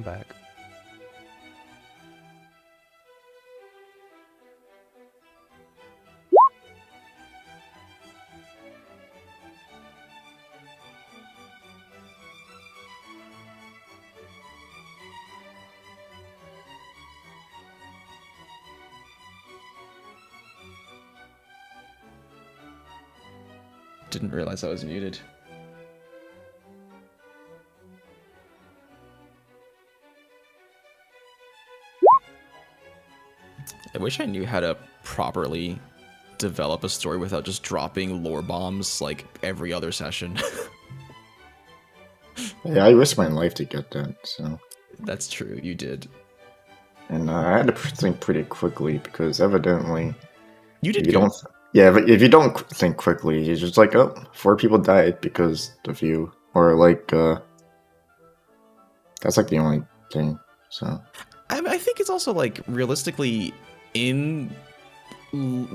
I'm back. Didn't realize I was muted. I wish I knew how to properly develop a story without just dropping lore bombs like every other session. Yeah, I risked my life to get that, so. That's true, you did. And I had to think pretty quickly because evidently, you did. Yeah, but if you don't think quickly, you're just like, oh, 4 people died because of you, or like, that's like the only thing. So, I think it's also like realistically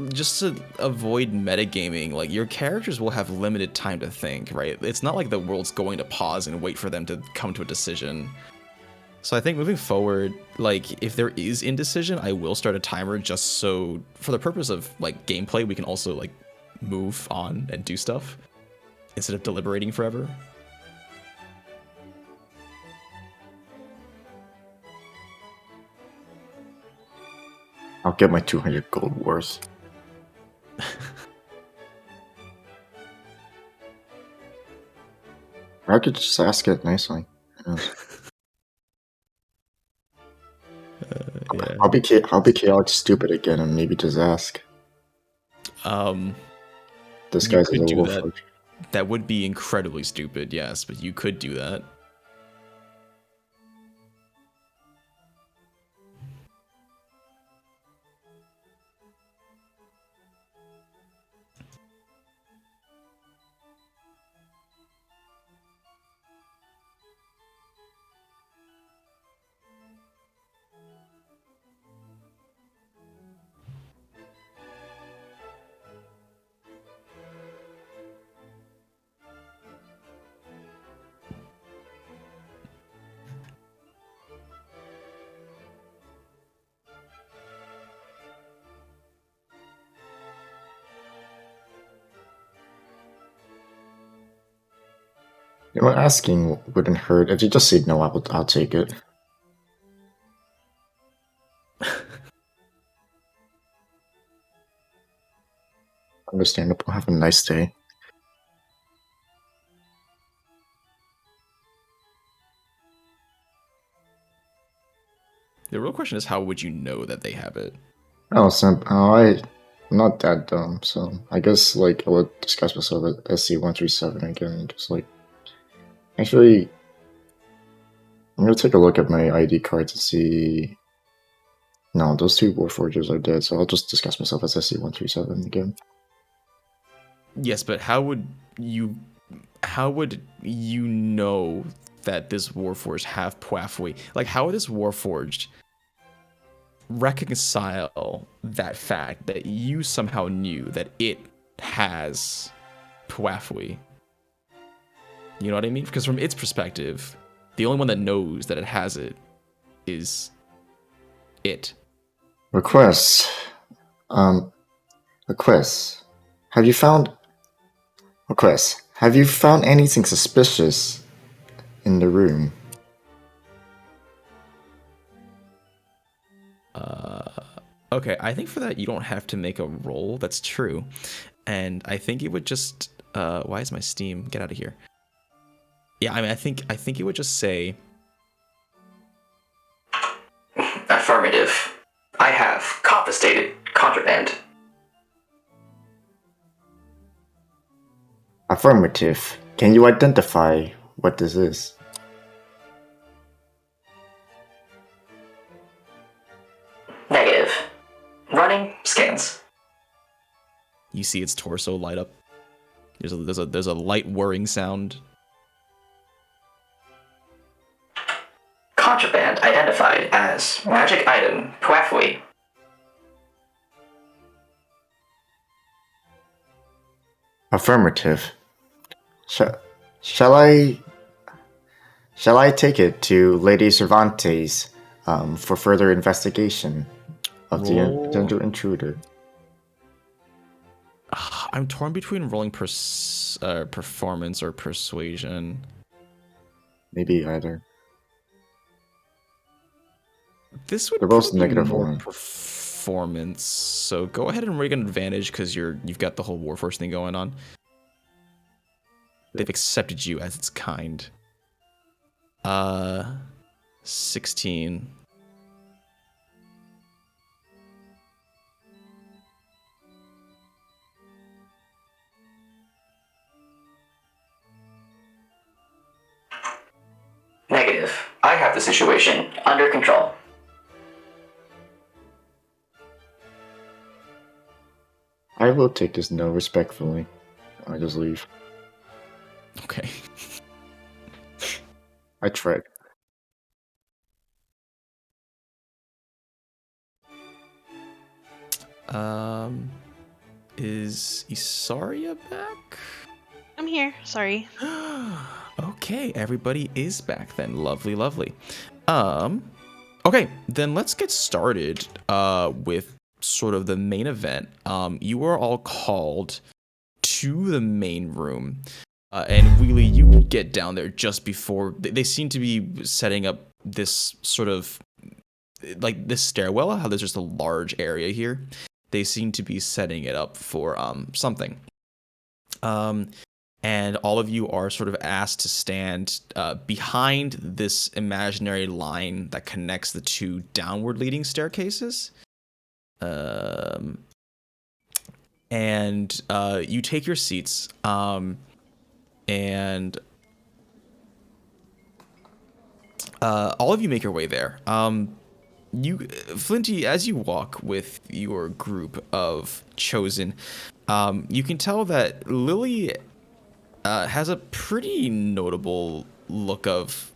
just to avoid metagaming, like your characters will have limited time to think, right? It's not like the world's going to pause and wait for them to come to a decision. So I think moving forward, like if there is indecision, I will start a timer just so for the purpose of like gameplay, we can also like move on and do stuff instead of deliberating forever. I'll get my 200 gold worth. I could just ask it nicely. Yeah. I'll be chaotic stupid again and maybe just ask. This guy's a wolf. That would be incredibly stupid, yes, but you could do that. You know, asking wouldn't hurt. If you just say no, I'll take it. Understandable. Have a nice day. The real question is, how would you know that they have it? Oh, I'm not that dumb, so I guess like I would discuss myself at SC137 again and just like actually I'm gonna take a look at my ID card to see. No, those 2 Warforgers are dead, so I'll just discuss myself as SC137 again. Yes, but how would you know that this Warforged have Puafui? Like, how would this Warforged reconcile that fact that you somehow knew that it has Puafui? You know what I mean? Because from its perspective, the only one that knows that it has it is it. Request. Have you found anything suspicious in the room? Okay, I think for that you don't have to make a roll. That's true. And I think it would just why is my Steam? Get out of here. Yeah, I mean I think it would just say Affirmative. I have confiscated contraband. Affirmative. Can you identify what this is? Negative. Running scans. You see its torso light up. There's a light whirring sound. Contraband identified as magic item Puafui. Affirmative. Shall I Shall I take it to Lady Cervantes for further investigation of the potential intruder? I'm torn between rolling performance or persuasion. Maybe either. This would They're both probably be -1. more performance. So go ahead and rig an advantage because you've got the whole Warforged thing going on. They've accepted you as its kind. 16. Negative. I have the situation under control. I will take this no respectfully. I just leave. Okay. I tried. Is Isarya back? I'm here. Sorry. Okay, everybody is back then. Lovely, lovely. Okay, then let's get started with sort of the main event. You are all called to the main room. And Wheelie, you get down there just before they seem to be setting up this sort of like this stairwell, how there's just a large area here. They seem to be setting it up for something. And all of you are sort of asked to stand behind this imaginary line that connects the two downward leading staircases. And you take your seats. And all of you make your way there. Flinty, as you walk with your group of chosen, you can tell that Lily has a pretty notable look of.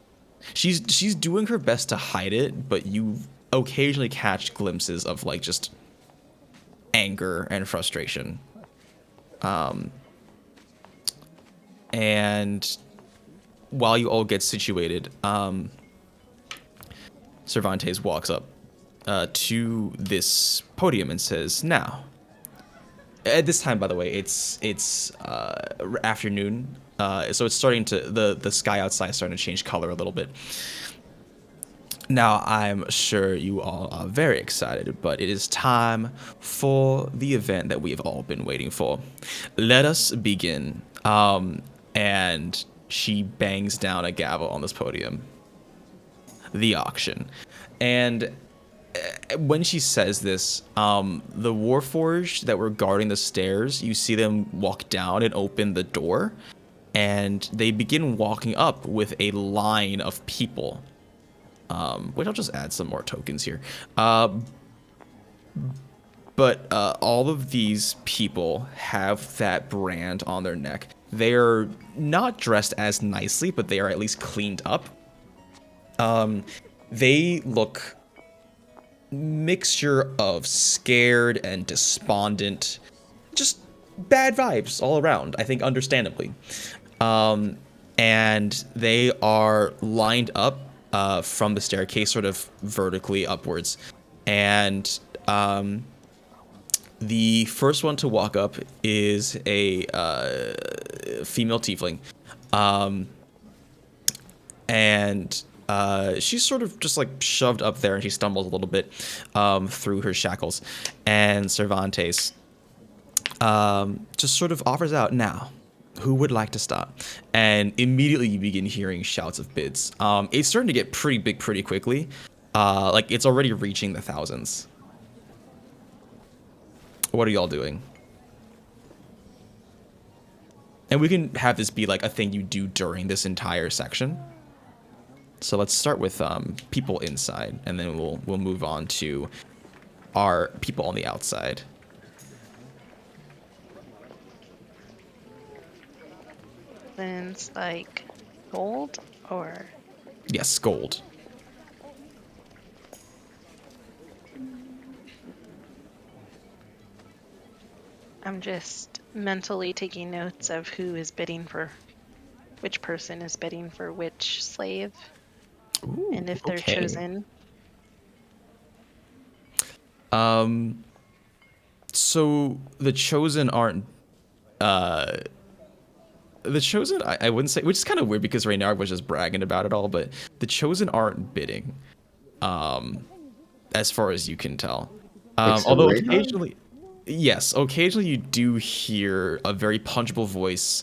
She's doing her best to hide it, but you occasionally catch glimpses of like just anger and frustration. And while you all get situated, Cervantes walks up to this podium and says, "Now." At this time, by the way, it's afternoon, so it's starting to the sky outside is starting to change color a little bit. Now, I'm sure you all are very excited, but it is time for the event that we have all been waiting for. Let us begin. And she bangs down a gavel on this podium. The auction. And when she says this, the Warforged that were guarding the stairs, you see them walk down and open the door, and they begin walking up with a line of people. Wait, I'll just add some more tokens here. But all of these people have that brand on their neck. They are not dressed as nicely, but they are at least cleaned up. They look mixture of scared and despondent, just bad vibes all around, I think understandably. And they are lined up from the staircase sort of vertically upwards. And the first one to walk up is a female tiefling. And she's sort of just like shoved up there, and she stumbles a little bit through her shackles. And Cervantes just sort of offers out, "Now, who would like to start?" And immediately you begin hearing shouts of bids. It's starting to get pretty big pretty quickly. Like it's already reaching the thousands. What are y'all doing? And we can have this be like a thing you do during this entire section. So let's start with people inside, and then we'll move on to our people on the outside. Then it's like gold or? Yes, gold. I'm just mentally taking notes of who is bidding for which person is bidding for which slave, Ooh, and if they're okay. chosen. So the chosen aren't. The chosen, I wouldn't say, which is kind of weird because Reynard was just bragging about it all, but the chosen aren't bidding, as far as you can tell. Although occasionally, yes, occasionally you do hear a very punchable voice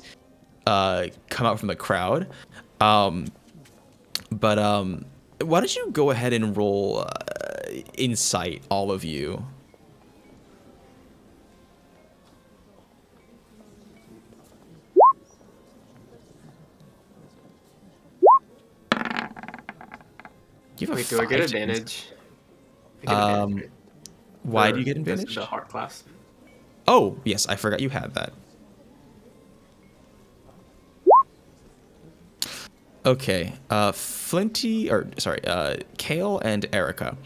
come out from the crowd. But why don't you go ahead and roll insight, all of you? Wait, do I get advantage? Why do you get advantage? The heart class. Oh, yes, I forgot you had that. Okay, Flinty, or sorry, Kale and Erica.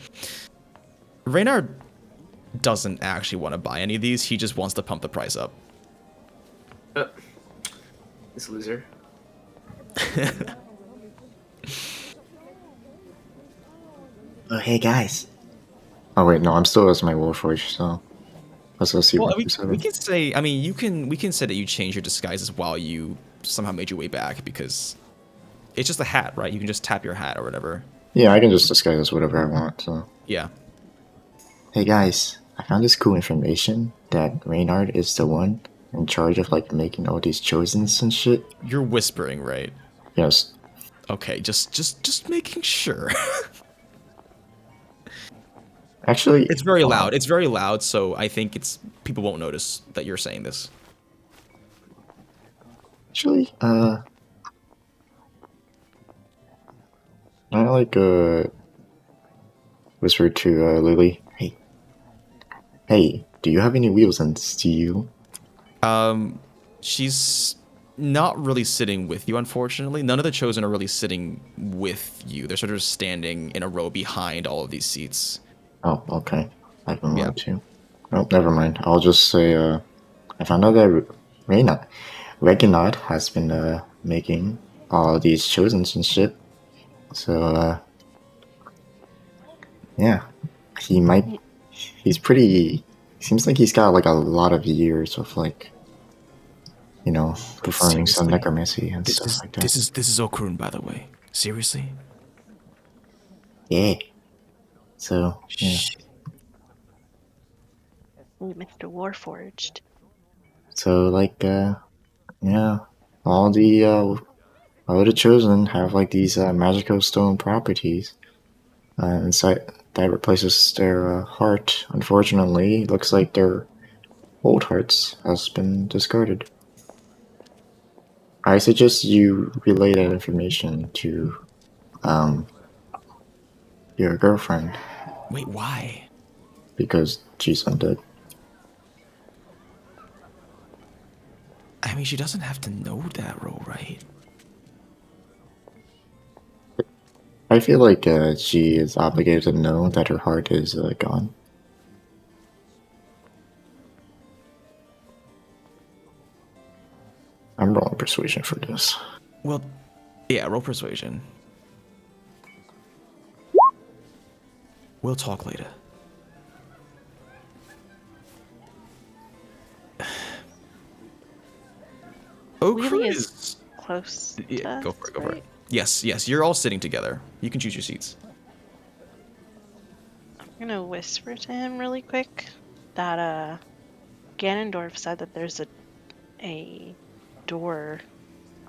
Reynard doesn't actually want to buy any of these. He just wants to pump the price up. This loser. Oh, hey guys. Oh wait, no, I'm still as my Warforged, so let's go see Well, what we can say. I mean, we can say that you changed your disguises while you somehow made your way back because it's just a hat, right? You can just tap your hat or whatever. Yeah, I can just disguise as whatever I want. So yeah. Hey guys, I found this cool information that Reynard is the one in charge of like making all these chosens and shit. You're whispering, right? Yes. Okay, just making sure. Actually, it's very loud. It's very loud, so I think people won't notice that you're saying this. Actually, I like whisper to Lily. Hey, do you have any wheels and steel? She's not really sitting with you, unfortunately. None of the chosen are really sitting with you. They're sort of standing in a row behind all of these seats. Oh, okay. I can want to. Oh, never mind. I'll just say, I found out that Reginald has been, making all these chosens and shit. So, yeah. He's pretty, seems like he's got, like, a lot of years of, like, you know, performing some necromancy and stuff like that. This is Okrun, by the way. Seriously? Yeah. So, yeah. Ooh, Mr. Warforged. So, like, yeah, all the chosen have like these magical stone properties, inside that replaces their heart. Unfortunately, it looks like their old hearts has been discarded. I suggest you relay that information to, your girlfriend. Wait, why? Because she's undead. I mean, she doesn't have to know that role, right? I feel like she is obligated to know that her heart is gone. I'm rolling persuasion for this. Well, yeah, roll persuasion. We'll talk later. Really is close. Yeah, go for it. Go for it. Yes, you're all sitting together. You can choose your seats. I'm gonna whisper to him really quick that Ganondorf said that there's a door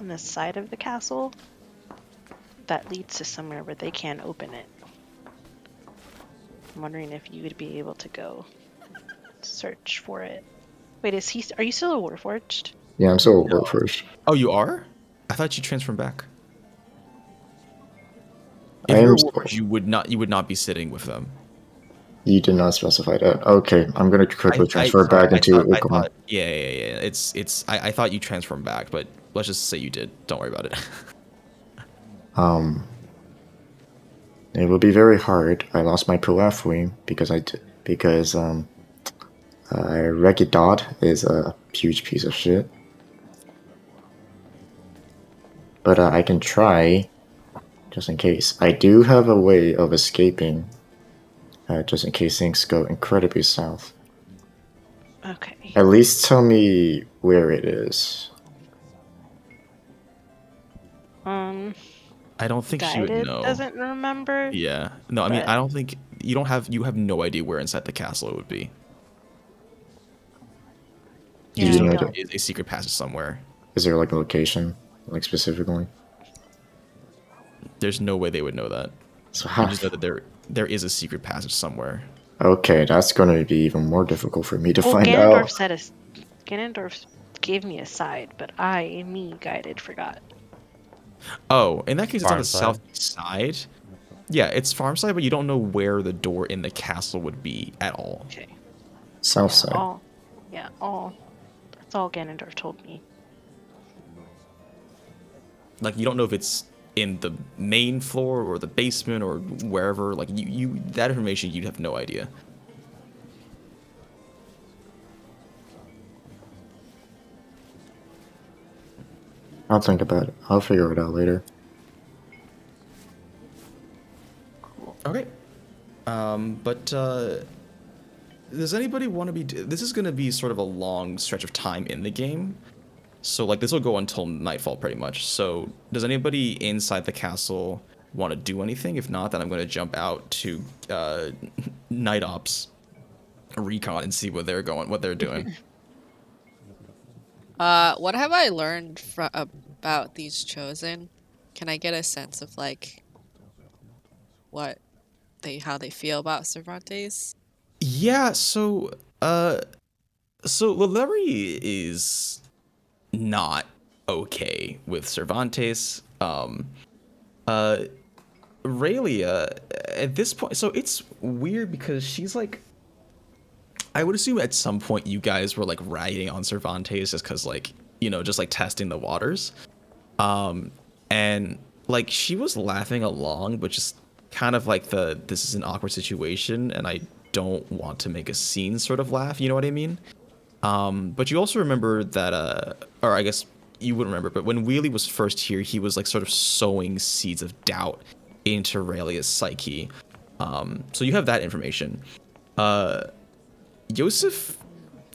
on the side of the castle that leads to somewhere where they can't open it. I'm wondering if you would be able to go search for it. Wait, are you still a Warforged? Yeah, I'm still a Warforged. Oh, you are? I thought you transformed back. I If am you're a Warforged, you would not be sitting with them. You did not specify that. Okay, I'm gonna quickly transfer back into Oklahoma. Yeah. I thought you transformed back, but let's just say you did. Don't worry about it. It will be very hard. I lost my Pilafui because Reggie Dodd is a huge piece of shit. but I can try, just in case. I do have a way of escaping, just in case things go incredibly south. Okay. At least tell me where it is. I don't think she would Guided know. doesn't remember. Yeah. No, I mean, but- I don't think you have no idea where inside the castle it would be. You just know there is a secret passage somewhere. Is there like a location, like specifically? There's no way they would know that. So you just know that there is a secret passage somewhere. Okay, that's going to be even more difficult for me to find Ganondorf out. said Ganondorf gave me a side, but me guided forgot. Oh, in that case, it's on the Farm south side. Yeah, it's farm side, but you don't know where the door in the castle would be at all. Okay. South side. That's all Ganondorf told me. Like, you don't know if it's in the main floor or the basement or wherever. Like, you that information, you'd have no idea. I'll think about it. I'll figure it out later. Okay. Does anybody want to be... This is going to be sort of a long stretch of time in the game. So, like, this will go until nightfall, pretty much. So, does anybody inside the castle want to do anything? If not, then I'm going to jump out to Night Ops Recon and see what they're doing. What have I learned about these chosen? Can I get a sense of like how they feel about Cervantes? Yeah, so Lillery is not okay with Cervantes. Raylia, at this point, so it's weird because she's like, I would assume at some point you guys were like riding on Cervantes just because like, just like testing the waters. And like she was laughing along, but just kind of like this is an awkward situation and I don't want to make a scene sort of laugh, you know what I mean? But you also remember that, or I guess you wouldn't remember, but when Wheelie was first here, he was like sort of sowing seeds of doubt into Raylia's psyche. So you have that information. Yosef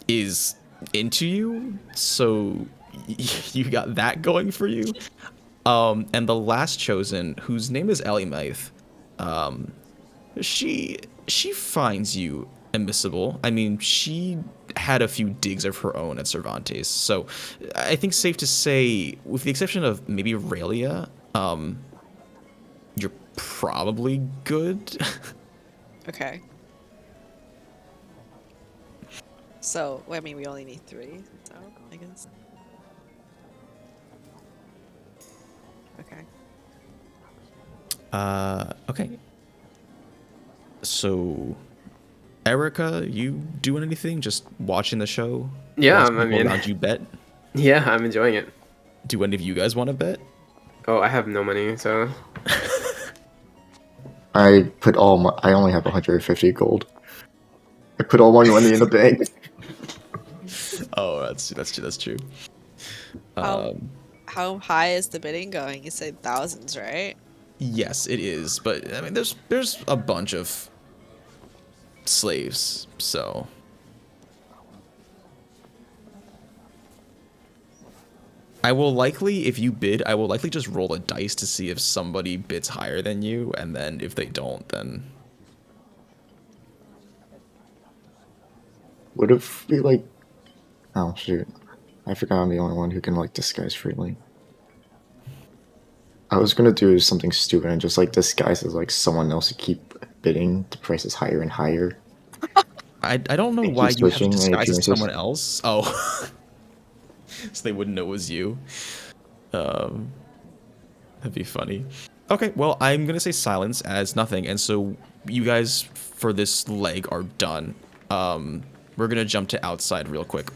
is into you, so you got that going for you. And the last chosen, whose name is Elimyth, she finds you admissible. I mean, she had a few digs of her own at Cervantes, so I think safe to say, with the exception of maybe Raylia, you're probably good. Okay. So, I mean, we only need 3, so I guess. Okay. Okay. So, Erica, you doing anything? Just watching the show? Yeah, I mean, around you bet? Yeah, I'm enjoying it. Do any of you guys want to bet? Oh, I have no money, so. I only have 150 gold. I put all my money in the bank. Oh, that's true. How high is the bidding going? You said thousands, right? Yes, it is, but I mean, there's a bunch of slaves, so. If you bid, I will likely just roll a dice to see if somebody bids higher than you, and then if they don't, then. What if we like... Oh, shoot. I forgot I'm the only one who can like disguise freely. I was gonna do something stupid and just like disguise as like someone else to keep bidding the prices higher and higher. I don't know why you have to disguise as someone else. Oh. So they wouldn't know it was you. That'd be funny. Okay, well, I'm gonna say silence as nothing, and so you guys for this leg are done. We're gonna jump to outside real quick.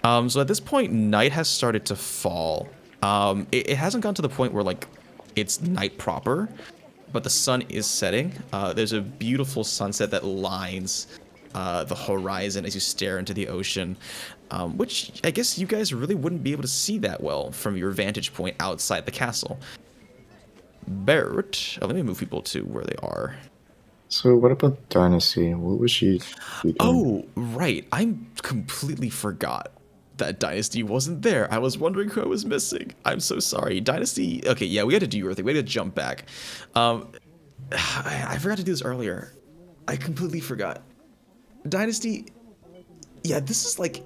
So at this point, night has started to fall. It hasn't gone to the point where like it's night proper, but the sun is setting. There's a beautiful sunset that lines the horizon as you stare into the ocean, which I guess you guys really wouldn't be able to see that well from your vantage point outside the castle. But let me move people to where they are. So what about Dynasty? What was she doing? Oh, right. I completely forgot that Dynasty wasn't there. I was wondering who I was missing. I'm so sorry. Dynasty. Okay, yeah, we had to do your thing. We had to jump back. I forgot to do this earlier. I completely forgot. Dynasty. Yeah, this is like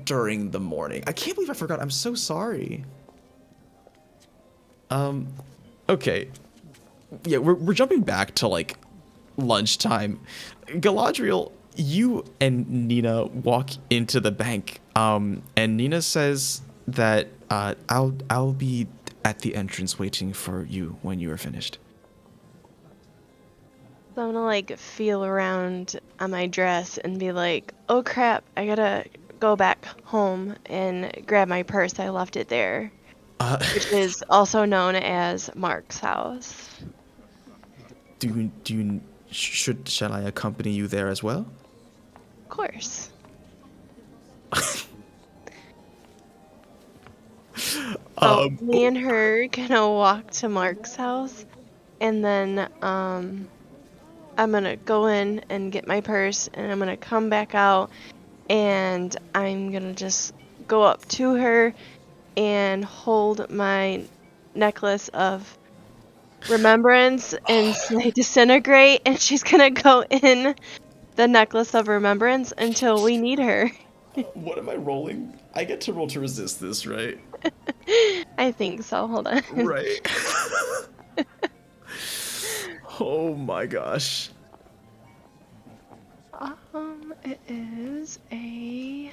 during the morning. I can't believe I forgot. I'm so sorry. Okay. Yeah, we're jumping back to like lunchtime. Galadriel, you and Nina walk into the bank. And Nina says that I'll be at the entrance waiting for you when you are finished. So I'm gonna like feel around on my dress and be like, oh crap, I gotta go back home and grab my purse. I left it there. Which is also known as Mark's house. Shall I accompany you there as well? Of course. Me and her gonna walk to Mark's house, and then I'm gonna go in and get my purse, and I'm gonna come back out, and I'm gonna just go up to her and hold my necklace of remembrance and say disintegrate, and she's gonna go in the necklace of remembrance until we need her. What am I rolling? I get to roll to resist this, right? I think so. Hold on. Right. Oh my gosh. It is a.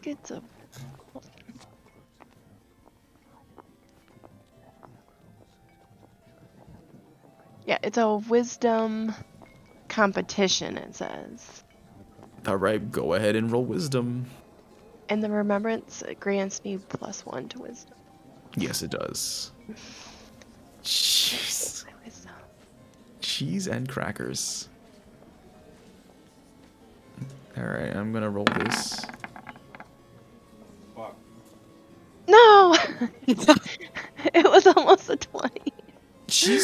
It's a. Yeah, it's a wisdom competition, it says. Alright, go ahead and roll wisdom. And the remembrance grants me +1 to wisdom. Yes, it does. Jeez. Cheese and crackers. Alright, I'm gonna roll this. No! It was almost a 20. She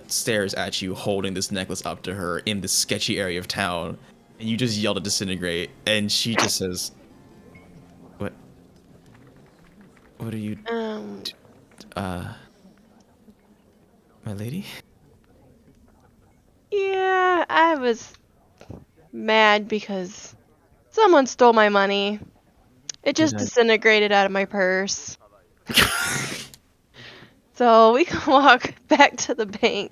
stares at you holding this necklace up to her in this sketchy area of town, and you just yell to disintegrate, and she just says, What are you my lady? Yeah, I was mad because someone stole my money. It just disintegrated out of my purse. So we can walk back to the bank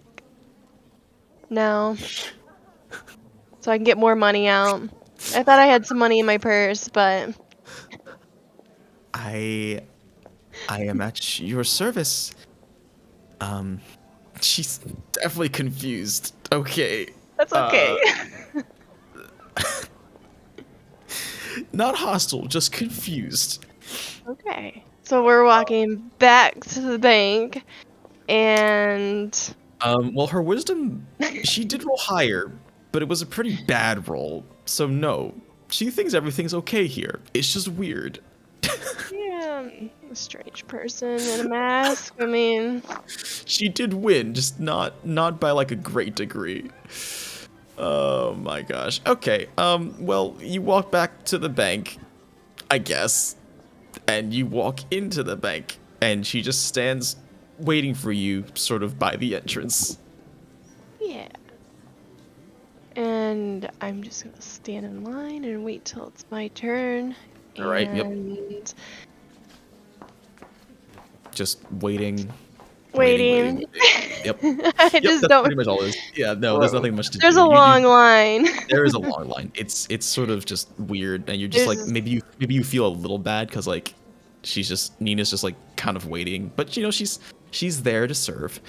now. So I can get more money out. I thought I had some money in my purse, but I am at your service. She's definitely confused. Okay. That's okay. Not hostile, just confused. Okay. So we're walking back to the bank, and well, her wisdom, she did roll higher, but it was a pretty bad roll. So no, she thinks everything's okay here. It's just weird. Yeah, a strange person in a mask. I mean, she did win, just not by like a great degree. Oh my gosh. Okay. Well, you walk back to the bank, I guess, and you walk into the bank, and she just stands waiting for you, sort of by the entrance. yeah. And I'm just gonna stand in line and wait till it's my turn. All right. Yep. Just waiting. Waiting. Yep. I just that's don't. pretty much all it is. Yeah. No, there's nothing much to do. There's a long line. There is a long line. It's sort of just weird, and you're just like maybe you feel a little bad because like Nina's just like kind of waiting, but you know she's there to serve,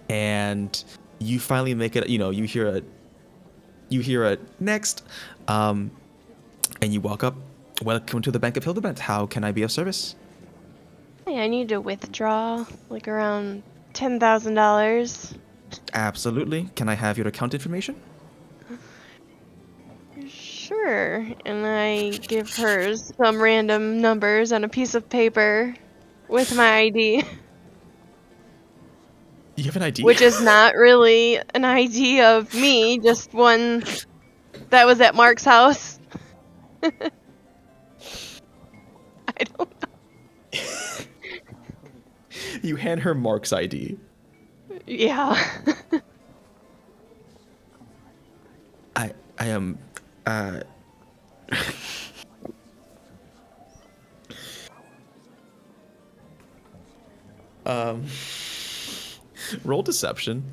and you finally make it. You know you hear a next, and you walk up. Welcome to the Bank of Hildebrandt. How can I be of service? Hey, I need to withdraw like around $10,000. Absolutely. Can I have your account information? Sure. And I give her some random numbers on a piece of paper with my ID. You have an ID? Which is not really an ID of me, just one that was at Mark's house. I don't know. You hand her Mark's ID. Yeah. I am roll deception.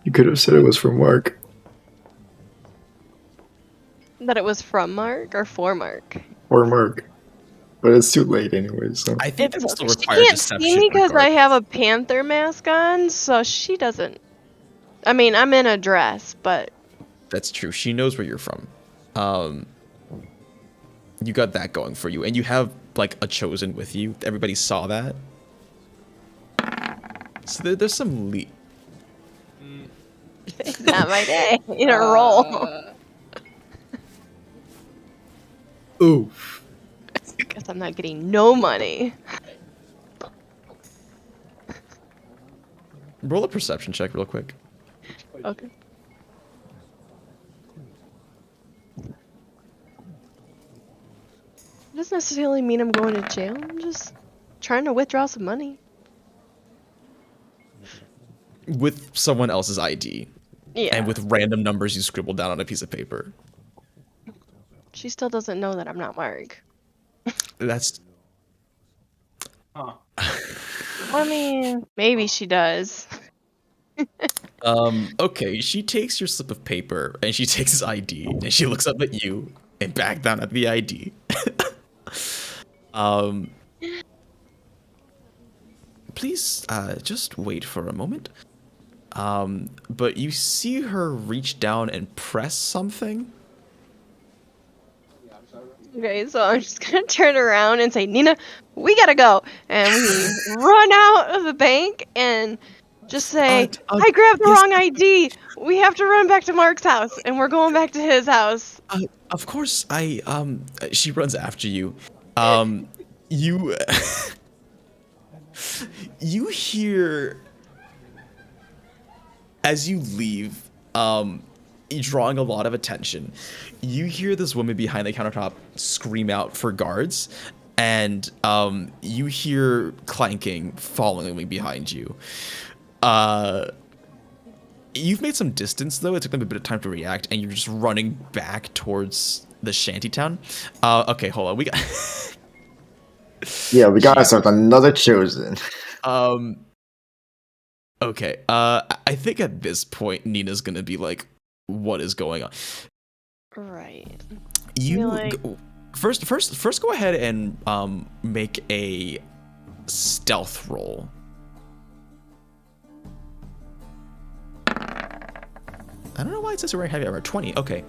You could have said it was from Mark. That it was from Mark or for Mark? Or Mark. But it's too late anyway, so. I think that still She requires can't deception. see me because I have a panther mask on, so she doesn't. I mean, I'm in a dress, but. That's true. She knows where you're from. You got that going for you, and you have like a chosen with you. Everybody saw that. So there's some Not my day. In a roll. Oof. Guess I'm not getting no money. Roll a perception check real quick. Okay. It doesn't necessarily mean I'm going to jail. I'm just trying to withdraw some money. With someone else's ID. Yeah. And with random numbers you scribbled down on a piece of paper. She still doesn't know that I'm not Mark. That's... I mean, maybe she does. Okay, she takes your slip of paper and she takes his ID and she looks up at you and back down at the ID. Please, just wait for a moment. But you see her reach down and press something. Okay, so I'm just gonna turn around and say, Nina, we gotta go. And we run out of the bank and just say, I grabbed the wrong ID. We have to run back to Mark's house. And we're going back to his house. Of course, she runs after you. You, you hear, as you leave, drawing a lot of attention, you hear this woman behind the countertop scream out for guards, and you hear clanking following behind you. You've made some distance though. It took them a bit of time to react, and you're just running back towards the shantytown. Okay, hold on. We got. Yeah, we got ourselves another chosen. Okay. I think at this point Nina's gonna be like, "What is going on?" Right. First, go ahead and make a stealth roll. I don't know why it says we're heavy armor. 20. Okay.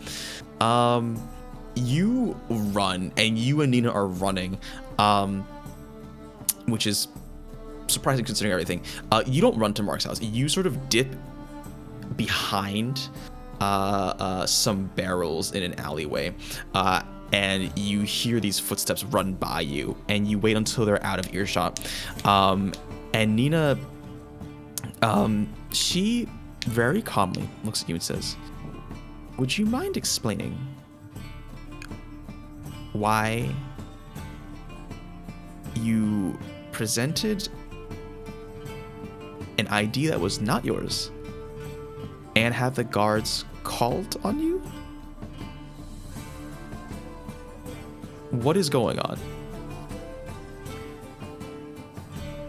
You run, and you and Nina are running, which is surprising considering everything. You don't run to Mark's house. You sort of dip behind some barrels in an alleyway, and you hear these footsteps run by you, and you wait until they're out of earshot. And Nina, she very calmly looks at you and says, "Would you mind explaining why you presented an ID that was not yours and had the guards called on you? What is going on?"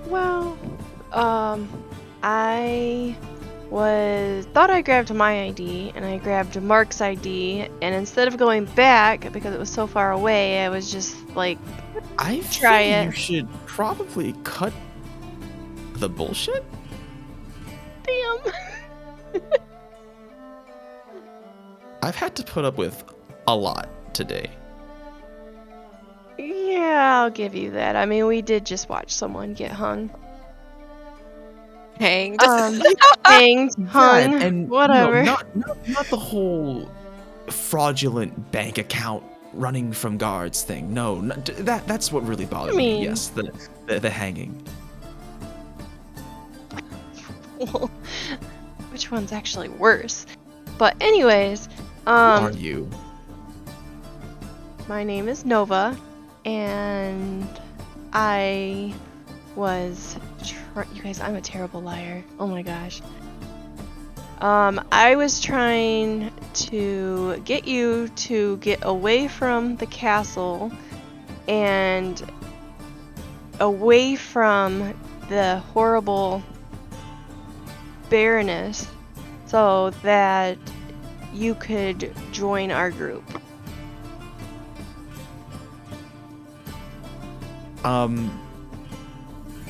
Well, I thought I grabbed my ID, and I grabbed Mark's ID, and instead of going back because it was so far away, I was just like, I try think it. you should probably cut the bullshit. Damn. I've had to put up with a lot today. Yeah, I'll give you that. I mean, we did just watch someone get hung. Hanged. Hanged, hung, Yeah, and whatever. No, not the whole fraudulent bank account running from guards thing. No, that's what really bothered me. Yes, the hanging. Well, which one's actually worse? But anyways, Who are you? My name is Nova, and I was you guys, I'm a terrible liar. Oh my gosh. I was trying to get you to get away from the castle and away from the horrible Baroness so that you could join our group.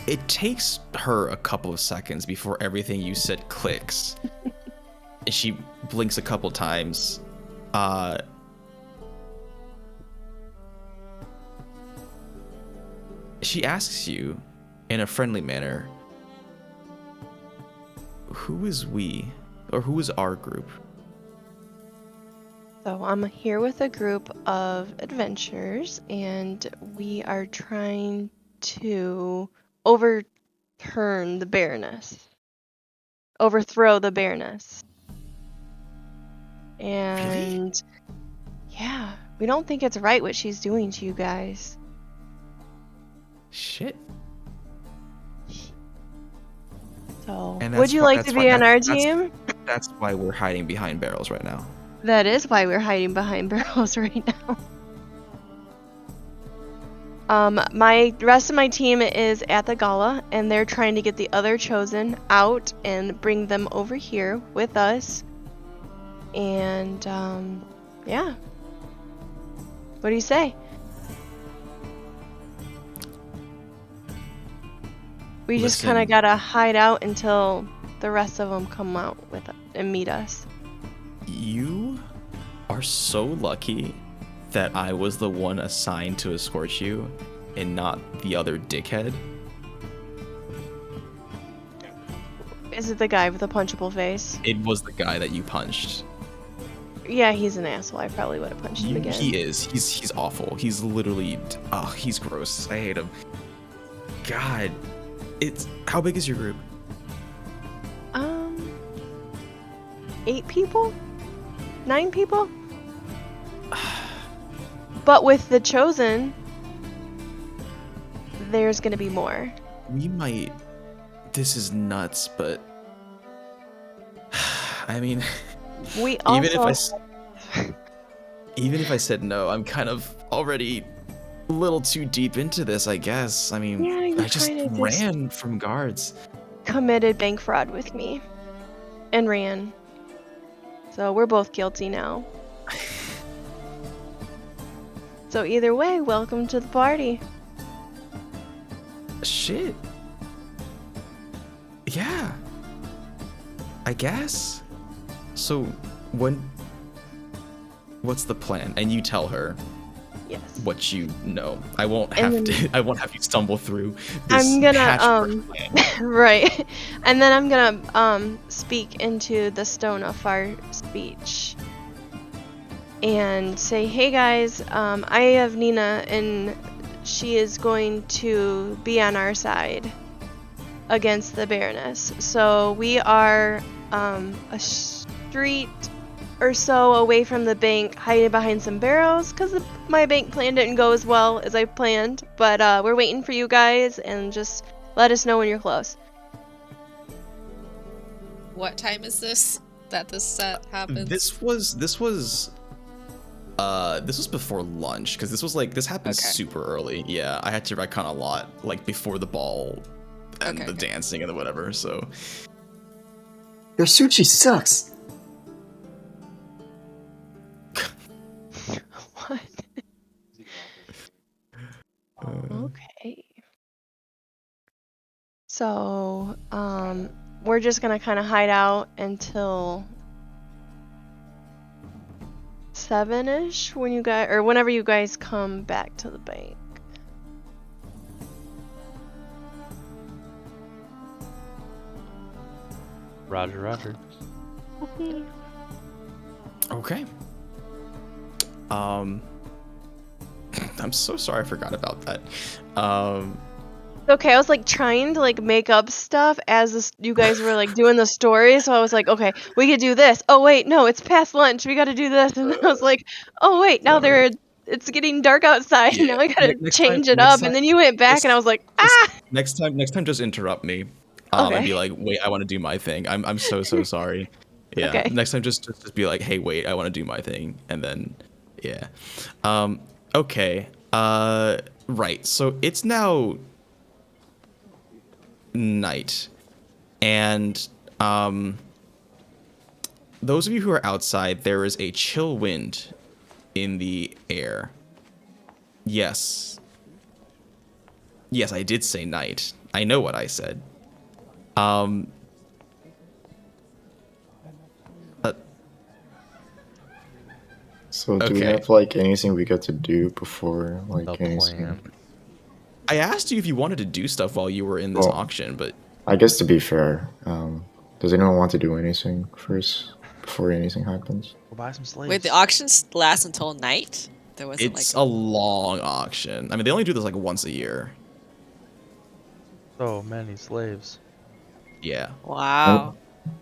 It takes her a couple of seconds before everything you said clicks. And she blinks a couple times. She asks you in a friendly manner, who is we? Or who is our group? So I'm here with a group of adventurers, and we are trying to overthrow the Baroness. And yeah, we don't think it's right what she's doing to you guys. Shit. So, would you like to be on our team? That's why we're hiding behind barrels right now. That is why we're hiding behind barrels right now. My rest of my team is at the gala, and they're trying to get the other chosen out and bring them over here with us. And yeah. What do you say? We just kind of gotta hide out until the rest of them come out with and meet us. You are so lucky that I was the one assigned to escort you and not the other dickhead. Is it the guy with the punchable face? It was the guy that you punched. Yeah, he's an asshole. I probably would have punched him again. He is. He's awful. He's literally... Oh, he's gross. I hate him. God. How big is your group? 8 people? 9 people? But with the chosen, there's gonna be more. We might... This is nuts, but... I mean... We also... Even if I said no, I'm kind of already a little too deep into this, I guess. I mean, yeah, I just ran from guards. Committed bank fraud with me. And ran. So we're both guilty now. So either way, welcome to the party. Shit. Yeah. I guess. So, what's the plan? And you tell her what you know. I won't have you stumble through this. I'm gonna right. And then I'm gonna speak into the stone of our speech and say, hey guys, I have Nina, and she is going to be on our side against the Baroness. So we are a street or so away from the bank, hiding behind some barrels, because my bank plan didn't go as well as I planned. But we're waiting for you guys, and just let us know when you're close. What time is this that this set happens? This was before lunch, because this happened super early. Yeah, I had to retcon a lot, like before the ball and the dancing and the whatever. So your sushi sucks. What? Okay. So, we're just gonna kind of hide out until 7-ish when you guys, or whenever you guys come back to the bank. Roger, Roger. Okay. I'm so sorry I forgot about that. Okay, I was like trying to like make up stuff as you guys were like doing the story, so I was like, okay, we could do this. Oh wait, no, it's past lunch. We got to do this, and then I was like, oh wait, now it's getting dark outside. Yeah. Now I gotta Next change time, it up, and then you went back, and I was like, ah. Next time, just interrupt me, Okay. and be like, wait, I want to do my thing. I'm so sorry. Yeah. Okay. Next time, just be like, hey, wait, I want to do my thing, and then, yeah. Okay. Right. So it's now night, and those of you who are outside, there is a chill wind in the air. Yes, I did say night. I know what I said. So do we have like anything we got to do before like anything? I asked you if you wanted to do stuff while you were in this auction, but I guess to be fair, does anyone want to do anything first before anything happens? We'll buy some slaves. Wait, the auctions last until night? There wasn't it's a long auction. I mean, they only do this like once a year. So many slaves. Yeah. Wow.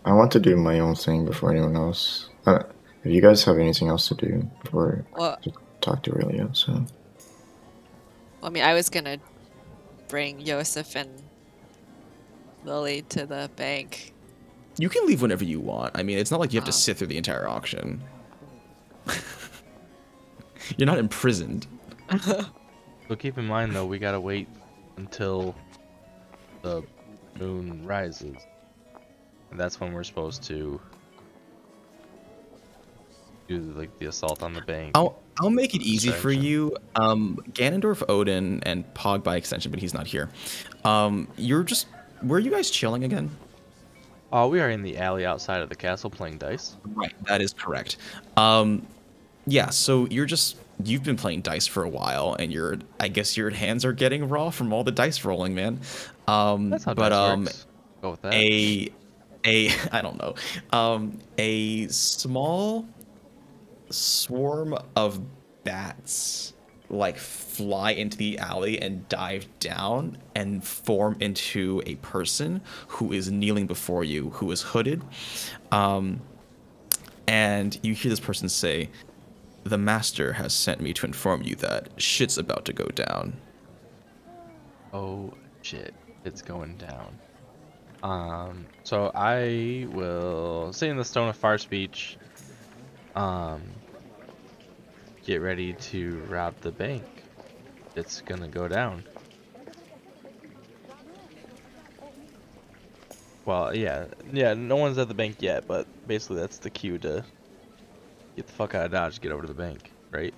I want to do my own thing before anyone else. If you guys have anything else to do before I talk to Aurelia, so. Well, I mean, I was gonna bring Yosef and Lily to the bank. You can leave whenever you want. I mean, it's not like you have to sit through the entire auction. You're not imprisoned. So keep in mind, though, we gotta wait until the moon rises. And that's when we're supposed to do like the assault on the bank. I'll make it easy for you. Ganondorf, Odin, and Pog by extension, but he's not here. Where are you guys chilling again? We are in the alley outside of the castle playing dice. Right, that is correct. Yeah, so you've been playing dice for a while, and I guess your hands are getting raw from all the dice rolling, man. That's how dice works. Go with that. I don't know. A small swarm of bats like fly into the alley and dive down and form into a person who is kneeling before you, who is hooded. And you hear this person say, "The master has sent me to inform you that shit's about to go down." Oh shit, it's going down. So I will say in the Stone of Far Speech, get ready to rob the bank. It's gonna go down. Well, yeah, no one's at the bank yet, but basically that's the cue to get the fuck out of Dodge, get over to the bank, right?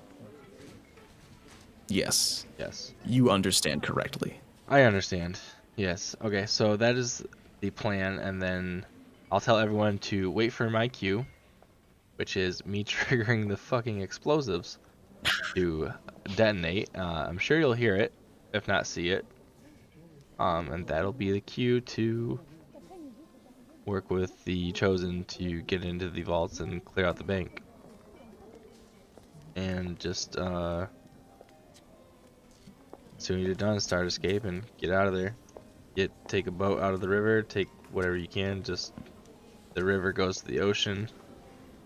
Yes. Yes. You understand correctly. I understand. Yes. Okay, so that is the plan, and then I'll tell everyone to wait for my cue, which is me triggering the fucking explosives to detonate. I'm sure you'll hear it, if not see it. And that'll be the cue to work with the Chosen to get into the vaults and clear out the bank. And just, as soon as you're done, start escape and get out of there. Take a boat out of the river, take whatever you can, just the river goes to the ocean.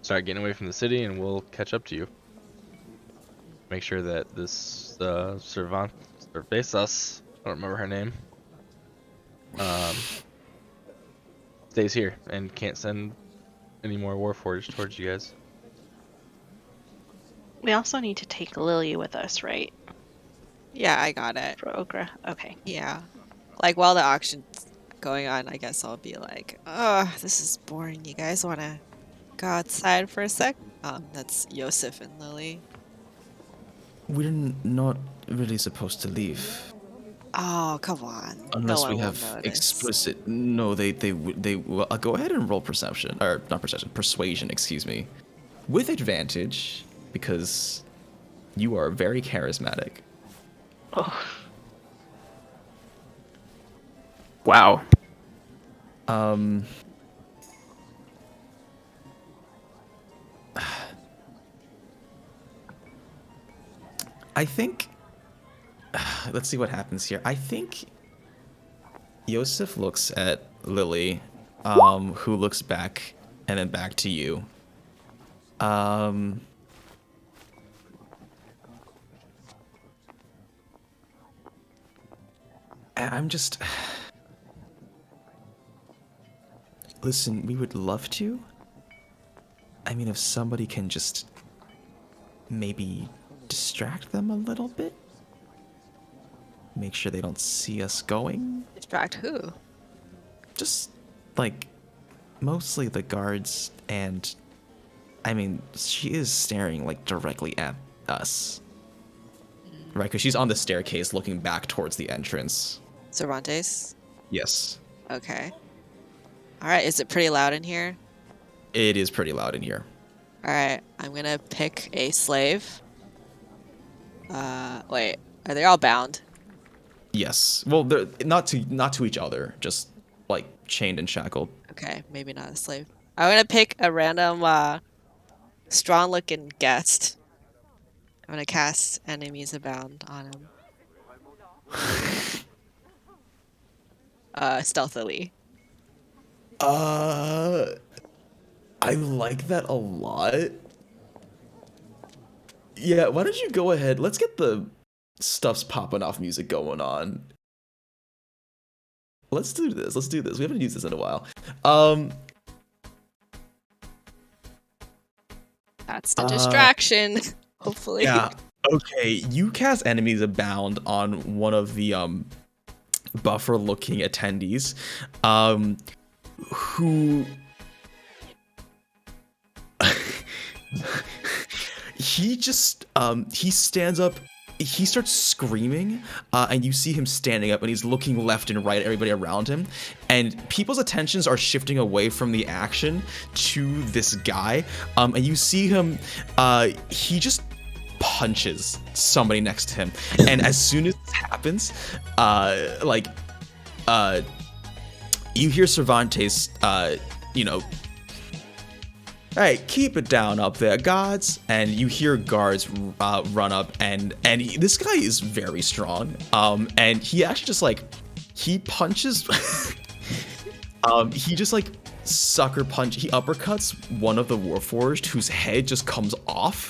Start getting away from the city and we'll catch up to you. Make sure that this Cervezas, I don't remember her name, stays here and can't send any more Warforged towards you guys. We also need to take Lily with us, right? Yeah, I got it. For Okra. Okay. Yeah. Like while the auction's going on, I guess I'll be like, "Oh, this is boring. You guys want to go outside for a sec?" That's Yosef and Lily. We're not really supposed to leave. Oh, come on. Unless we have explicit. No, they will. Go ahead and roll perception, or not perception, persuasion. Excuse me, with advantage because you are very charismatic. Oh. Wow. I think. Let's see what happens here. I think Yosef looks at Lily, who looks back and then back to you. I'm just. Listen, we would love to. I mean, if somebody can just maybe distract them a little bit, make sure they don't see us going. Distract who? Just like mostly the guards, and I mean, she is staring like directly at us, right? Because she's on the staircase looking back towards the entrance. Cervantes? Yes. Okay. All right, is it pretty loud in here? It is pretty loud in here. All right, I'm gonna pick a slave. Wait, are they all bound? Yes. Well, they're not to each other, just like chained and shackled. Okay, maybe not a slave. I'm gonna pick a random, strong-looking guest. I'm gonna cast Enemies Abound on him. Stealthily. I like that a lot. Yeah, why don't you go ahead? Let's get the stuff's popping off music going on. Let's do this. We haven't used this in a while. That's the distraction. Hopefully. Yeah. Okay, you cast Enemies Abound on one of the buffer-looking attendees, who he just he stands up, he starts screaming, and you see him standing up and he's looking left and right at everybody around him, and people's attentions are shifting away from the action to this guy, and you see him he just punches somebody next to him, and as soon as this happens, you hear Cervantes, hey, keep it down up there, guards. And you hear guards run up, and this guy is very strong. And he actually just he punches. He just sucker punch. He uppercuts one of the Warforged, whose head just comes off.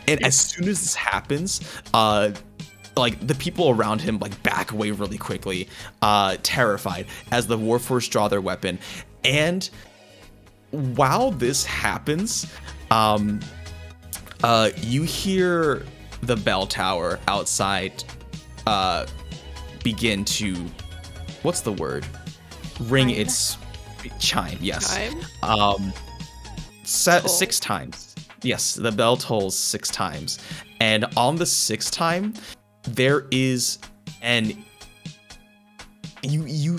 And as soon as this happens, the people around him back away really quickly, terrified, as the Warforged draw their weapon. And while this happens, you hear the bell tower outside begin to, what's the word? Ring its chime. Yes. Chime? 6 times. Yes, the bell tolls 6 times, and on the 6th time, there is you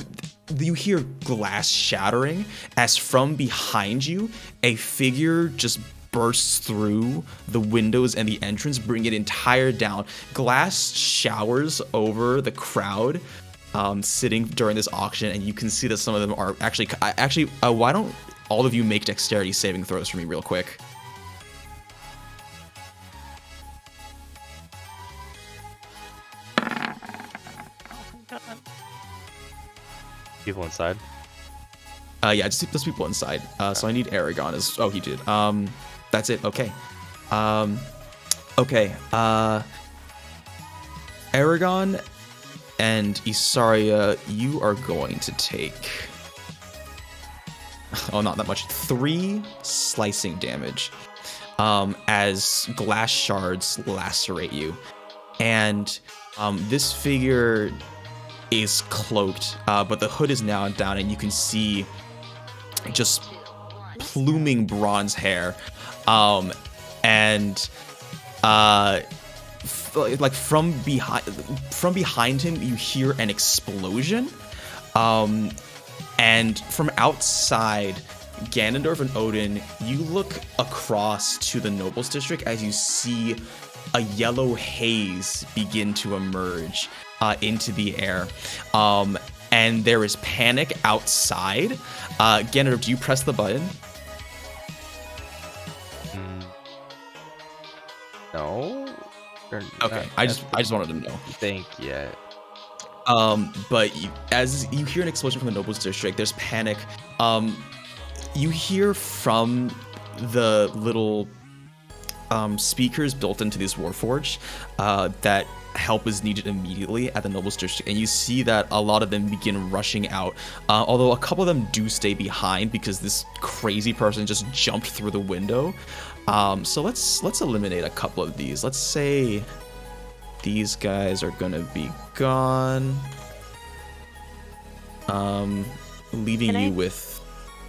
hear glass shattering as from behind you, a figure just bursts through the windows and the entrance, bringing it entire down. Glass showers over the crowd sitting during this auction, and you can see that some of them are actually why don't all of you make dexterity saving throws for me real quick? People inside? Yeah, just people inside. So I need Eragon as... Oh, he did. That's it. Okay. Okay. Eragon and Isarya, you are going to take... Oh, not that much. 3 slicing damage as glass shards lacerate you. And this figure is cloaked, but the hood is now down, and you can see just pluming bronze hair, and from behind him you hear an explosion, and from outside, Ganondorf and Odin, you look across to the Nobles District as you see a yellow haze begin to emerge into the air, and there is panic outside. Ganondorf, do you press the button? No. Okay, I just wanted to know. Think yet. But as you hear an explosion from the Nobles District, there's panic. You hear from the little speakers built into this Warforge that help is needed immediately at the Nobles District, and you see that a lot of them begin rushing out, although a couple of them do stay behind because this crazy person just jumped through the window. So let's eliminate a couple of these. Let's say these guys are gonna be gone, leaving you with,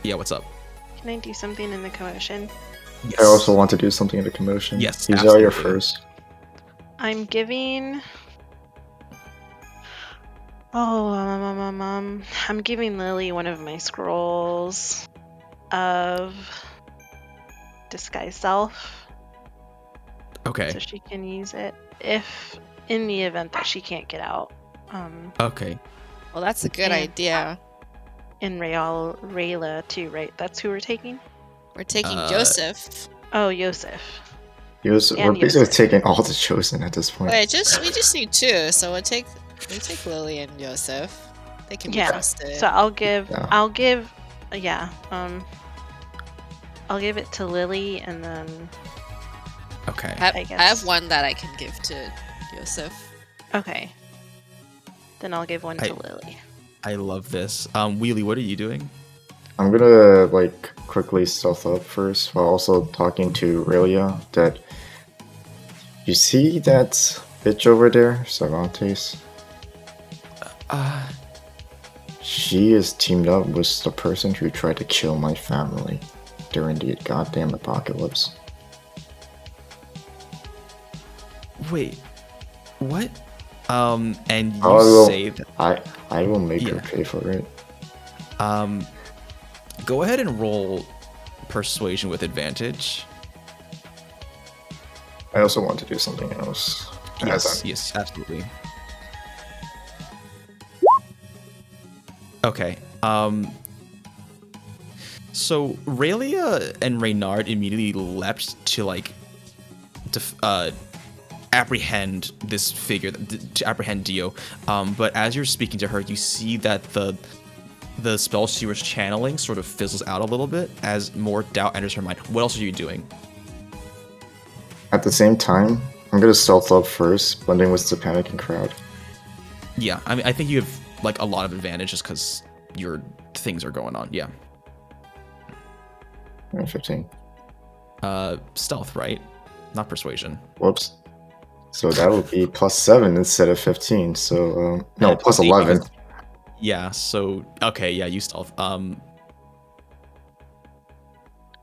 yeah, what's up? Can I do something in the commotion? Yes. I also want to do something in the commotion. Yes, Isarya first. I'm giving. I'm giving Lily one of my scrolls of disguise self. Okay. So she can use it if, in the event that she can't get out. Okay. Well, that's a good idea. And Rayla too, right? That's who we're taking. We're taking Joseph. Oh, Joseph. We're basically taking all the chosen at this point. Wait, we just need 2, so we'll take Lily and Joseph. They can be trusted. So I'll give it to Lily, and then. Okay. I have one that I can give to Joseph. Okay. Then I'll give one to Lily. I love this. Wheelie, what are you doing? I'm gonna quickly stealth up first while also talking to Aurelia that you see that bitch over there, Cervantes? She is teamed up with the person who tried to kill my family during the goddamn apocalypse. Wait, what? And you say that I will make her pay for it. Go ahead and roll persuasion with advantage. I also want to do something else. Yes, absolutely. Okay. So Raylia and Reynard immediately leapt to apprehend this figure, to apprehend Dio. But as you're speaking to her, you see that the spell she was channeling sort of fizzles out a little bit as more doubt enters her mind. What else are you doing? At the same time, I'm gonna stealth up first, blending with the panicking crowd. Yeah, I mean, I think you have a lot of advantage just because your things are going on. Yeah. 15. Stealth, right? Not persuasion. Whoops. So that would be +7 instead of 15. So no, +11. Yeah. So okay. Yeah, you stealth.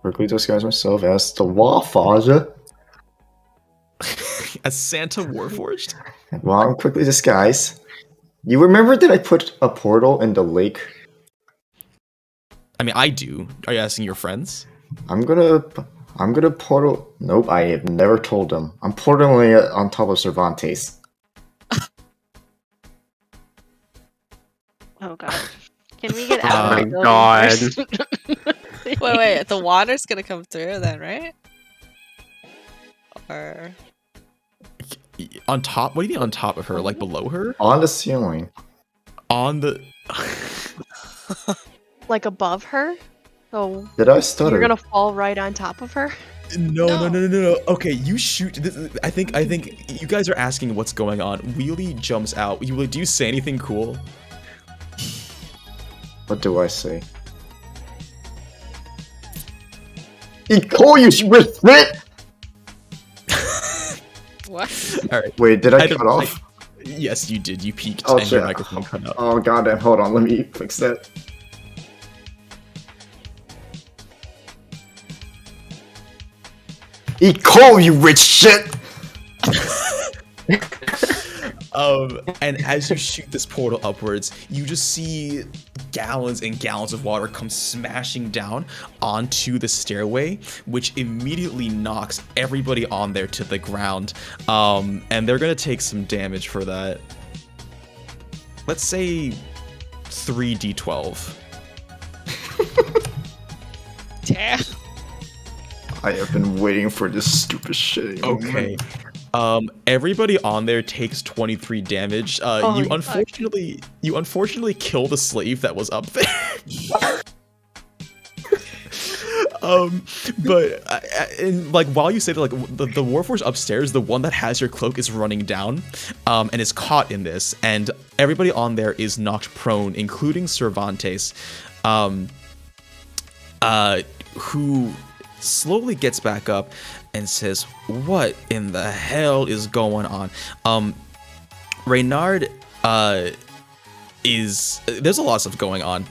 Quickly disguise myself as the Warforged. A Santa Warforged? Well, I'm quickly disguised. You remember that I put a portal in the lake? I mean, I do. Are you asking your friends? I'm gonna portal. Nope, I have never told them. I'm portaling it on top of Cervantes. Oh god. Can we get out of the god. Wait, the water's gonna come through then, right? Or on top? What do you mean on top of her? Like below her? On the ceiling. On the like above her? So did I stutter? You're gonna fall right on top of her? No. Okay, you shoot. I think you guys are asking what's going on. Wheelie jumps out. Wheelie, do you say anything cool? What do I say? Call you with it. What? All right. Wait, did I cut off? Yes, you did. You peaked and your microphone cut out. Oh goddamn! Hold on, let me fix that. Call you rich shit. And as you shoot this portal upwards, you just see gallons and gallons of water come smashing down onto the stairway, which immediately knocks everybody on there to the ground. And they're gonna take some damage for that. Let's say 3d12. Damn. I have been waiting for this stupid shit. Okay. Everybody on there takes 23 damage. You unfortunately kill the slave that was up there. But and like while you say that, like the Warforged upstairs, the one that has your cloak is running down, and is caught in this, and everybody on there is knocked prone, including Cervantes, who slowly gets back up and says, "What in the hell is going on?" Reynard there's a lot of stuff going on.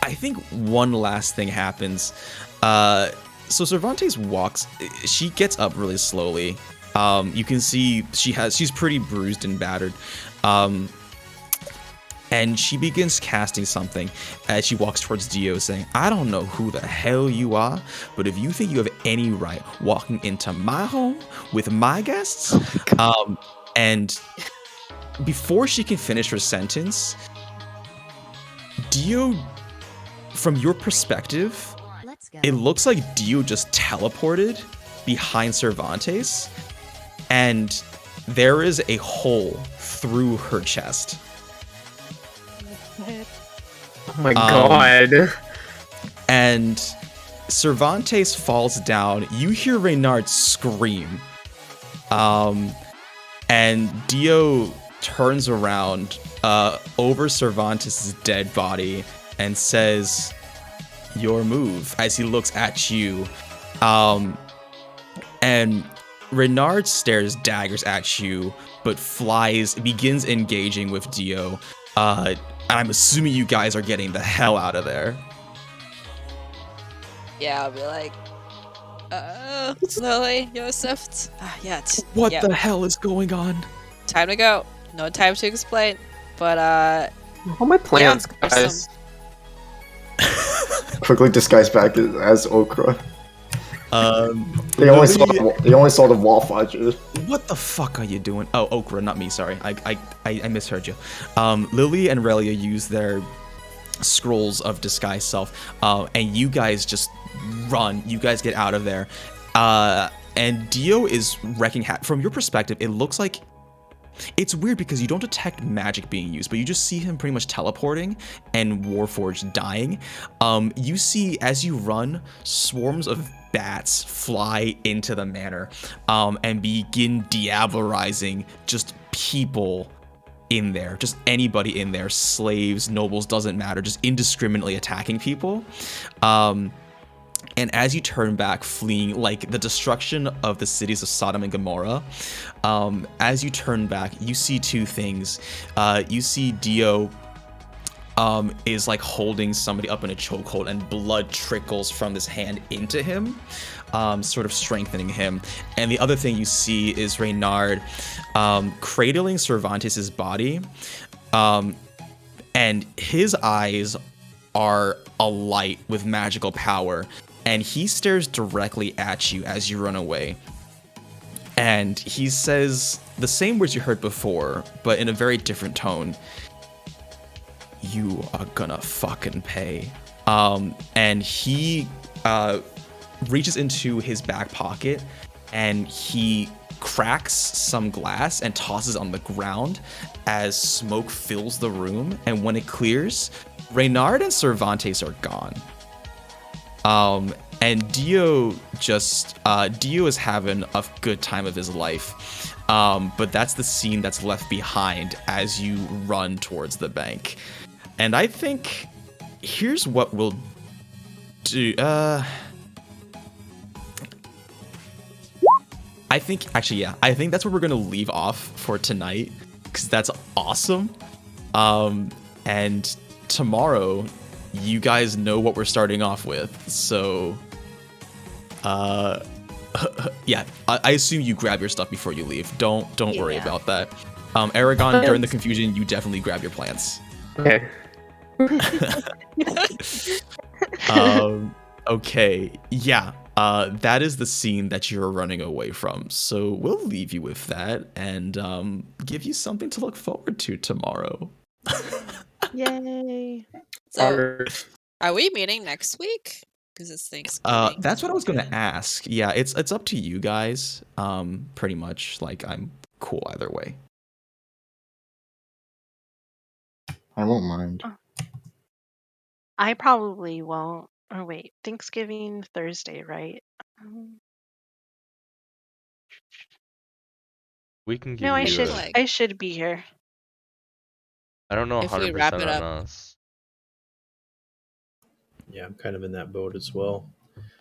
I think one last thing happens. So Cervantes walks. She gets up really slowly. You can see she's pretty bruised and battered. And she begins casting something as she walks towards Dio, saying, "I don't know who the hell you are, but if you think you have any right walking into my home with my guests," and before she can finish her sentence, Dio, from your perspective, it looks like Dio just teleported behind Cervantes, and there is a hole through her chest. Oh my god. And Cervantes falls down. You hear Reynard scream. And Dio turns around over Cervantes' dead body and says, "Your move," as he looks at you. And Reynard stares daggers at you, but begins engaging with Dio. I'm assuming you guys are getting the hell out of there. Yeah, I'll be like, Lily, Joseph. What the hell is going on? Time to go. No time to explain. But, all my plans, guys. Quickly disguise back as Okra. They only saw the wall fudges. What the fuck are you doing? Oh, Okra, not me. Sorry, I misheard you. Lily and Relia use their scrolls of disguise self, and you guys just run. You guys get out of there, and Dio is wrecking from your perspective. It looks like it's weird because you don't detect magic being used, but you just see him pretty much teleporting and Warforged dying. You see as you run, swarms of bats fly into the manor and begin diablerizing just people in there, just anybody in there, slaves, nobles, doesn't matter, just indiscriminately attacking people. And as you turn back, fleeing, like the destruction of the cities of Sodom and Gomorrah, as you turn back, you see two things. You see Dio is like holding somebody up in a chokehold, and blood trickles from his hand into him, sort of strengthening him. And the other thing you see is Reynard cradling Cervantes' body, and his eyes are alight with magical power, and he stares directly at you as you run away. And he says the same words you heard before, but in a very different tone. "You are gonna fucking pay." And he reaches into his back pocket and he cracks some glass and tosses on the ground as smoke fills the room. And when it clears, Reynard and Cervantes are gone. And Dio is having a good time of his life. But that's the scene that's left behind as you run towards the bank. And I think here's what we'll do. I think that's where we're gonna leave off for tonight, because that's awesome. And tomorrow, you guys know what we're starting off with. So, yeah, I assume you grab your stuff before you leave. Don't worry about that. Eragon, during the confusion, you definitely grab your plants. Okay. Okay, yeah, that is the scene that you're running away from. So we'll leave you with that and give you something to look forward to tomorrow. Yay. So, are we meeting next week? Because it's Thanksgiving. That's what I was gonna ask. Yeah, it's up to you guys. Pretty much. Like, I'm cool either way. I won't mind. I probably won't. Oh wait, Thanksgiving Thursday, right? We can give No, I you should. a- I should be here. I don't know If we 100% wrap it on up. us. Yeah, I'm kind of in that boat as well.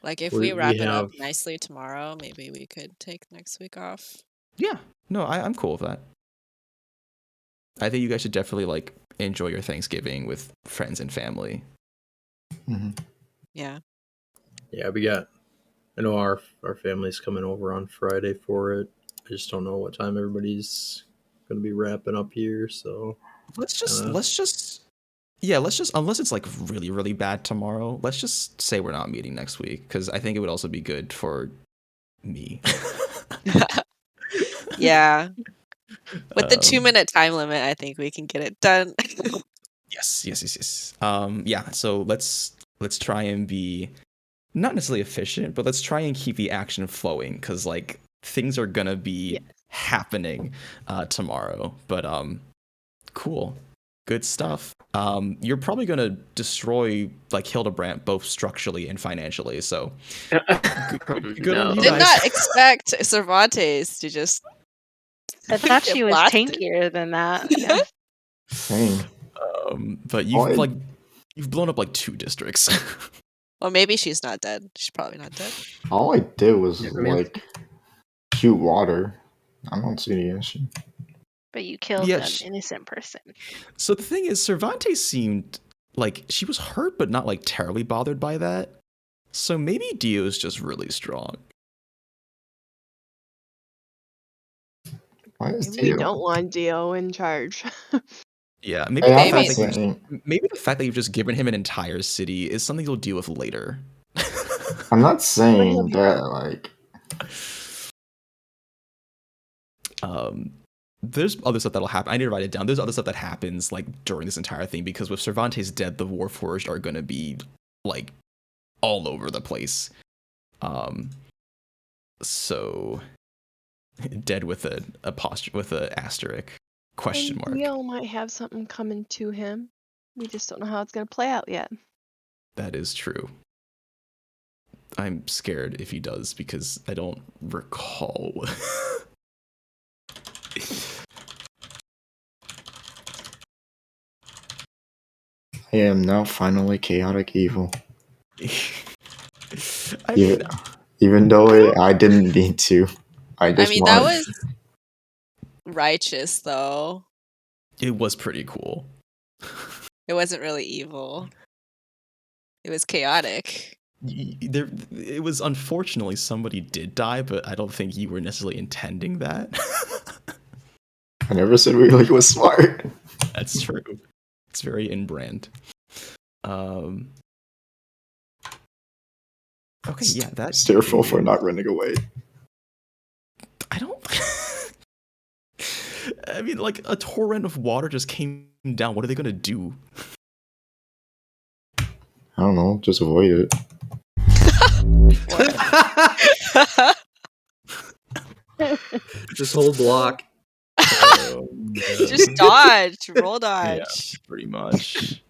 Like if We we wrap it have- up nicely tomorrow, maybe we could take next week off. Yeah. No, I'm cool with that. I think you guys should definitely like enjoy your Thanksgiving with friends and family. Yeah. Yeah, we got. I know our family's coming over on Friday for it. I just don't know what time everybody's going to be wrapping up here. So let's just unless it's like really really bad tomorrow, let's just say we're not meeting next week because I think it would also be good for me. Yeah. With the 2-minute time limit, I think we can get it done. Yes. Yeah. So let's try and be not necessarily efficient, but let's try and keep the action flowing because like things are gonna be happening tomorrow. But cool, good stuff. You're probably gonna destroy like Hildebrandt both structurally and financially. So good on you Did guys. not expect Cervantes to just. I thought get she was blasted. tankier than that. Yeah. Same. But you've blown up like 2 districts. Well, maybe she's not dead. She's probably not dead. All I did was like shoot water. I don't see the issue. But you killed Yeah, an innocent person. So the thing is, Cervantes seemed like she was hurt, but not like terribly bothered by that. So maybe Dio's just really strong. Why is We don't want Dio in charge. Yeah, maybe the fact that you've just given him an entire city is something you'll deal with later. I'm not saying that like. There's other stuff that'll happen. I need to write it down. There's other stuff that happens like during this entire thing because with Cervantes dead, the Warforged are gonna be like all over the place. So dead with a asterisk question mark. Dio might have something coming to him. We just don't know how it's gonna play out yet. That is true. I'm scared if he does because I don't recall. I am now finally chaotic evil. Even though I didn't mean to. I mean, that was righteous, though. It was pretty cool. It wasn't really evil. It was chaotic. It was unfortunately somebody did die, but I don't think you were necessarily intending that. I never said Wheelie was smart. That's true. It's very in brand. Okay, yeah, that's their fault for not running away. I don't. I mean, like a torrent of water just came down. What are they gonna do? I don't know. Just avoid it. Just hold block. Just dodge, roll dodge. Yeah, pretty much.